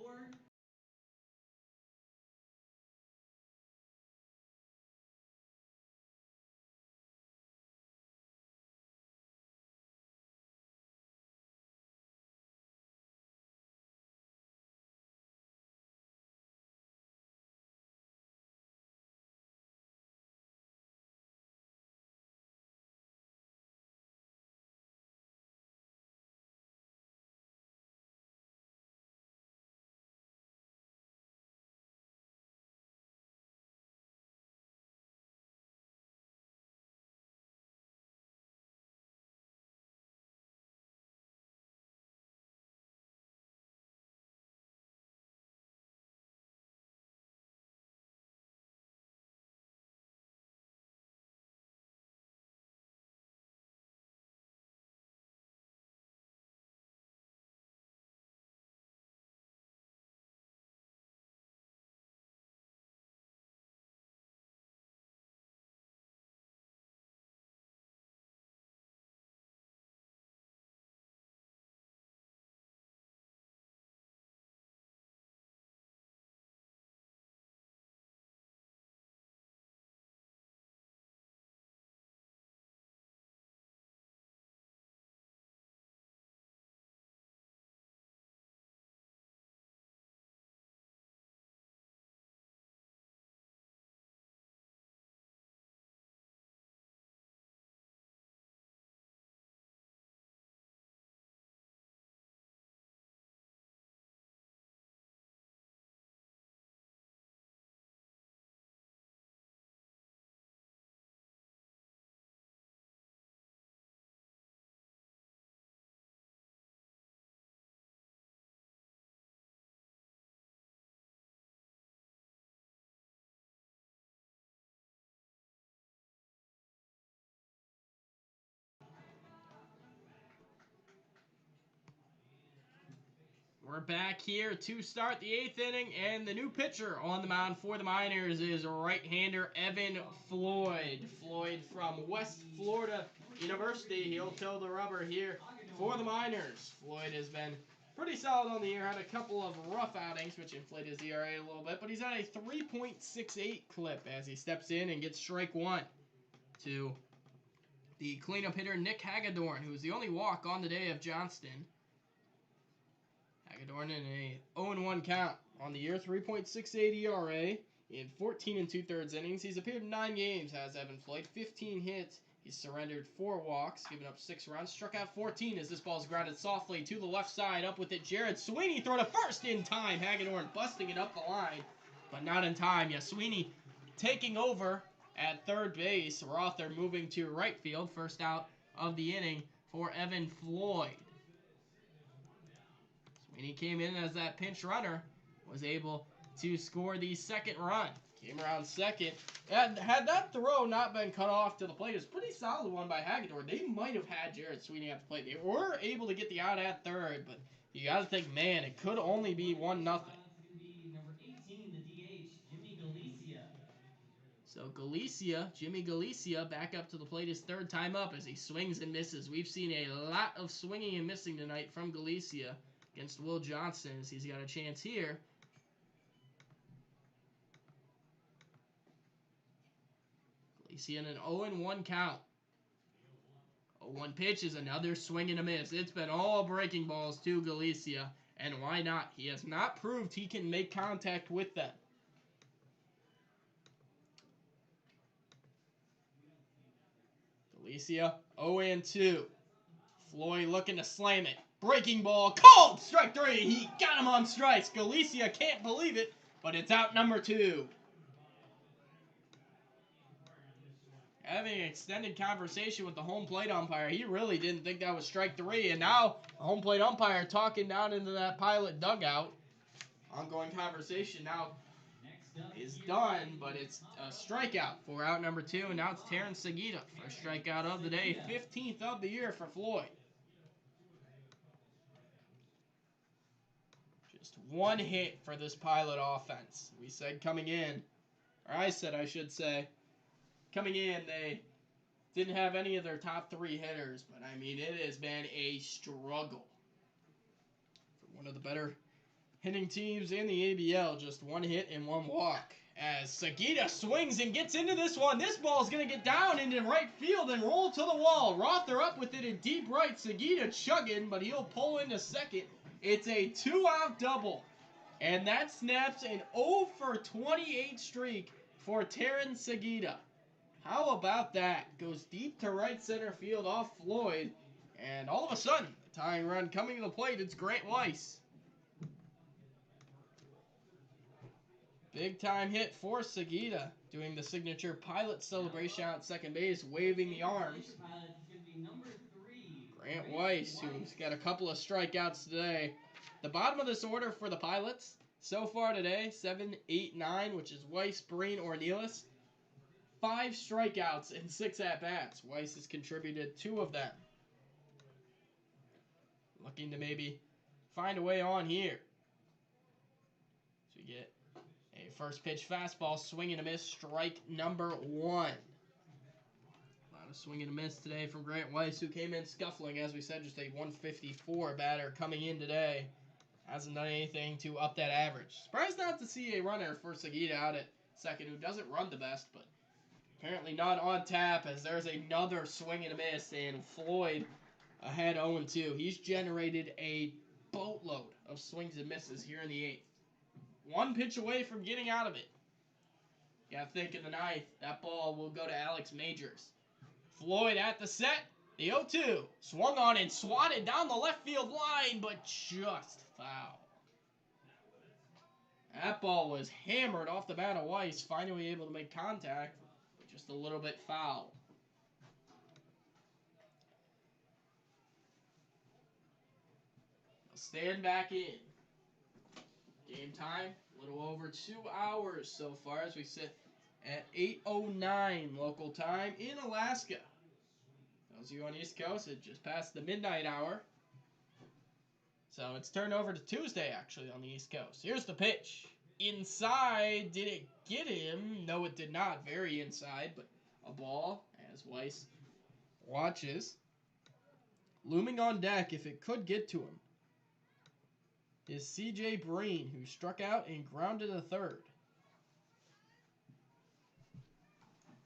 We're back here to start the 8th inning, and the new pitcher on the mound for the Miners is right-hander Evan Floyd. Floyd from West Florida University. He'll toe the rubber here for the Miners. Floyd has been pretty solid on the year, had a couple of rough outings, which inflated his ERA a little bit, but he's at a 3.68 clip as he steps in and gets strike 1 to the cleanup hitter Nick Hagedorn, who's the only walk on the day of Johnston. Hagedorn in a 0-1 count on the year, 3.68 ERA in 14 2/3 innings. He's appeared in 9 games, has Evan Floyd, 15 hits. He's surrendered 4 walks, given up 6 runs, struck out 14 as this ball's grounded softly to the left side. Up with it, Jared Sweeney, throw to first in time. Hagedorn busting it up the line, but not in time. Yeah, Sweeney taking over at third base. Rother moving to right field. First out of the inning for Evan Floyd. Sweeney came in as that pinch runner, was able to score the second run. Came around second. And had that throw not been cut off to the plate, it was a pretty solid one by Hagedorn. They might have had Jared Sweeney at the plate. They were able to get the out at third, but you got to think, man, it could only be 1-0. Number 18, the DH, Jimmy Glacier. So Galicia, Jimmy Galicia, back up to the plate his 3rd time up as he swings and misses. We've seen a lot of swinging and missing tonight from Galicia against Will Johnson as he's got a chance here. Galicia in an 0-1 count. One pitch is another swing and a miss. It's been all breaking balls to Glacier, and why not? He has not proved he can make contact with them. Glacier 0-2. Floyd looking to slam it. Breaking ball, called! Strike 3. He got him on strikes. Glacier can't believe it, but it's out number 2. Having an extended conversation with the home plate umpire. He really didn't think that was strike 3, and now the home plate umpire talking down into that Pilot dugout. Ongoing conversation now is done, but it's a strikeout for out number 2, and now it's Terrence Segita. First strikeout of the day, 15th of the year for Floyd. Just one hit for this Pilot offense. We said coming in, or I said I should say, coming in, they didn't have any of their top 3 hitters, but I mean, it has been a struggle for one of the better hitting teams in the ABL. Just one hit and one walk. As Segita swings and gets into this one, this ball is going to get down into right field and roll to the wall. Rother up with it in deep right. Segita chugging, but he'll pull into second. It's a 2-out double, and that snaps an 0-for-28 streak for Terrence Segita. How about that? Goes deep to right center field off Floyd. And all of a sudden, the tying run coming to the plate, it's Grant Weiss. Big time hit for Segita. Doing the signature Pilot celebration out at second base, waving the arms. Grant Weiss, who's got a couple of strikeouts today. The bottom of this order for the Pilots, so far today, 7, 8, 9, which is Weiss, Breen, Ornelas. 5 strikeouts and 6 at-bats. Weiss has contributed 2 of them. Looking to maybe find a way on here. So we get a first pitch fastball, swing and a miss, strike number 1. A lot of swing and a miss today from Grant Weiss, who came in scuffling, as we said, just a 154 batter coming in today. Hasn't done anything to up that average. Surprised not to see a runner for Segita out at second, who doesn't run the best, but apparently not on tap, as there's another swing and a miss, and Floyd ahead 0-2. He's generated a boatload of swings and misses here in the 8th. One pitch away from getting out of it. You gotta think in the 9th, that ball will go to Alex Majors. Floyd at the set, the 0-2. Swung on and swatted down the left field line, but just foul. That ball was hammered off the bat of Weiss, finally able to make contact. Just a little bit foul. I'll stand back in. Game time, a little over 2 hours so far as we sit at 8:09 local time in Alaska. Those of you on the East Coast, it just passed the midnight hour. So it's turned over to Tuesday, actually, on the East Coast. Here's the pitch. Inside, did it get him? No, it did not. Very inside, but a ball, as Weiss watches. Looming on deck, if it could get to him, is C.J. Breen, who struck out and grounded a third.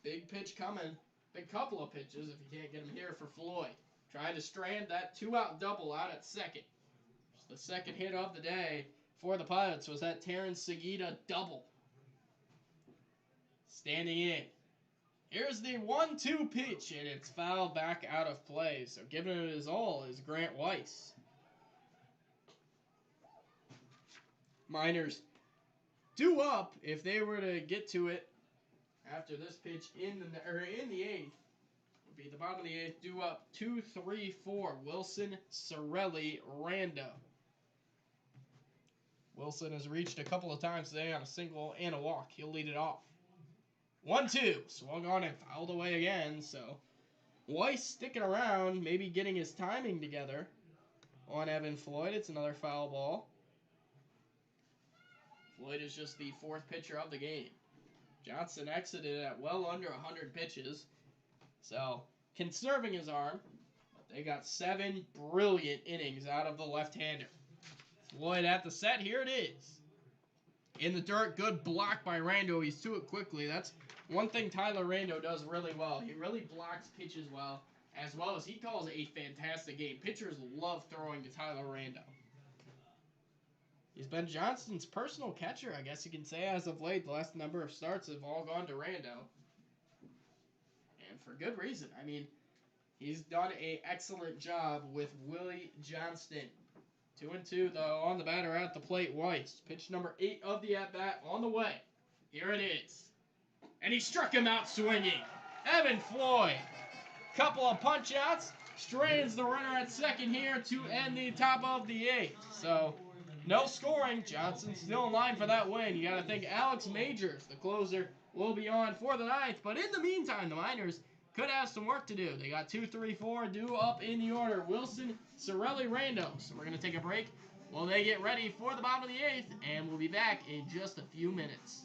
Big pitch coming. Big couple of pitches if you can't get him here for Floyd. Trying to strand that 2-out double out at second. Just the second hit of the day for the Pilots was that Terrence Segita double. Standing in. Here's the 1-2 pitch, and it's fouled back out of play. So giving it his all is Grant Weiss. Miners due up if they were to get to it after this pitch in the 8th. Would be the bottom of the 8th, due up 2-3-4. Wilson, Sorelli, Rando. Wilson has reached a couple of times today on a single and a walk. He'll lead it off. 1-2. Swung on and fouled away again. So Weiss sticking around, maybe getting his timing together on Evan Floyd. It's another foul ball. Floyd is just the 4th pitcher of the game. Johnson exited at well under 100 pitches. So conserving his arm. But they got 7 brilliant innings out of the left-hander. Floyd at the set. Here it is. In the dirt. Good block by Rando. He's to it quickly. That's one thing Tyler Rando does really well. He really blocks pitches well as well as he calls a fantastic game. Pitchers love throwing to Tyler Randall. He's been Johnston's personal catcher, I guess you can say, as of late. The last number of starts have all gone to Randall. And for good reason. I mean, he's done an excellent job with Willie Johnston. 2-2, though, on the batter at the plate, Weiss. Pitch number 8 of the at-bat on the way. Here it is. And he struck him out swinging. Evan Floyd. Couple of punch-outs. Strains the runner at second here to end the top of the 8th. So, no scoring. Johnson's still in line for that win. You got to think Alex Majors, the closer, will be on for the 9th. But in the meantime, the Miners could have some work to do. They got 2, 3, 4 due up in the order. Wilson, Sorelli, Rando. So we're going to take a break while they get ready for the bottom of the 8th. And we'll be back in just a few minutes.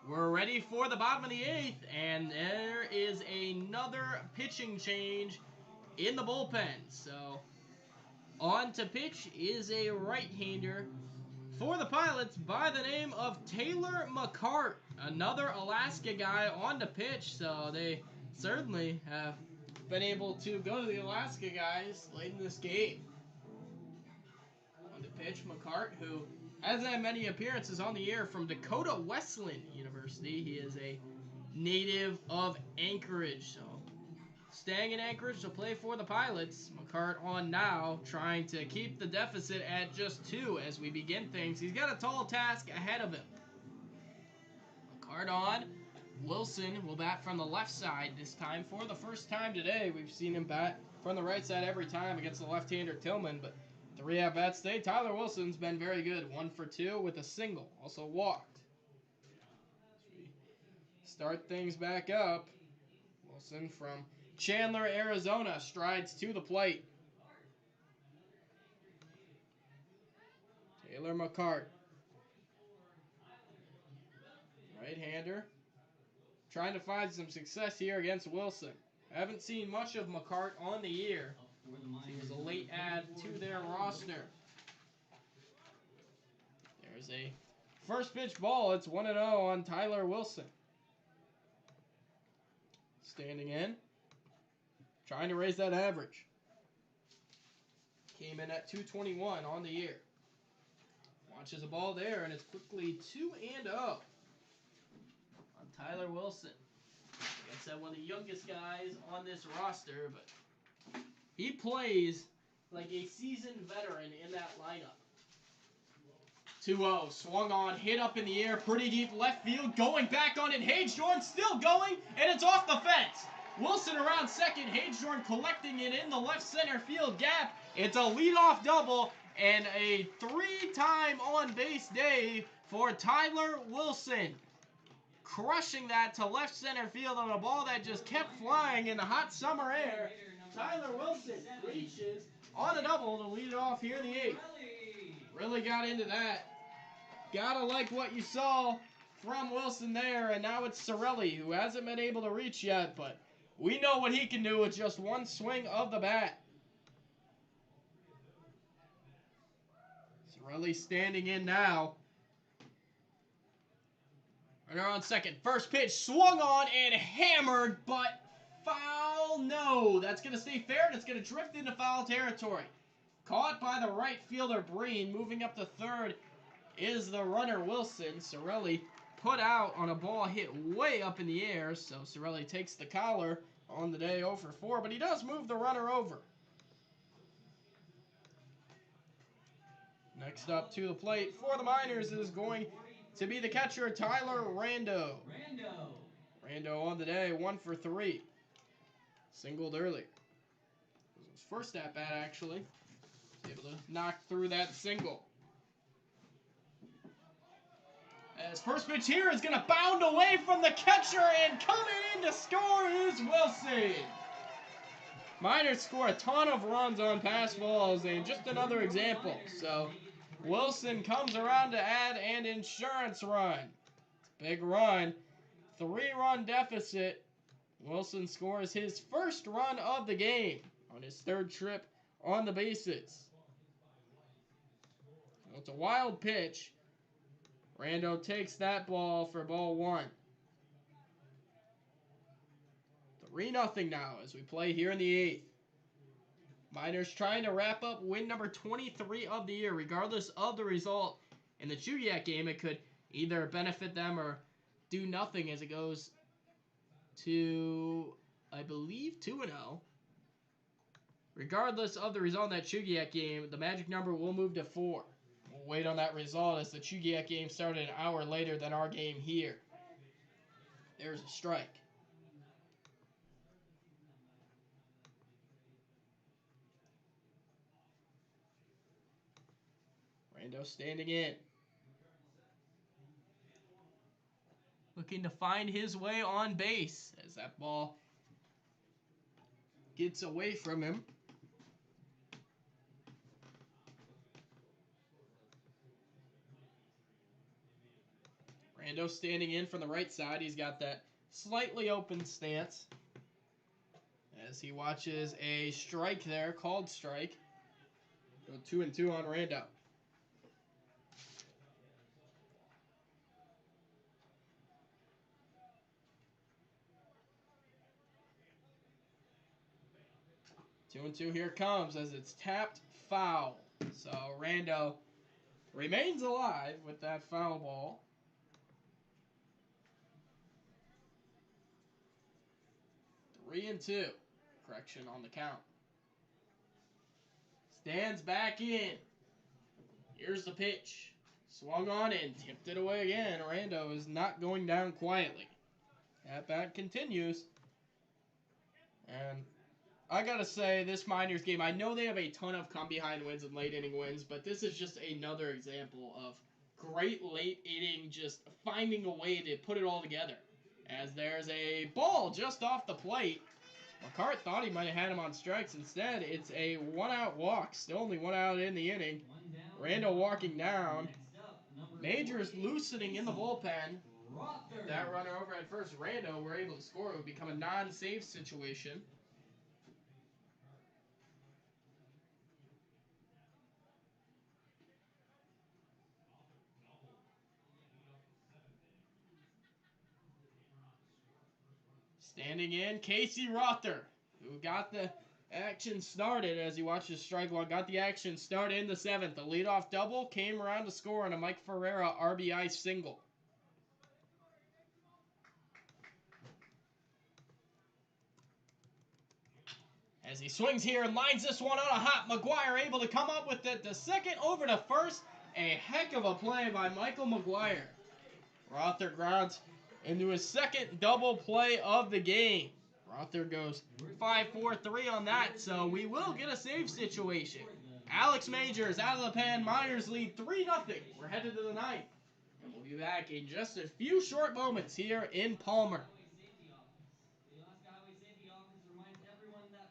We're ready for the bottom of the 8th, and there is another pitching change in the bullpen. So, on to pitch is a right-hander for the Pilots by the name of Taylor McCart, another Alaska guy on the pitch. So they certainly have been able to go to the Alaska guys late in this game. On the pitch, McCart, who hasn't had many appearances on the year, from Dakota Wesleyan University. He is a native of Anchorage, so staying in Anchorage to play for the Pilots. McCart on now, trying to keep the deficit at just 2 as we begin things. He's got a tall task ahead of him. McCart on. Wilson will bat from the left side this time. For the first time today, we've seen him bat from the right side every time against the left-hander Tillman, but 3 at-bats today. Tyler Wilson's been very good. 1 for 2 with a single. Also walked. As we start things back up, Wilson from Chandler, Arizona, strides to the plate. Taylor McCart, right-hander, trying to find some success here against Wilson. Haven't seen much of McCart on the year. He was a late add to their roster. There's a first pitch ball. It's 1-0 on Tyler Wilson. Standing in, trying to raise that average. Came in at 221 on the year. Launches a ball there, and it's quickly 2-0 on Tyler Wilson. Like I said, one of the youngest guys on this roster, but he plays like a seasoned veteran in that lineup. 2-0, swung on, hit up in the air, pretty deep left field, going back on it. Hagedorn still going, and it's off the fence. Wilson around second, Hagedorn collecting it in the left center field gap. It's a leadoff double and a 3-time on-base day for Tyler Wilson. crushing that to left center field on a ball that just kept flying in the hot summer air. Tyler Wilson reaches on a double to lead it off here in the 8th. Really got into that. Gotta like what you saw from Wilson there, and now it's Sorelli, who hasn't been able to reach yet, but we know what he can do with just one swing of the bat. Sorelli standing in now. Runner on second. First pitch swung on and hammered, but foul. No, that's going to stay fair, and it's going to drift into foul territory. Caught by the right fielder, Breen. Moving up to third is the runner, Wilson. Sorelli put out on a ball hit way up in the air, so Sorelli takes the collar on the day 0 for 4, but he does move the runner over. Next up to the plate for the Miners is going to be the catcher, Tyler Rando. Rando on the day, 1 for 3. Singled earlier. It was his first at-bat, actually. Able to knock through that single. As first pitch here is going to bound away from the catcher, and coming in to score is Wilson. Miners score a ton of runs on pass balls, and just another example. So Wilson comes around to add an insurance run. It's a big run. 3-run deficit. Wilson scores his first run of the game on his 3rd trip on the bases. Well, it's a wild pitch. Rando takes that ball for ball 1. 3-0 now as we play here in the 8th. Miners trying to wrap up win number 23 of the year. Regardless of the result in the Chugiak game, it could either benefit them or do nothing as it goes to, I believe, 2-0. Regardless of the result in that Chugiak game, the magic number will move to 4. We'll wait on that result as the Chugiak game started an hour later than our game here. There's a strike. Rando standing in. Looking to find his way on base as that ball gets away from him. Rando standing in from the right side. He's got that slightly open stance as he watches a strike there, called strike. Go 2-2 on Rando. Two and two, here it comes as it's tapped foul. So Rando remains alive with that foul ball. 3-2. Correction on the count. Stands back in. Here's the pitch. Swung on and tipped it away again. Rando is not going down quietly. At bat continues. And I gotta say, this Miners game, I know they have a ton of come-behind wins and late-inning wins, but this is just another example of great late-inning just finding a way to put it all together. As there's a ball just off the plate. McCart thought he might have had him on strikes. Instead, it's a one-out walk. Still only 1 out in the inning. Rando walking down. Majors loosening in the bullpen. If that runner over at first, Rando, were able to score, it would become a non-save situation. Standing in, Casey Rother, who got the action started as he watched his strike one. Got the action started in the 7th. The leadoff double came around to score on a Mike Ferreira RBI single. As he swings here and lines this one on a hop, McGuire able to come up with it. The second over to first. A heck of a play by Michael McGuire. Rother grounds into his second double play of the game. Rother goes 5-4-3 on that, so we will get a save situation. Alex Majors out of the pen. Miners lead 3-0. We're headed to the 9th. We'll be back in just a few short moments here in Palmer. The Alaska Highway Safety Office reminds everyone that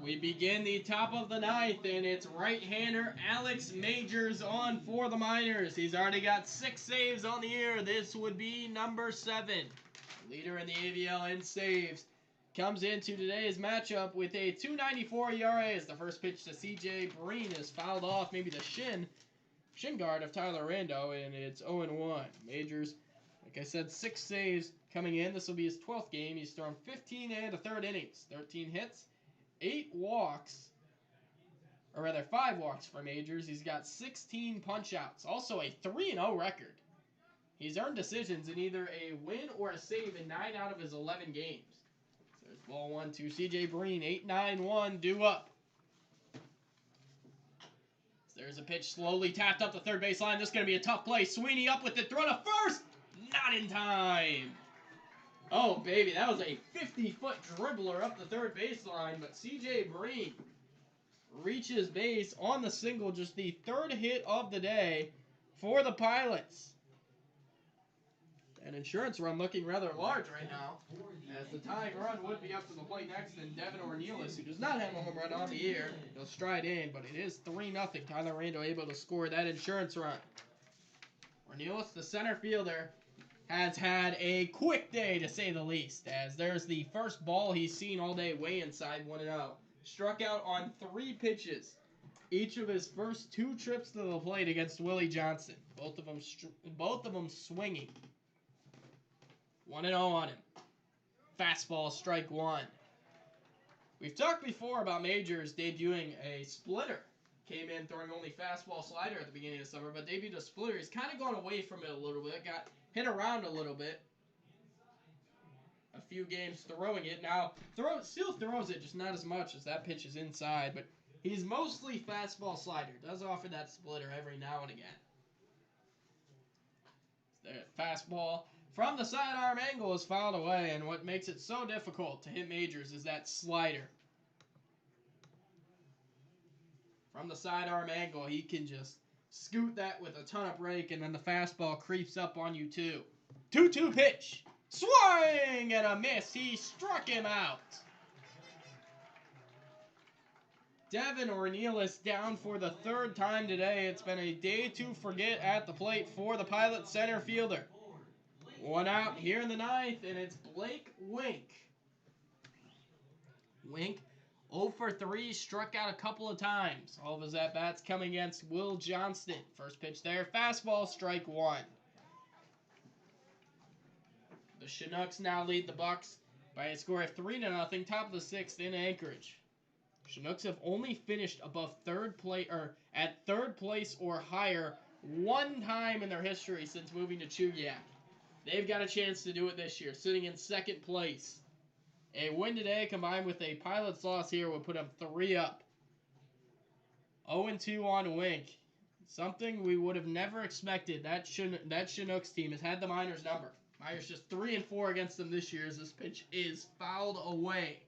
We begin the top of the ninth, and it's right-hander Alex Majors on for the Miners. He's already got 6 saves on the year. This would be number 7. Leader in the AVL in saves. Comes into today's matchup with a 2.94 ERA as the first pitch to CJ Breen is fouled off, maybe the shin guard of Tyler Rando, and it's 0-1. Majors, like I said, 6 saves coming in. This will be his 12th game. He's thrown 15 and a third innings, 13 hits, 8 walks, or rather 5 walks for Majors. He's got 16 punch-outs, also a 3-0 record. He's earned decisions in either a win or a save in 9 out of his 11 games. So there's ball 1 to CJ Breen, 8-9-1, due up. There's a pitch slowly tapped up the third baseline. This is going to be a tough play. Sweeney up with it, throw to first, not in time. Oh, baby, that was a 50-foot dribbler up the third baseline, but C.J. Breen reaches base on the single, just the 3rd hit of the day for the Pilots. An insurance run looking rather large right now, as the tying run would be up to the plate next, and Devin Ornelas, who does not have a home run on the year. He'll stride in, but it is 3-0. Tyler Rando able to score that insurance run. Ornelas, the center fielder, has had a quick day, to say the least, as there's the first ball he's seen all day, way inside, 1-0. Struck out on 3 pitches, each of his first 2 trips to the plate against Willie Johnson. Both of them swinging. 1-0 on him. Fastball, strike 1. We've talked before about Majors debuting a splitter. Came in throwing only fastball slider at the beginning of the summer, but debuted a splitter. He's kind of gone away from it a little bit. Got hit around a little bit. A few games throwing it. Now, still throws it, just not as much as that pitch is inside. But he's mostly fastball slider. Does offer that splitter every now and again. The fastball from the sidearm angle is fouled away, and what makes it so difficult to hit Majors is that slider. From the sidearm angle, he can just scoot that with a ton of break, and then the fastball creeps up on you too. 2-2 pitch. Swing and a miss. He struck him out. Devin Ornelas down for the 3rd time today. It's been a day to forget at the plate for the Pilot center fielder. 1 out here in the 9th, and it's Blake Wink. Wink, 0 for 3, struck out a couple of times. All of his at-bats coming against Will Johnston. First pitch there, fastball, strike one. The Chinooks now lead the Bucks by a score of 3-0, top of the sixth in Anchorage. Chinooks have only finished above at third place or higher one time in their history since moving to Chugiak. They've got a chance to do it this year, sitting in second place. A win today combined with a Pilots loss here would put them 3 up. 0-2 on Wink. Something we would have never expected. That Chinooks team has had the Miners number. Miners just 3-4 against them this year as this pitch is fouled away.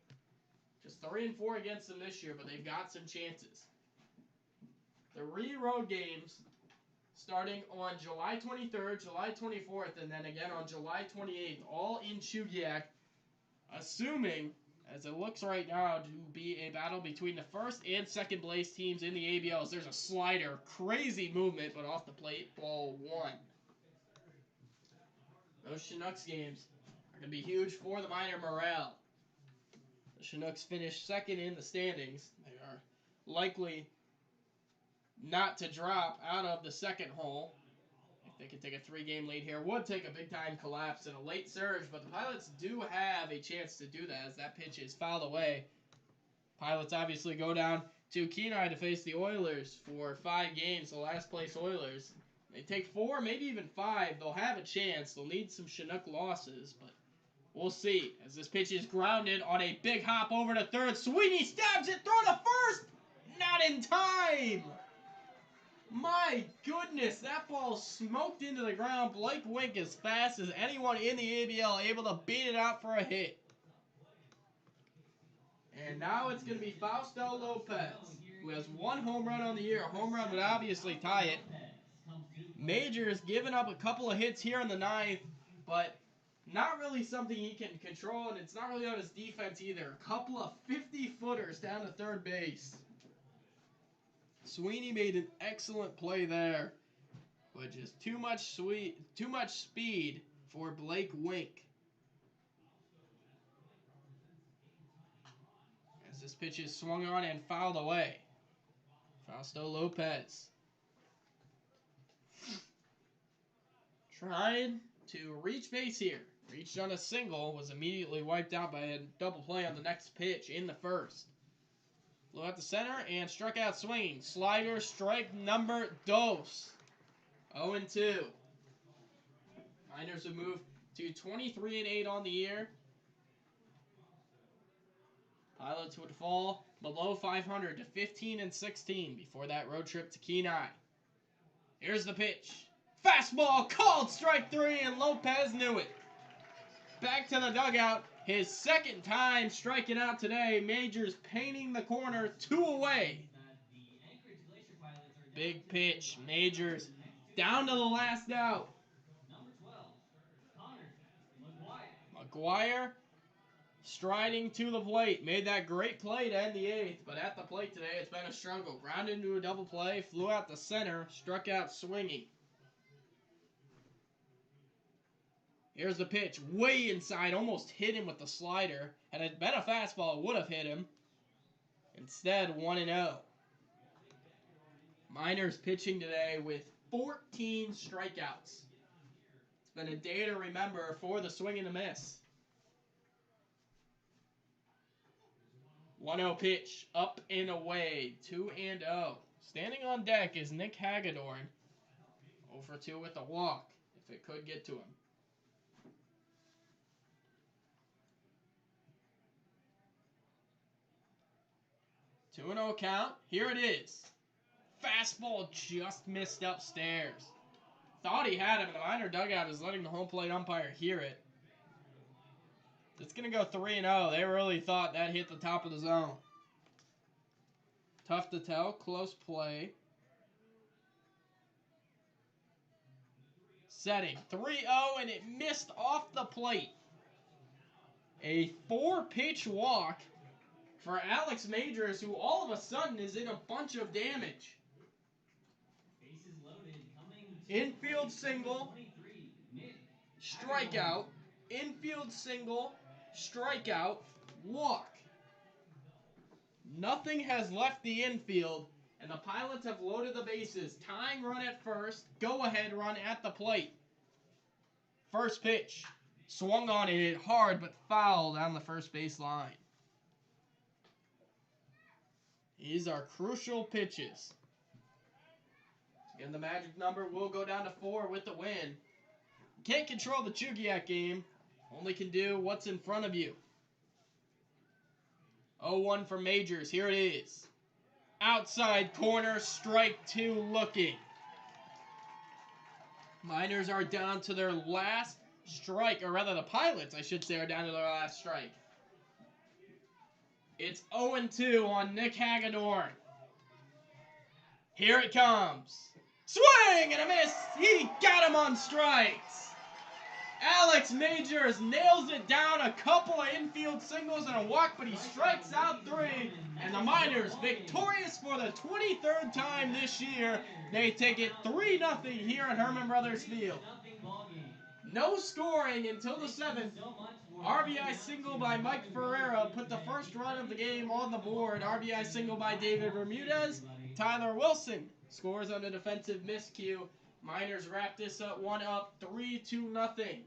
Just 3-4 against them this year, but they've got some chances. 3 road games starting on July 23rd, July 24th, and then again on July 28th, all in Chugiak, assuming, as it looks right now, to be a battle between the first and second place teams in the ABLs. There's a slider, crazy movement, but off the plate, ball 1. Those Chinooks games are going to be huge for the Miner morale. The Chinooks finished second in the standings. They are likely not to drop out of the second hole. If they could take a 3-game lead here, would take a big-time collapse and a late surge, but the Pilots do have a chance to do that as that pitch is fouled away. Pilots obviously go down to Kenai to face the Oilers for 5 games, the last place Oilers. They take 4, maybe even 5. They'll have a chance. They'll need some Chinook losses, but we'll see. As this pitch is grounded on a big hop over to third. Sweeney stabs it, throw to first! Not in time! My goodness, that ball smoked into the ground. Blake Wink as fast as anyone in the ABL, able to beat it out for a hit. And now it's going to be Fausto Lopez, who has 1 home run on the year. A home run would obviously tie it. Major's given up a couple of hits here in the 9th, but not really something he can control, and it's not really on his defense either. A couple of 50-footers down to third base. Sweeney made an excellent play there, but just too much speed for Blake Wink. As this pitch is swung on and fouled away. Fausto Lopez tried to reach base here. Reached on a single, was immediately wiped out by a double play on the next pitch in the first. Flew out the center and struck out swinging. Slider, strike number 2. 0-2. Miners would move to 23-8 on the year. Pilots would fall below 500 to 15-16 before that road trip to Kenai. Here's the pitch. Fastball called strike 3, and Lopez knew it. Back to the dugout. His second time striking out today. Majors painting the corner, 2 away. Big pitch. Majors down to the last out. McGuire striding to the plate. Made that great play to end the 8th, but at the plate today it's been a struggle. Grounded into a double play, flew out the center, struck out swinging. Here's the pitch, way inside, almost hit him with the slider. Had it been a fastball, it would have hit him. Instead, 1-0. Miners pitching today with 14 strikeouts. It's been a day to remember for the swing and a miss. 1-0 pitch, up and away, 2-0. Standing on deck is Nick Hagedorn. 0 for 2 with a walk, if it could get to him. 2-0 count. Here it is. Fastball just missed upstairs. Thought he had him, and the Miner dugout is letting the home plate umpire hear it. It's going to go 3-0. They really thought that hit the top of the zone. Tough to tell. Close play. Setting. 3-0, and it missed off the plate. A 4-pitch walk for Alex Majors, who all of a sudden is in a bunch of damage. Infield single, strikeout, infield single, strikeout, walk. Nothing has left the infield, and the Pilots have loaded the bases. Tying run at first. Go-ahead run at the plate. First pitch. Swung on and hit hard, but fouled on the first base line. These are crucial pitches. Again, the magic number will go down to 4 with the win. Can't control the Chugiak game. Only can do what's in front of you. 0-1 for Majors. Here it is. Outside corner, strike 2 looking. Miners are down to their last strike, or rather the Pilots, I should say, are down to their last strike. It's 0-2 on Nick Hagedorn. Here it comes. Swing and a miss. He got him on strikes. Alex Majors nails it down, a couple of infield singles and a walk, but he strikes out 3. And the Miners, victorious for the 23rd time this year. They take it 3-0 here at Herman Brothers Field. No scoring until the 7th. RBI single by Mike Ferreira put the first run of the game on the board. RBI single by David Bermudez. Tyler Wilson scores on a defensive miscue. Miners wrap this up 3-0.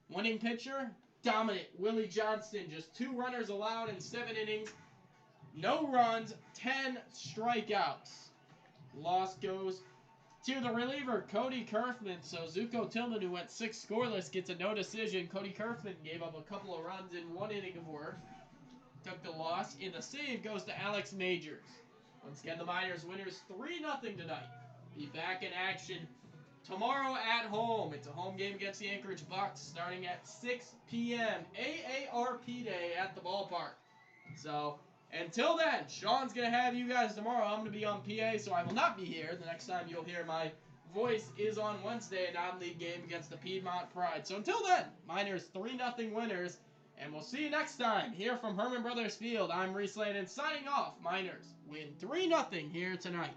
Winning pitcher, dominant Willie Johnston. Just 2 runners allowed in 7 innings. No runs, 10 strikeouts. Loss goes to the reliever, Cody Kerfman. So Zuko Tillman, who went 6 scoreless, gets a no decision. Cody Kerfman gave up a couple of runs in 1 inning of work. Took the loss, and the save goes to Alex Majors. Once again, the Miners winners 3-0 tonight. Be back in action tomorrow at home. It's a home game against the Anchorage Bucks starting at 6 p.m. AARP Day at the ballpark. So, until then, Sean's going to have you guys tomorrow. I'm going to be on PA, so I will not be here. The next time you'll hear my voice is on Wednesday, a non-league game against the Piedmont Pride. So until then, Miners 3-0 winners, and we'll see you next time here from Herman Brothers Field. I'm Reese Landon signing off. Miners win 3-0 here tonight.